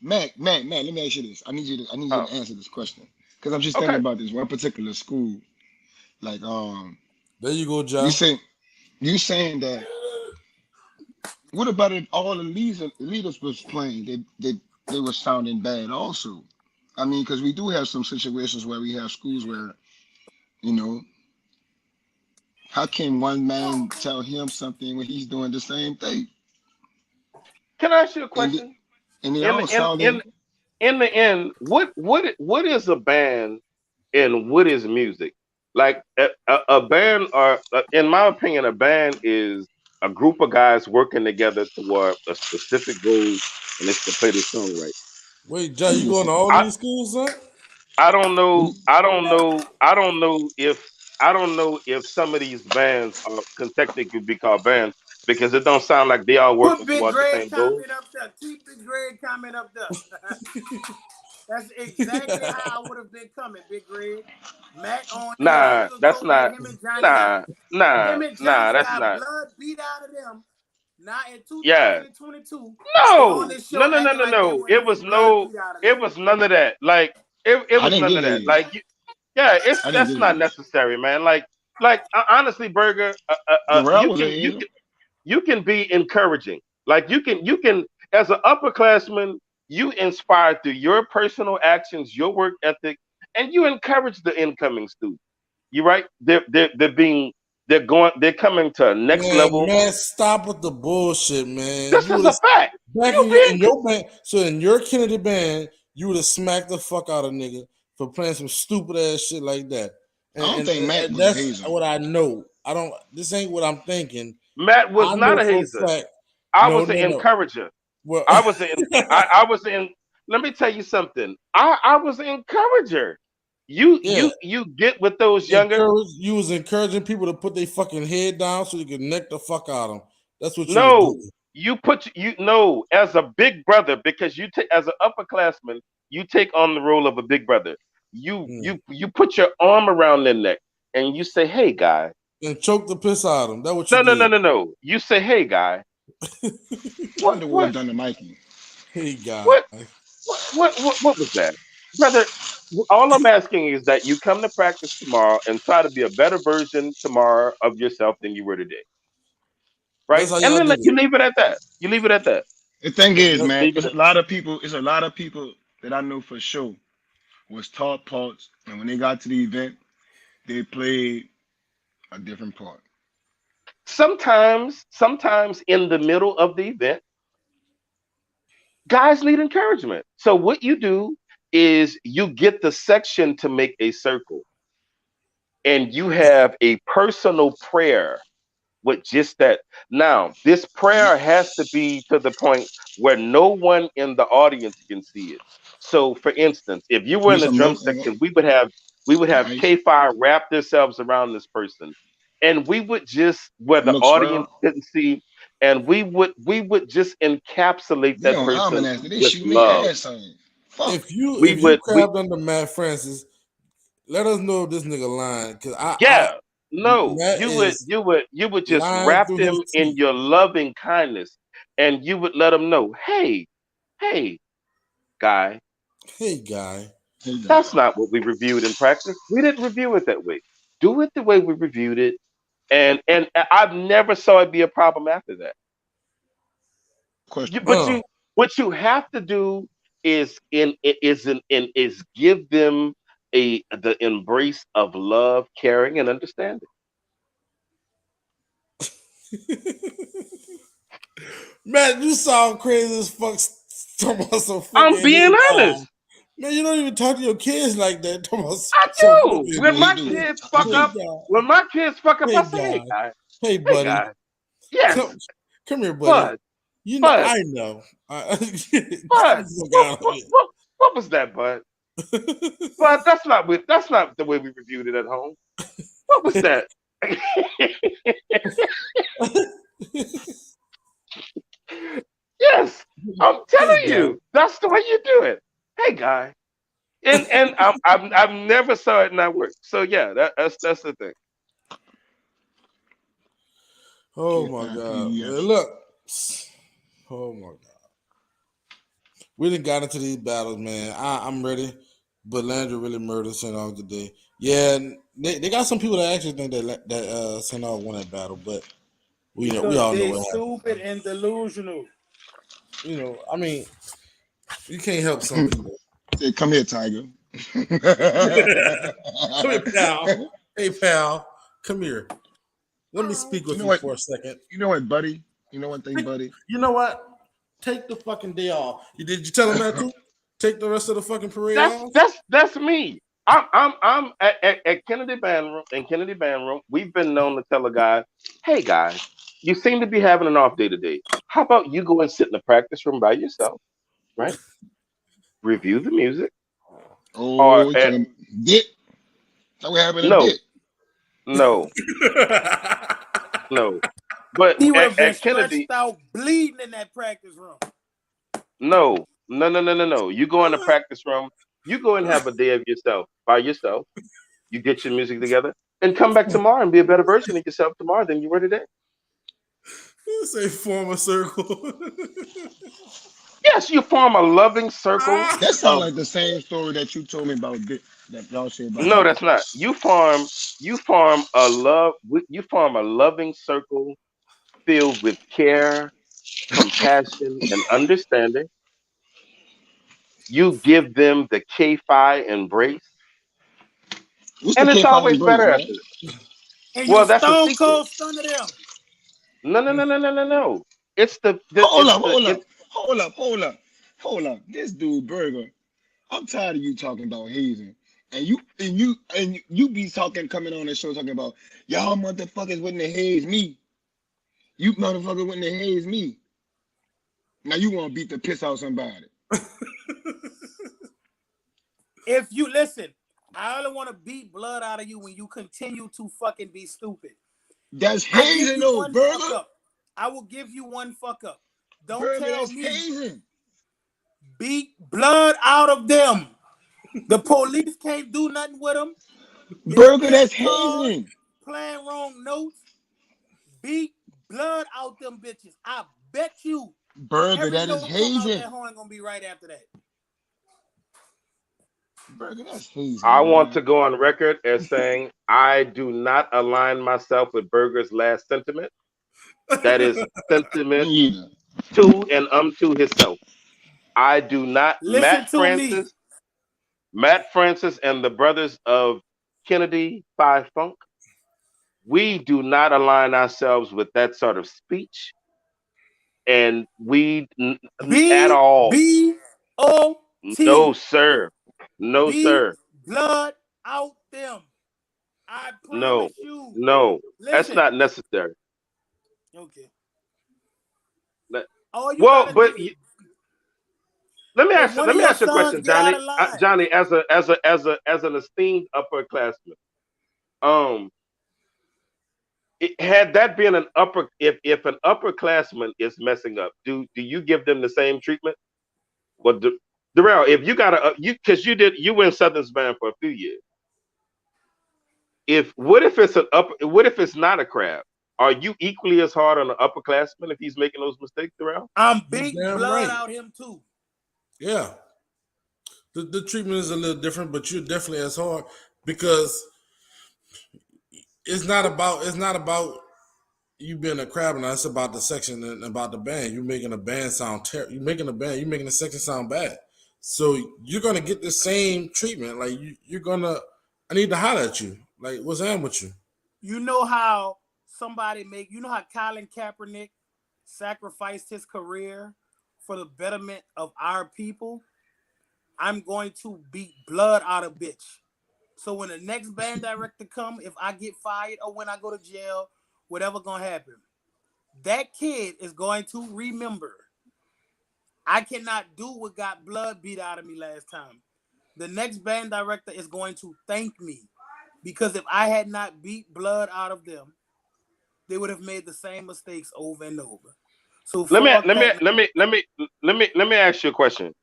Speaker 3: Matt, let me ask you this. I need you
Speaker 4: Oh,
Speaker 3: to answer this question. Because I'm just thinking
Speaker 4: okay.
Speaker 3: about this one particular school. Like
Speaker 1: There you go,
Speaker 3: you
Speaker 1: Ja.
Speaker 3: say you saying that what about if all the leaders was playing? They were sounding bad also. I mean, because we do have some situations where we have schools where, you know, how can one man tell him something when he's doing the same thing?
Speaker 4: Can I ask you a
Speaker 3: And
Speaker 4: question?
Speaker 3: and they
Speaker 4: In
Speaker 3: all
Speaker 4: the in
Speaker 3: sounding.
Speaker 4: in in the end, what is a band and what is music? Like a band, or in my opinion, a band is a group of guys working together toward a specific goal, and it's to play the song right.
Speaker 1: Wait, Ja,
Speaker 3: Let
Speaker 1: you
Speaker 3: me just
Speaker 1: going
Speaker 3: say,
Speaker 1: to all
Speaker 4: I
Speaker 1: these schools, son?
Speaker 4: I don't know.
Speaker 3: let
Speaker 4: I don't know. I don't know if some of these bands can technically be called bands because it don't sound like they all
Speaker 2: Put
Speaker 4: working
Speaker 2: Big
Speaker 4: toward the
Speaker 2: Greg
Speaker 4: same goal.
Speaker 2: comment up there. Keep Big Greg comment up there. That's exactly how I would have been coming, Big Greg. Matt on here
Speaker 4: Nah, that's
Speaker 2: sugarcoating that
Speaker 4: not.
Speaker 2: him and Johnny got
Speaker 4: Nah.
Speaker 2: him and
Speaker 4: Nah,
Speaker 2: Johnny
Speaker 4: that's
Speaker 2: got
Speaker 4: not.
Speaker 2: blood beat out of them. Now in
Speaker 4: Yeah.
Speaker 2: 2022, they on
Speaker 4: No.
Speaker 2: this show
Speaker 4: No. No. No.
Speaker 2: acting
Speaker 4: No.
Speaker 2: like they
Speaker 4: No.
Speaker 2: wasn't
Speaker 4: It was
Speaker 2: getting blood
Speaker 4: no.
Speaker 2: beat out of them.
Speaker 4: It was none of that. Like it
Speaker 3: I
Speaker 4: was
Speaker 3: didn't
Speaker 4: none
Speaker 3: get
Speaker 4: of that.
Speaker 3: it.
Speaker 4: Yeah.
Speaker 3: I didn't
Speaker 4: That's
Speaker 3: get
Speaker 4: not
Speaker 3: it.
Speaker 4: necessary, man. Honestly, Burger.
Speaker 3: Darrell was a hater.
Speaker 4: You can be encouraging. Like you can as an upperclassman, you inspire through your personal actions, your work ethic, and you encourage the incoming student. You right? They're coming to a next level.
Speaker 1: Man, stop with the bullshit, man.
Speaker 4: This
Speaker 1: You
Speaker 4: is
Speaker 1: would
Speaker 4: a
Speaker 1: have
Speaker 4: fact.
Speaker 1: back
Speaker 4: You
Speaker 1: in
Speaker 4: being
Speaker 1: your band. So in your Kennedy band, you would have smacked the fuck out of nigga for playing some stupid ass shit like that.
Speaker 3: I don't think Matt
Speaker 1: And
Speaker 3: was a
Speaker 1: that's
Speaker 3: hater.
Speaker 1: what I know. I don't. This ain't what I'm thinking.
Speaker 4: Matt was
Speaker 1: I
Speaker 4: not
Speaker 1: know
Speaker 4: a
Speaker 1: for
Speaker 4: hazer.
Speaker 1: a fact.
Speaker 4: I
Speaker 1: No,
Speaker 4: was an
Speaker 1: no, no.
Speaker 4: encourager.
Speaker 1: Well,
Speaker 4: I was in. I was in. Let me tell you something. I was an encourager. You
Speaker 1: yeah.
Speaker 4: you you get with those younger.
Speaker 1: You was encouraging people to put their fucking head down so you could neck the fuck out of them. That's what you was
Speaker 4: No,
Speaker 1: doing.
Speaker 4: you know as a big brother because you take as an upperclassman you take on the role of a big brother.
Speaker 1: Mm.
Speaker 4: You put your arm around their neck and you say, "Hey, guy."
Speaker 1: And choke the piss out of them. That's what you
Speaker 4: No, no, no,
Speaker 1: did.
Speaker 4: no, no. You say, "Hey, guy." What
Speaker 3: Underwood
Speaker 4: what
Speaker 3: done to Mikey.
Speaker 1: Hey, guy.
Speaker 4: what what was that, brother? All I'm asking is that you come to practice tomorrow and try to be a better version tomorrow of yourself than you were today, right?
Speaker 1: That's how
Speaker 4: And
Speaker 1: y'all
Speaker 4: then
Speaker 1: did
Speaker 4: you
Speaker 1: it.
Speaker 4: leave it at that. You leave it at that.
Speaker 3: The thing is, man,
Speaker 4: Leave it
Speaker 3: it's
Speaker 4: at
Speaker 3: a lot of people. It's a lot of people that I know for sure was taught parts, and when they got to the event, they played a different part.
Speaker 4: sometimes in the middle of the event, guys need encouragement. So what you do is you get the section to make a circle and you have a personal prayer with just that. Now, this prayer has to be to the point where no one in the audience can see it. So, for instance, if you were
Speaker 3: Need
Speaker 4: in the
Speaker 3: some
Speaker 4: drum
Speaker 3: milk
Speaker 4: section, we would have
Speaker 3: ice,
Speaker 4: K-Fire wrap themselves around this person, and we would just where the
Speaker 3: milk
Speaker 4: audience
Speaker 3: swirl.
Speaker 4: couldn't see, and we would just encapsulate
Speaker 3: They
Speaker 4: that
Speaker 3: on
Speaker 4: person
Speaker 3: almanac. They
Speaker 4: with
Speaker 3: shooting their
Speaker 4: love.
Speaker 3: ass on. Fuck.
Speaker 4: We
Speaker 1: If you
Speaker 4: would we
Speaker 1: crabbed under Matt Francis, let us know if this nigga lying. Cause I
Speaker 4: Yeah, no,
Speaker 1: Matt is
Speaker 4: you would just
Speaker 1: lying
Speaker 4: wrap
Speaker 1: through his
Speaker 4: them in
Speaker 1: teeth.
Speaker 4: your loving kindness, and you would let them know, hey, guy,
Speaker 1: Hey, guy.
Speaker 3: Hey, God.
Speaker 4: that's not what we reviewed in practice. We didn't review it that way. Do it the way we reviewed it, and I've never saw it be a problem after that.
Speaker 3: Question.
Speaker 4: You, but
Speaker 1: Uh,
Speaker 4: you, what you have to do is give them the embrace of love, caring, and understanding.
Speaker 1: Man, you sound crazy as fuck. Talking about some fucking
Speaker 4: I'm being
Speaker 1: hey
Speaker 4: honest.
Speaker 1: God. Man, you don't even talk to your kids like that. Talking about
Speaker 4: I
Speaker 1: some
Speaker 4: do.
Speaker 1: fucking
Speaker 3: He
Speaker 4: When
Speaker 3: do, he
Speaker 4: my
Speaker 3: do.
Speaker 4: kids
Speaker 3: He
Speaker 4: fuck
Speaker 1: hey
Speaker 3: do.
Speaker 4: up,
Speaker 1: God,
Speaker 4: I
Speaker 1: hey
Speaker 4: say, hey
Speaker 1: God,
Speaker 4: guy,
Speaker 1: hey
Speaker 4: hey
Speaker 1: buddy,
Speaker 4: guy, yes,
Speaker 1: come come here, buddy.
Speaker 4: bud,
Speaker 1: You know,
Speaker 4: bud,
Speaker 1: I know. Get
Speaker 4: bud.
Speaker 1: the fuck
Speaker 4: What
Speaker 1: out of
Speaker 4: what what, what was that, bud? But that's not the way we reviewed it at home. What was that? Yes, I'm
Speaker 1: hey
Speaker 4: telling
Speaker 1: God.
Speaker 4: you, that's the way you do it. Hey guy, and I've never saw it not work. So yeah, that's the thing.
Speaker 1: Oh my God, man! Look, oh my God, we done got into these battles, man. I'm ready, but Landry really murdered St. Aug today. Yeah, and they got some people that actually think that St. Aug won that battle, but we
Speaker 2: Because
Speaker 1: all know
Speaker 2: they
Speaker 1: what happened.
Speaker 2: stupid and delusional.
Speaker 1: I mean, you can't help some people.
Speaker 3: Say, come here, Tiger.
Speaker 1: Come here, pal. Hey, pal, come here. Let me speak
Speaker 3: You
Speaker 1: with
Speaker 3: know
Speaker 1: you
Speaker 3: what?
Speaker 1: for a second.
Speaker 3: You know what, buddy? You know one thing, buddy?
Speaker 1: You know what? Take the fucking day off. Did you tell him that too? Take the rest of the fucking parade
Speaker 4: That's
Speaker 1: off.
Speaker 4: that's that's me. I'm at Kennedy Band Room. In Kennedy Band Room, we've been known to tell a guy, "Hey guy, you seem to be having an off day today. How about you go and sit in the practice room by yourself, right? Review the music, or
Speaker 3: Oh, we
Speaker 4: at
Speaker 3: talking dick. So we having a
Speaker 4: no,
Speaker 3: dick.
Speaker 4: no, no, but
Speaker 2: He would have been
Speaker 4: at
Speaker 2: stretched
Speaker 4: Kennedy,
Speaker 2: out, bleeding in that practice room.
Speaker 4: no, no, no, no, no, no. You go in the practice room. You go and have a day of yourself by yourself. You get your music together, and come back tomorrow and be a better version of yourself tomorrow than you were today.
Speaker 1: Say form a circle.
Speaker 4: Yes, you form a loving circle
Speaker 3: That sounds
Speaker 4: of
Speaker 3: like the same story that you told me about dick. That y'all say about
Speaker 4: no,
Speaker 3: dick.
Speaker 4: that's not. You form a loving circle filled with care, compassion, and understanding. You give them the K-Fi embrace,
Speaker 3: What's the
Speaker 4: and it's
Speaker 3: K-pop
Speaker 4: always
Speaker 3: embrace,
Speaker 4: better
Speaker 3: man?
Speaker 4: after that.
Speaker 2: And you
Speaker 4: Well, that's a
Speaker 2: stone
Speaker 4: secret.
Speaker 2: cold stunner them.
Speaker 4: No, no, no, no, no, no, no. It's
Speaker 3: Hold
Speaker 4: it's
Speaker 3: up,
Speaker 4: the
Speaker 3: hold up,
Speaker 4: it's
Speaker 3: hold up, hold up, hold up. This dude Burger. I'm tired of you talking about hazing. And you be talking coming on the show talking about y'all motherfuckers wouldn't have hazed me. You motherfuckers wouldn't have hazed me. Now you want to beat the piss out somebody.
Speaker 2: If you listen, I only want to beat blood out of you when you continue to fucking be stupid.
Speaker 3: That's
Speaker 2: I give
Speaker 3: hazing
Speaker 2: you
Speaker 3: though,
Speaker 2: one fuck
Speaker 3: Burger.
Speaker 2: up. I will give you one fuck up. Don't
Speaker 3: Burger,
Speaker 2: tell
Speaker 3: that's
Speaker 2: me
Speaker 3: hazing.
Speaker 2: beat blood out of them. The police can't do nothing with them. They
Speaker 3: Burger,
Speaker 2: stealing
Speaker 3: that's
Speaker 2: cars,
Speaker 3: hazing.
Speaker 2: playing wrong notes. Beat blood out them bitches. I bet you
Speaker 3: Burger,
Speaker 2: every
Speaker 3: that is
Speaker 2: note come out
Speaker 3: hazing.
Speaker 2: that horn gonna be right after that.
Speaker 3: Burger, that's
Speaker 4: I
Speaker 3: hazing,
Speaker 4: want to
Speaker 3: man.
Speaker 4: go on record as saying I do not align myself with Berger's last sentiment. That is
Speaker 3: Me
Speaker 4: sentiment
Speaker 3: either.
Speaker 4: to and unto himself. I do not
Speaker 2: Listen to me.
Speaker 4: Matt Francis and the brothers of Kennedy Phi Funk. We do not align ourselves with that sort of speech, and at all.
Speaker 2: B-O-T.
Speaker 4: No, sir. No,
Speaker 2: Beat
Speaker 4: sir.
Speaker 2: blood out them. I
Speaker 4: No,
Speaker 2: promise you.
Speaker 4: no. That's
Speaker 2: Listen.
Speaker 4: not necessary.
Speaker 2: Okay.
Speaker 4: Let-
Speaker 2: All you
Speaker 4: Well,
Speaker 2: gotta
Speaker 4: but
Speaker 2: do, if one
Speaker 4: let
Speaker 2: of
Speaker 4: me
Speaker 2: your
Speaker 4: ask you a
Speaker 2: sons
Speaker 4: question,
Speaker 2: get out
Speaker 4: Johnny.
Speaker 2: of line,
Speaker 4: Johnny, as an esteemed upperclassman, um, had that been an if an upperclassman is messing up, do you give them the same treatment? Well, Darrell, if you got because you were in Southern's band for a few years. If what if it's not a crab? Are you equally as hard on an upperclassman if he's making those mistakes, Darrell?
Speaker 2: I'm
Speaker 1: You
Speaker 2: beating
Speaker 1: damn
Speaker 2: blood
Speaker 1: right.
Speaker 2: out him too.
Speaker 1: Yeah. The treatment is a little different, but you're definitely as hard because it's not about you being a crab and it's about the section and about the band. You're making a band sound you're making the section sound bad. So you're gonna get the same treatment. Like you're gonna. I need to holler at you. Like, what's wrong with you?
Speaker 2: You know how you know how Colin Kaepernick sacrificed his career for the betterment of our people? I'm going to beat blood out of bitch. So when the next band director come, if I get fired or when I go to jail, whatever gonna happen, that kid is going to remember. I cannot do what got blood beat out of me last time. The next band director is going to thank me because if I had not beat blood out of them, they would have made the same mistakes over and over. So
Speaker 4: let me ask you a question.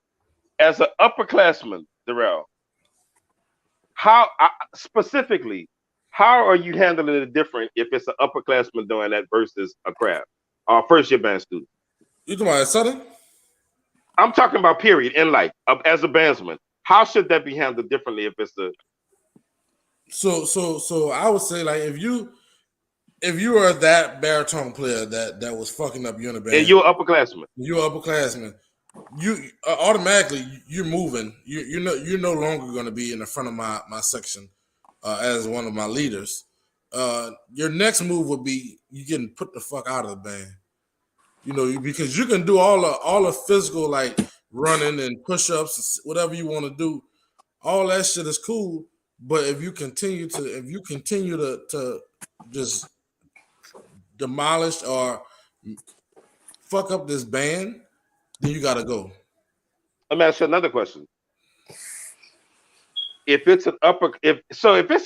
Speaker 4: As an upperclassman, Darrell, specifically, how are you handling it different if it's an upperclassman doing that versus a crab or first year band student?
Speaker 1: You talking about Southern?
Speaker 4: I'm talking about period in life as a bandsman. How should that be handled differently if it's a
Speaker 1: So I would say like if you are that baritone player that was fucking up you in the band,
Speaker 4: and you're upperclassman,
Speaker 1: you automatically you're moving. You're no longer going to be in the front of my section as one of my leaders. Your next move would be you getting put the fuck out of the band. You know, because you can do all the physical like running and push-ups, whatever you want to do. All that shit is cool, but if you continue to just demolish or fuck up this band, then you gotta go.
Speaker 4: Let me ask you another question. If it's a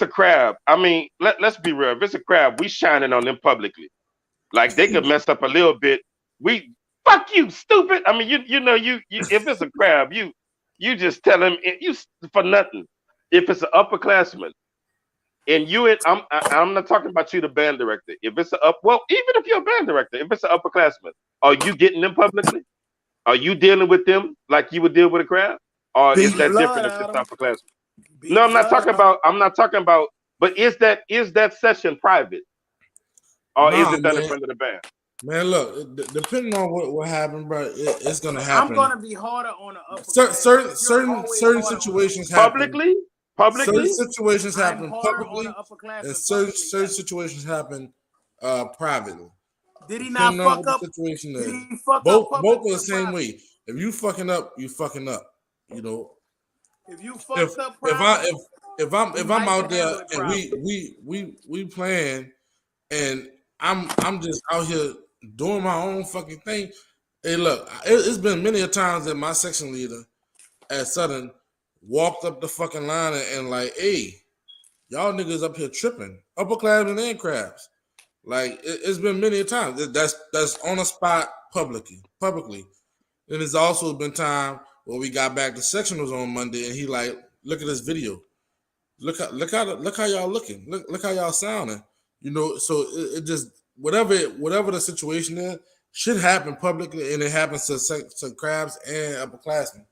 Speaker 4: crab, I mean, let's be real. If it's a crab, we shining on them publicly. Like they could mess up a little bit. We fuck you, stupid. I mean, you know, if it's a crab, you just tell him you for nothing. If it's an upperclassman, and I'm not talking about you, the band director. If it's even if you're a band director, if it's an upperclassman, are you getting them publicly? Are you dealing with them like you would deal with a crab? Or is that different if it's upperclassman? No, I'm not talking about. But is that session private, or is it done in front of the band?
Speaker 1: Man, look, depending on what happened, bro, it's gonna happen.
Speaker 2: I'm gonna be harder on the upper.
Speaker 1: Certain situations happen
Speaker 4: publicly.
Speaker 1: Certain situations happen publicly, and certain situations happen privately.
Speaker 2: Did he not fuck up?
Speaker 1: Situation is. Both are the same way. If you fucking up, you fucking up. You know.
Speaker 2: If you fucked up,
Speaker 1: if I'm out there and we playing, and I'm just out here doing my own fucking thing. Hey, look, it's been many a times that my section leader at Southern walked up the fucking line and like, hey, y'all niggas up here tripping, upperclassmen and crabs. Like it's been many a times. That's on the spot publicly. And there's also been time when we got back to sectionals on Monday, and he like, look at this video. Look how y'all looking. Look how y'all sounding. You know, so it just whatever the situation is should happen publicly, and it happens to crabs and upperclassmen.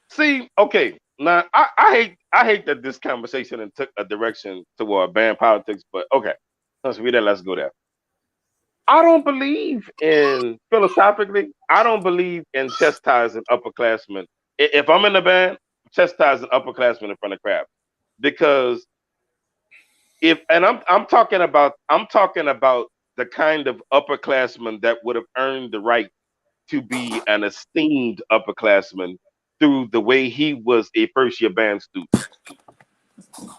Speaker 4: See, okay, now I hate that this conversation took a direction toward band politics, but okay, let's go there. I don't believe philosophically, I don't believe in chastising upperclassmen. If I'm in the band, chastising upperclassmen in front of crab, because I'm talking about the kind of upperclassman that would have earned the right to be an esteemed upperclassman through the way he was a first year band student.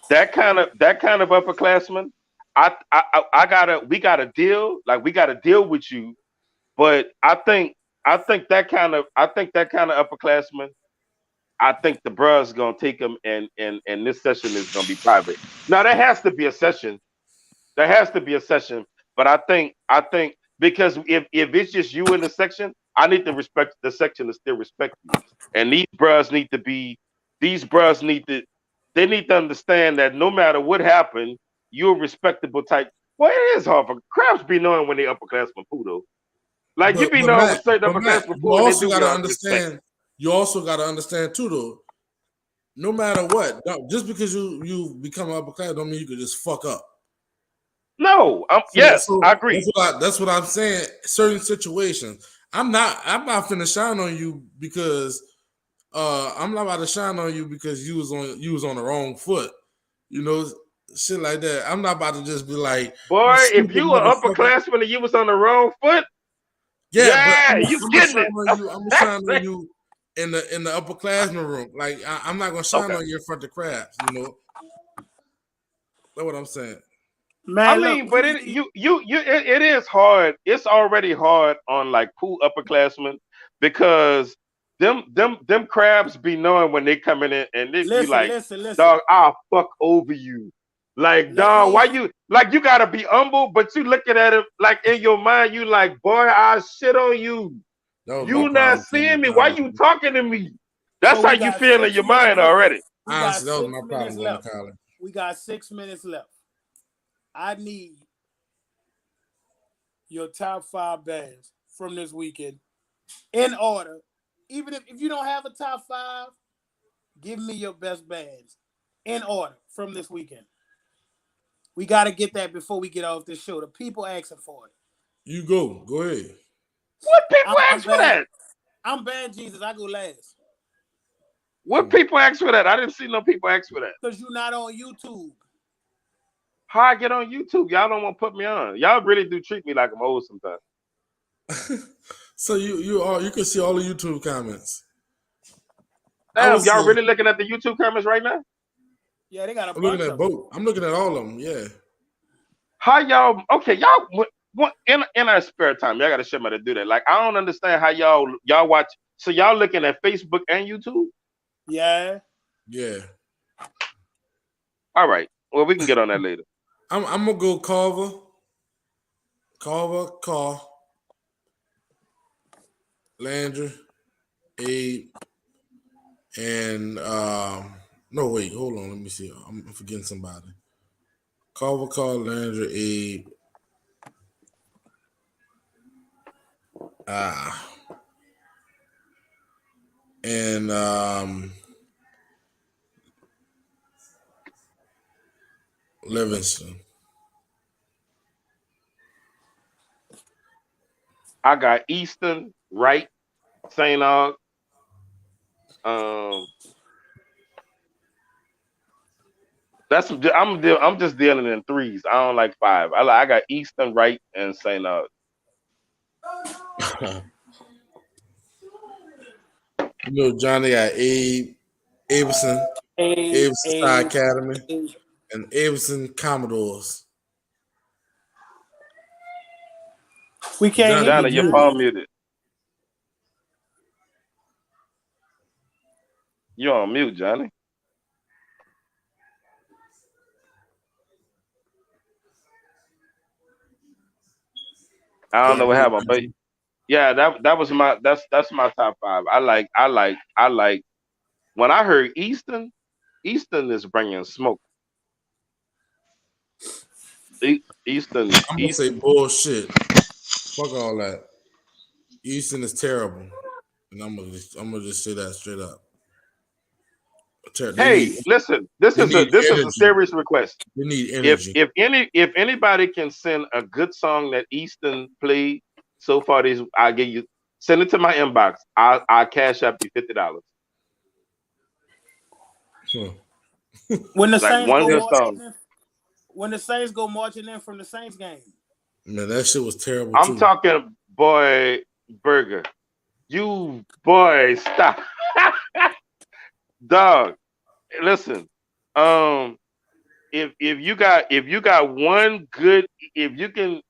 Speaker 4: That kind of upperclassman, we gotta deal with you. But I think that kind of upperclassman, I think the bruh's gonna take him, and this session is gonna be private. Now there has to be a session. But I think because if it's just you in the section, I need to respect the section to still respect you. And these bruhs need to understand that no matter what happened, you're a respectable type. Well, it is hard for crabs be knowing when they upperclassmen poodle. Like you be knowing when certain upperclassmen poodle.
Speaker 1: You also gotta understand too, though. No matter what, just because you become an upperclass, don't mean you can just fuck up.
Speaker 4: No, I agree.
Speaker 1: That's what I'm saying. Certain situations, I'm not finna shine on you because I'm not about to shine on you because you was on the wrong foot. You know, shit like that. I'm not about to just be like,
Speaker 4: Boy,
Speaker 1: you
Speaker 4: if
Speaker 1: stupid
Speaker 4: you were
Speaker 1: motherfucker.
Speaker 4: upperclassman and you was on the wrong foot,
Speaker 1: Yeah, but
Speaker 4: yeah,
Speaker 1: I'm
Speaker 4: you
Speaker 1: gonna
Speaker 4: getting
Speaker 1: shine
Speaker 4: it.
Speaker 1: on you. I'm gonna shine on you in the upperclassman room. Like I'm not gonna shine
Speaker 4: Okay.
Speaker 1: on you in front of crabs. You know, that's what I'm saying.
Speaker 4: I
Speaker 2: Man, look,
Speaker 4: mean, but it is hard. It's already hard on like cool upperclassmen because them crabs be knowing when they coming in and they be like,
Speaker 2: listen.
Speaker 4: dog, I'll fuck over you. Like,
Speaker 2: Let
Speaker 4: dog,
Speaker 2: me
Speaker 4: why you like you gotta be humble, but you looking at it like in your mind, you like, boy, I shit on you.
Speaker 1: That was my
Speaker 4: You not
Speaker 1: problem
Speaker 4: seeing
Speaker 1: too.
Speaker 4: me. Why you talking to me? That's
Speaker 2: so
Speaker 4: how
Speaker 2: we
Speaker 4: you
Speaker 2: got
Speaker 4: feel in
Speaker 2: 6
Speaker 4: your
Speaker 2: minutes
Speaker 4: mind
Speaker 2: left.
Speaker 4: already.
Speaker 2: We got
Speaker 1: Honestly, that was
Speaker 2: 6
Speaker 1: my
Speaker 2: minutes
Speaker 1: problem going
Speaker 2: left.
Speaker 1: to college.
Speaker 2: We got 6 minutes left. I need your top 5 bands from this weekend in order. Even if you don't have a top 5, give me your best bands in order from this weekend. We got to get that before we get off this show. The people asking for it.
Speaker 1: You go ahead.
Speaker 4: What people
Speaker 2: I'm
Speaker 4: ask for that?
Speaker 2: I'm band Jesus. I go last.
Speaker 4: What people ask for that? I didn't see no people ask for that.
Speaker 2: Because you're not on YouTube.
Speaker 4: How I get on YouTube? Y'all don't want to put me on. Y'all really do treat me like I'm old sometimes.
Speaker 1: So you can see all the YouTube comments.
Speaker 4: Damn, y'all really looking at the YouTube comments right now?
Speaker 2: Yeah, they got a
Speaker 1: I'm
Speaker 2: bunch
Speaker 1: looking at
Speaker 2: of them.
Speaker 1: both. I'm looking at all of them. Yeah.
Speaker 4: How y'all? Okay, y'all. What in our spare time? Y'all got to show me how to do that. Like I don't understand how y'all watch. So y'all looking at Facebook and YouTube?
Speaker 2: Yeah.
Speaker 1: Yeah.
Speaker 4: All right. Well, we can get on that later.
Speaker 1: I'm gonna go Carver, Landry, Abe, and no wait, hold on, let me see. I'm forgetting somebody. Carver, Landry, Abe. And Livingston.
Speaker 4: I got Easton, Wright, St. Aug. I'm just dealing in threes. I don't like 5. I got Easton, Wright, and St. Aug.
Speaker 1: You know, Johnny got Abe, Abelson, Star Academy, and Abelson Commodores.
Speaker 2: We can't
Speaker 4: Johnny, your phone muted. You're on mute, Johnny. I don't know what happened, but yeah, that was that's my top 5. I like when I heard Easton is bringing smoke. Easton.
Speaker 1: I'm gonna say bullshit. Fuck all that. Easton is terrible, and I'm gonna just say that straight up.
Speaker 4: Hey, listen. This is a serious request.
Speaker 1: They need energy.
Speaker 4: If anybody can send a good song that Easton played so far, I'll give you. Send it to my inbox. I'll cash up you $50.
Speaker 2: When the
Speaker 4: like
Speaker 2: Saints
Speaker 4: one
Speaker 2: go
Speaker 4: good song.
Speaker 2: When the Saints go marching in from the Saints game.
Speaker 1: Man, that shit was terrible.
Speaker 4: I'm talking, boy, Burger. You boy, stop. Dog. Listen. If you got one good, if you can,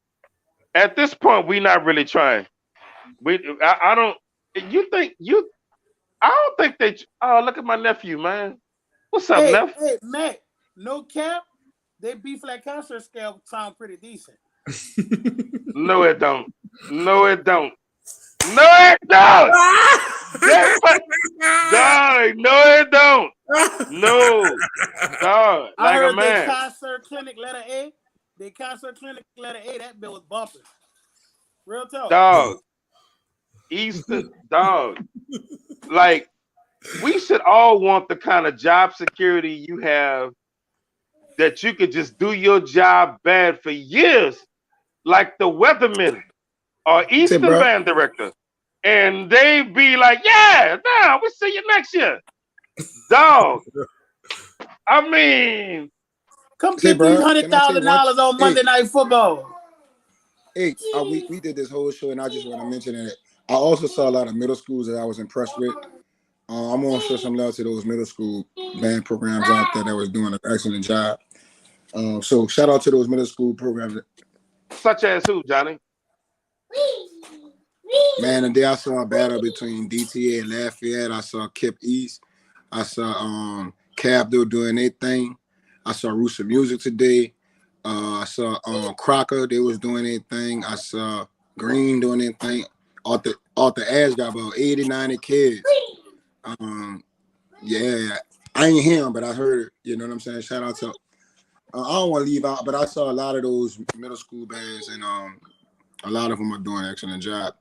Speaker 4: at this point we not really trying. I don't. I don't think they. Oh, look at my nephew, man. What's up, Neff?
Speaker 2: Hey, Matt. No cap. They beef like concert scale sound pretty decent.
Speaker 4: No, it don't. No, it don't. No, it don't. Dog, no, it don't. No, dog.
Speaker 2: I heard
Speaker 4: a man.
Speaker 2: they concert clinic letter A. They concert clinic letter A. That bill was bumping. Real talk.
Speaker 4: Dog. Easton, dog. Like, we should all want the kind of job security you have that you could just do your job bad for years, like the weatherman or Eastern band director. and they be like, yeah, nah, we'll see you next year. Dog. I mean,
Speaker 2: Come
Speaker 3: Say,
Speaker 2: get these
Speaker 3: bro, can I say one?
Speaker 2: $100,000 on
Speaker 3: Hey,
Speaker 2: Monday Night Football.
Speaker 3: hey, we did this whole show, and I just want to mention that I also saw a lot of middle schools that I was impressed with. I'm going to show some love to those middle school band programs out there that was doing an excellent job. So shout out to those middle school programs.
Speaker 4: such as who, Johnny?
Speaker 3: Man, the day I saw a battle between DTA and Lafayette, I saw Kip East. I saw Cabdo doing their thing. I saw Rooster Music today. I saw Crocker, they was doing their thing. I saw Green doing their thing. Arthur Ashe got about 80, 90 kids. Yeah, I ain't hear him, but I heard it. You know what I'm saying? Shout out to I don't want to leave out, but I saw a lot of those middle school bands, and a lot of them are doing an excellent job.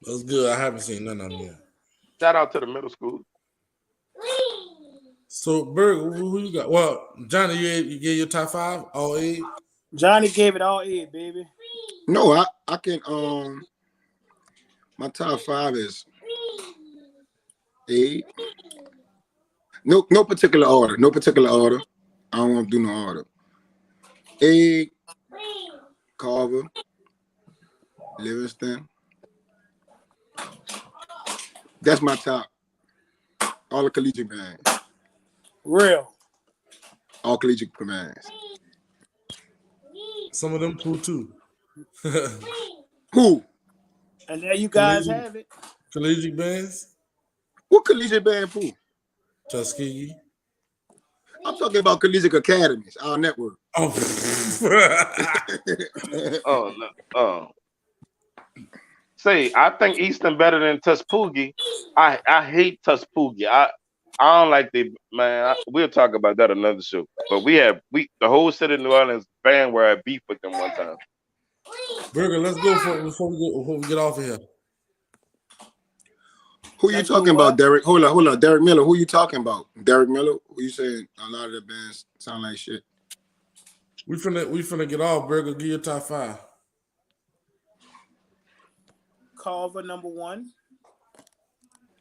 Speaker 1: That's good. I haven't seen none of them yet.
Speaker 4: Shout out to the middle school.
Speaker 1: So, Berg, who you got? Well, Johnny, you gave your top 5, all 8?
Speaker 2: Johnny gave it all 8, baby.
Speaker 3: No, I can my top 5 is 8. No particular order. No particular order. I don't want to do no order. 8, Carver, Livingston. That's my top. All the collegiate bands.
Speaker 2: Real.
Speaker 3: All collegiate bands.
Speaker 1: Some of them cool too.
Speaker 3: Who?
Speaker 2: And there you guys have it.
Speaker 1: Collegiate bands?
Speaker 3: What collegiate band who?
Speaker 1: Tuskegee.
Speaker 3: I'm talking about collegiate academies, our network.
Speaker 1: Oh.
Speaker 4: Oh, no. Say, I think Easton better than Tuskegee. I hate Tuskegee. I don't like the man. We'll talk about that another show. But the whole city of New Orleans band where I beef with them one time.
Speaker 1: Burger, let's go before we get off of here.
Speaker 3: Who you talking about, Derek? Hold on. Derek Miller. Who you talking about? Derek Miller? Who you saying a lot of the bands sound like shit?
Speaker 1: We finna get off, Burger. Give your top 5.
Speaker 2: Carver number 1.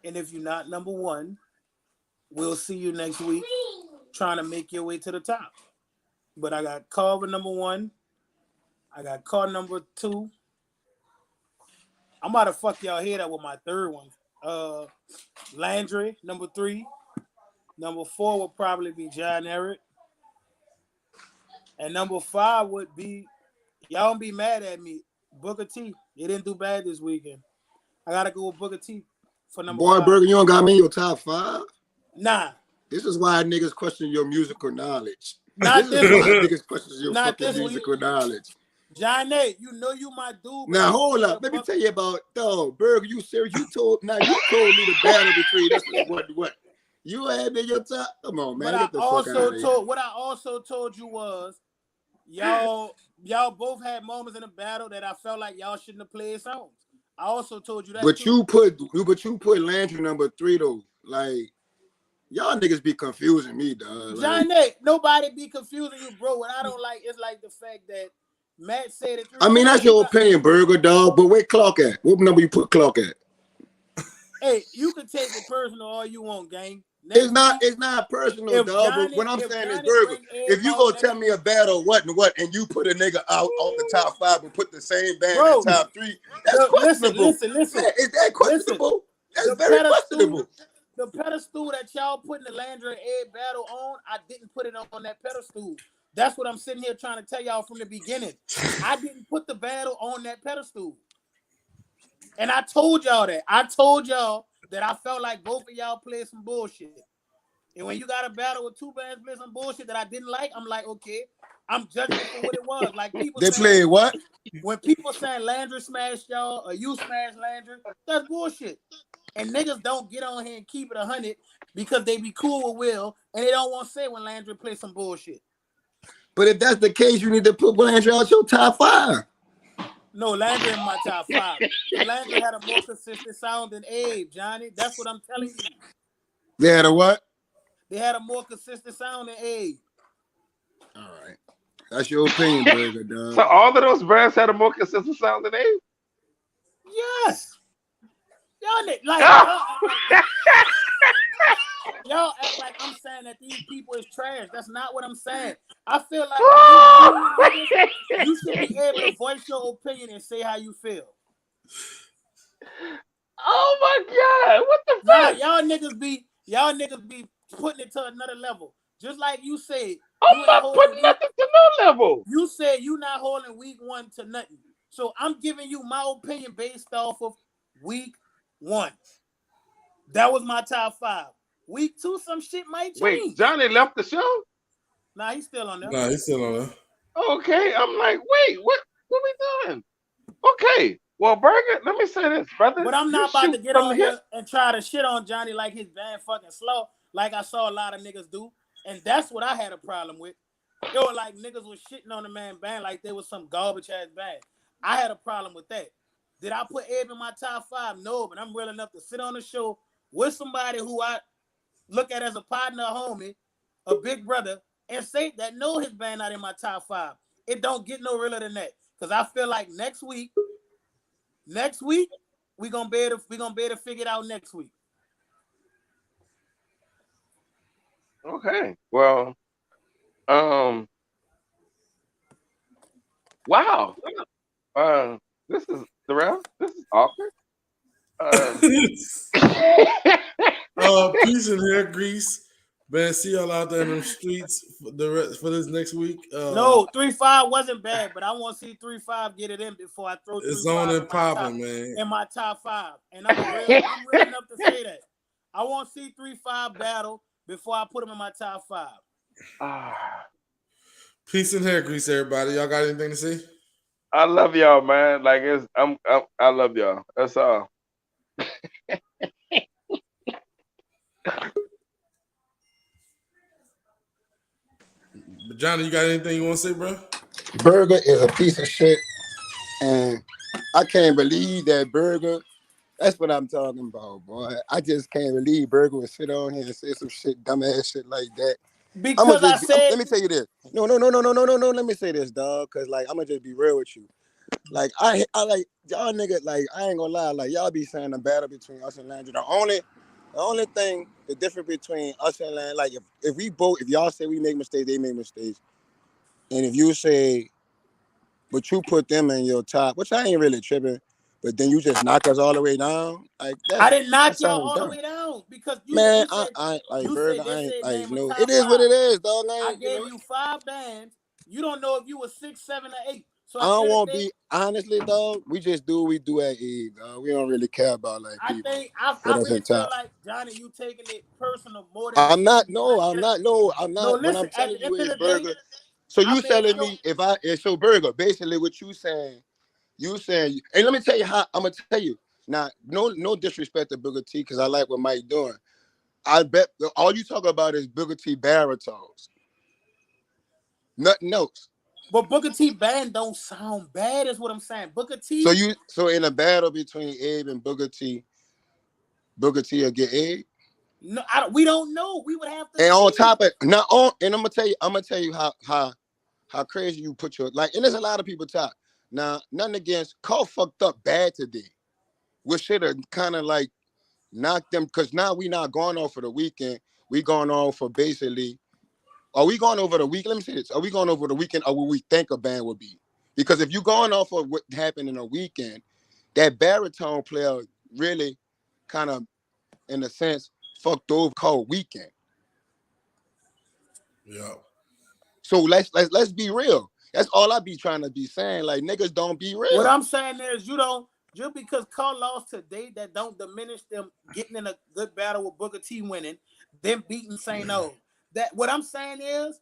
Speaker 2: And if you're not number 1, we'll see you next week trying to make your way to the top. But I got Carver number 1. I got Carver number 2. I'm about to fuck y'all head up with my third one. Landry number 3. Number 4 would probably be John Eric. And number 5 would be, y'all don't be mad at me, Booker T. He didn't do bad this weekend. I gotta go with Booker T for number 5.
Speaker 3: Boy, Burger, you don't got me in your top 5?
Speaker 2: Nah.
Speaker 3: This is why niggas question your musical knowledge.
Speaker 2: Not
Speaker 3: this is why niggas question your fucking musical knowledge.
Speaker 2: Johnny, you know you my dude.
Speaker 3: Now hold up. Let me tell you about Burger. You serious? You told me the battle between this is what? You had me in your top? Come on, man.
Speaker 2: But what I also told you was y'all both had moments in the battle that I felt like y'all shouldn't have played songs. I also told you that.
Speaker 3: But you put Landry number 3 though. Like y'all niggas be confusing me, dog. Like,
Speaker 2: Johnny, nobody be confusing you, bro. What I don't like is like the fact that Matt said it.
Speaker 3: I mean, that's your opinion, Burger, dog. But where Clark at? What number you put Clark at?
Speaker 2: Hey, you can take it personal all you want, gang.
Speaker 3: It's not personal, dog. But what I'm saying is, Burger, if you gonna tell me a battle what, and you put a nigga out on the top 5 and put the same band in top 3, that's questionable.
Speaker 2: Listen.
Speaker 3: Is that questionable? That's very questionable.
Speaker 2: The pedestal that y'all putting the Landry and Ed battle on, I didn't put it on that pedestal. That's what I'm sitting here trying to tell y'all from the beginning. I didn't put the battle on that pedestal. And I told y'all that. I told y'all that I felt like both of y'all played some bullshit. And when you got a battle with 2 bands playing some bullshit that I didn't like, I'm like, okay, I'm judging it for what it was. Like people
Speaker 3: they played what?
Speaker 2: When people saying Landry smashed y'all or you smashed Landry, that's bullshit. And niggas don't get on here and keep it 100 because they be cool with Will and they don't want to say when Landry plays some bullshit.
Speaker 3: But if that's the case, you need to put Landry out your top 5.
Speaker 2: No, Landry in my top 5. Landry had a more consistent sound than Abe, Johnny. That's what I'm telling you.
Speaker 3: They had a what?
Speaker 2: They had a more consistent sound than Abe.
Speaker 3: All right. That's your opinion, Burger, dog.
Speaker 4: So all of those brands had a more consistent sound than Abe?
Speaker 2: Yes. Y'all act like I'm saying that these people is trash. That's not what I'm saying. I feel like you should be able to voice your opinion and say how you feel.
Speaker 4: Oh my God! What the
Speaker 2: Nah,
Speaker 4: fuck?
Speaker 2: y'all niggas be putting it to another level. Just like you said,
Speaker 4: I'm
Speaker 2: you ain't
Speaker 4: not
Speaker 2: holding
Speaker 4: putting nothing to no level.
Speaker 2: You said you not holding week 1 to nothing. So I'm giving you my opinion based off of week 1. That was my top 5. Week 2, some shit might
Speaker 4: Wait,
Speaker 2: change.
Speaker 4: Johnny left the show?
Speaker 2: Nah, he's still on there.
Speaker 1: Nah, he's still on there.
Speaker 4: Okay, I'm like, wait, what we doing? Okay, well, Burger, let me say this, brother.
Speaker 2: But I'm
Speaker 4: You
Speaker 2: not about to
Speaker 4: shoot
Speaker 2: get
Speaker 4: from
Speaker 2: on
Speaker 4: the hip.
Speaker 2: here and try to shit on Johnny like his band fucking slow, like I saw a lot of niggas do. And that's what I had a problem with. It was like niggas was shitting on the man band like they was some garbage ass band. I had a problem with that. Did I put Abe in my top 5? No, but I'm real enough to sit on the show with somebody who I look at as a partner, a homie, a big brother, and say that know his band not in my top 5. It don't get no realer than that. Because I feel like next week, we gonna be able to figure it out next week.
Speaker 4: Okay, well, wow. This is Darrell. This is awkward.
Speaker 1: Peace and hair grease. Man, see y'all out there in them streets for this next week.
Speaker 2: No, 3-5 wasn't bad, but I want to see 3-5 get it in before I throw 3-5
Speaker 1: it's on and popping, man.
Speaker 2: in my top 5. And I'm real enough to say that. I want to see 3-5 battle before I put him in my top 5.
Speaker 1: Peace and hair grease, everybody. Y'all got anything to say?
Speaker 4: I love y'all, man. Like I love y'all. That's all.
Speaker 1: Johnny, you got anything you want to say, bro?
Speaker 6: Burger is a piece of shit, and I can't believe that Burger. That's what I'm talking about, boy. I just can't believe Burger would sit on here and say some shit, dumbass shit like that.
Speaker 2: Because
Speaker 6: let me tell you this. No. Let me say this, dog. Cause like I'm gonna just be real with you. Like I like y'all niggas. Like I ain't gonna lie. Like y'all be saying the battle between us and Landry. The only thing, the difference between us and Landry, like if y'all say we make mistakes, they make mistakes, and if you say, but you put them in your top, which I ain't really tripping. But then you just knock us all the way down. Like
Speaker 2: I didn't knock y'all all the way down because
Speaker 6: man,
Speaker 2: you
Speaker 6: I like
Speaker 2: you
Speaker 6: Burger.
Speaker 2: said
Speaker 6: I ain't like
Speaker 2: name
Speaker 6: no.
Speaker 2: a top
Speaker 6: It is
Speaker 2: 5.
Speaker 6: what it is, dog.
Speaker 2: I gave you 5 bands. You don't know if you were 6, 7, or 8. So
Speaker 6: I don't want to be honestly, dog. We just do what we do at Eve, dog. We don't really care about like people.
Speaker 2: I really feel like Johnny, you taking it personal more than
Speaker 6: I'm not. No, I'm not. No, I'm
Speaker 2: No,
Speaker 6: not. What
Speaker 2: listen,
Speaker 6: I'm telling
Speaker 2: at
Speaker 6: you
Speaker 2: the end
Speaker 6: is
Speaker 2: of the day,
Speaker 6: Burger. So you telling me so Burger, basically what you saying, and let me tell you how I'm gonna tell you. Now, no disrespect to Booker T, because I like what Mike doing. I bet all you talk about is Booker T baritones. Nothing else.
Speaker 2: But Booker T band don't sound bad, is what I'm saying. Booker T.
Speaker 6: So in a battle between Abe and Booker T will get Abe?
Speaker 2: No, we don't know. We would have to.
Speaker 6: And on top of and I'm gonna tell you how crazy you put your like, and there's a lot of people talk. Now, nothing against Cole fucked up bad today. We should have kind of like knocked them, because now we not going off for the weekend. We going off for basically. Are we going over the week? Let me say this. Are we going over the weekend or what we think a band would be? Because if you're going off of what happened in a weekend, that baritone player really kind of, in a sense, fucked over Cole weekend.
Speaker 1: Yeah.
Speaker 6: So let's be real. That's all I be trying to be saying. Like, niggas don't be real.
Speaker 2: What I'm saying is you don't, just because Cole lost today, that don't diminish them getting in a good battle with Booker T winning, them beating St. O. That what I'm saying is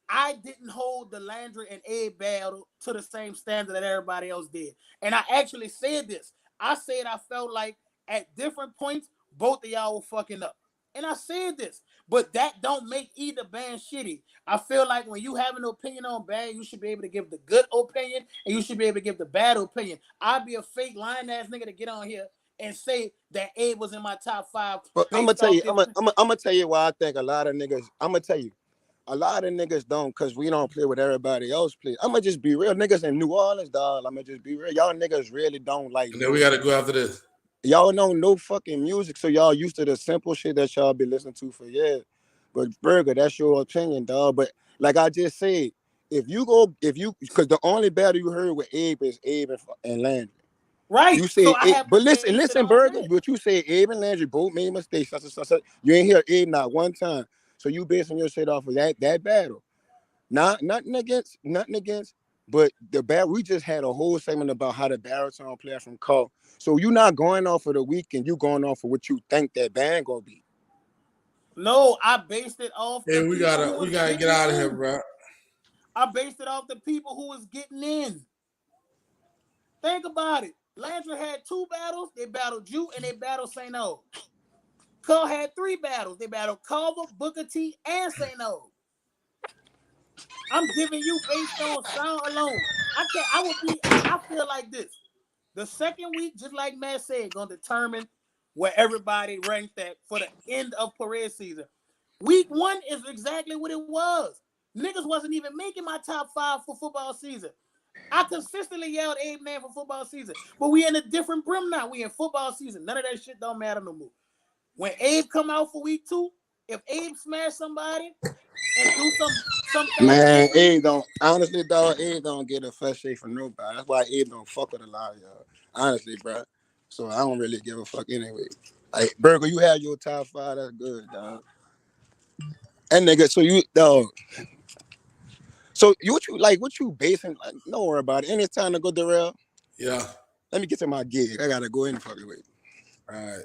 Speaker 2: I didn't hold the Landry and Abe battle to the same standard that everybody else did. And I actually said this. I said I felt like at different points, both of y'all were fucking up. And I said this, but that don't make either band shitty. I feel like when you have an opinion on band, you should be able to give the good opinion and you should be able to give the bad opinion. I'd be a fake lying ass nigga to get on here and say that Abe was in my top 5.
Speaker 6: But I'm gonna tell you why I think a lot of niggas. I'm gonna tell you. a lot of niggas don't, cause we don't play what everybody else play. I'ma just be real, niggas in New Orleans, dog. I'ma just be real. Y'all niggas really don't like.
Speaker 1: And then we got to go after this.
Speaker 6: Y'all know no fucking music, so y'all used to the simple shit that y'all been listening to for years. But Burger, that's your opinion, dog. But like I just said, because the only battle you heard with Abe is Abe and Landry.
Speaker 2: Right.
Speaker 6: You said,
Speaker 2: So I have
Speaker 6: but
Speaker 2: to base it
Speaker 6: listen,
Speaker 2: on
Speaker 6: Burger.
Speaker 2: that.
Speaker 6: But you said Abe and Landry both made mistakes. You ain't hear Abe not one time. So you basing your shit off of that battle. Nothing against, but the battle. We just had a whole segment about how the baritone player from Call. So you're not going off of the weekend. You going off of what you think that band gonna be.
Speaker 2: No, I based it off.
Speaker 1: Hey, we gotta get out of here, bro.
Speaker 2: I based it off the people who was getting in. Think about it. Landry had 2 battles. They battled you and they battled St. O. Cole had 3 battles. They battled Carver, Booker T, and St. O. I'm giving you based on sound alone. I feel like this. The second week, just like Matt said, gonna determine where everybody ranked at for the end of parade season. Week 1 is exactly what it was. Niggas wasn't even making my top 5 for football season. I consistently yelled Abe name for football season, but we in a different brim now. We in football season. None of that shit don't matter no more. When Abe come out for week 2, if Abe smash somebody and do something,
Speaker 6: Man, Abe don't, honestly, dog, Abe don't get a fresh shade from nobody. That's why Abe don't fuck with a lot of y'all. Honestly, bro. So I don't really give a fuck anyway. Like, Burger, you had your top 5, that's good, dog. And nigga, so you, dog. So what you basing, like, don't worry about it. And it's time to go, Darrell.
Speaker 1: Yeah.
Speaker 6: Let me get to my gig. I gotta go in and fucking wait.
Speaker 1: All right.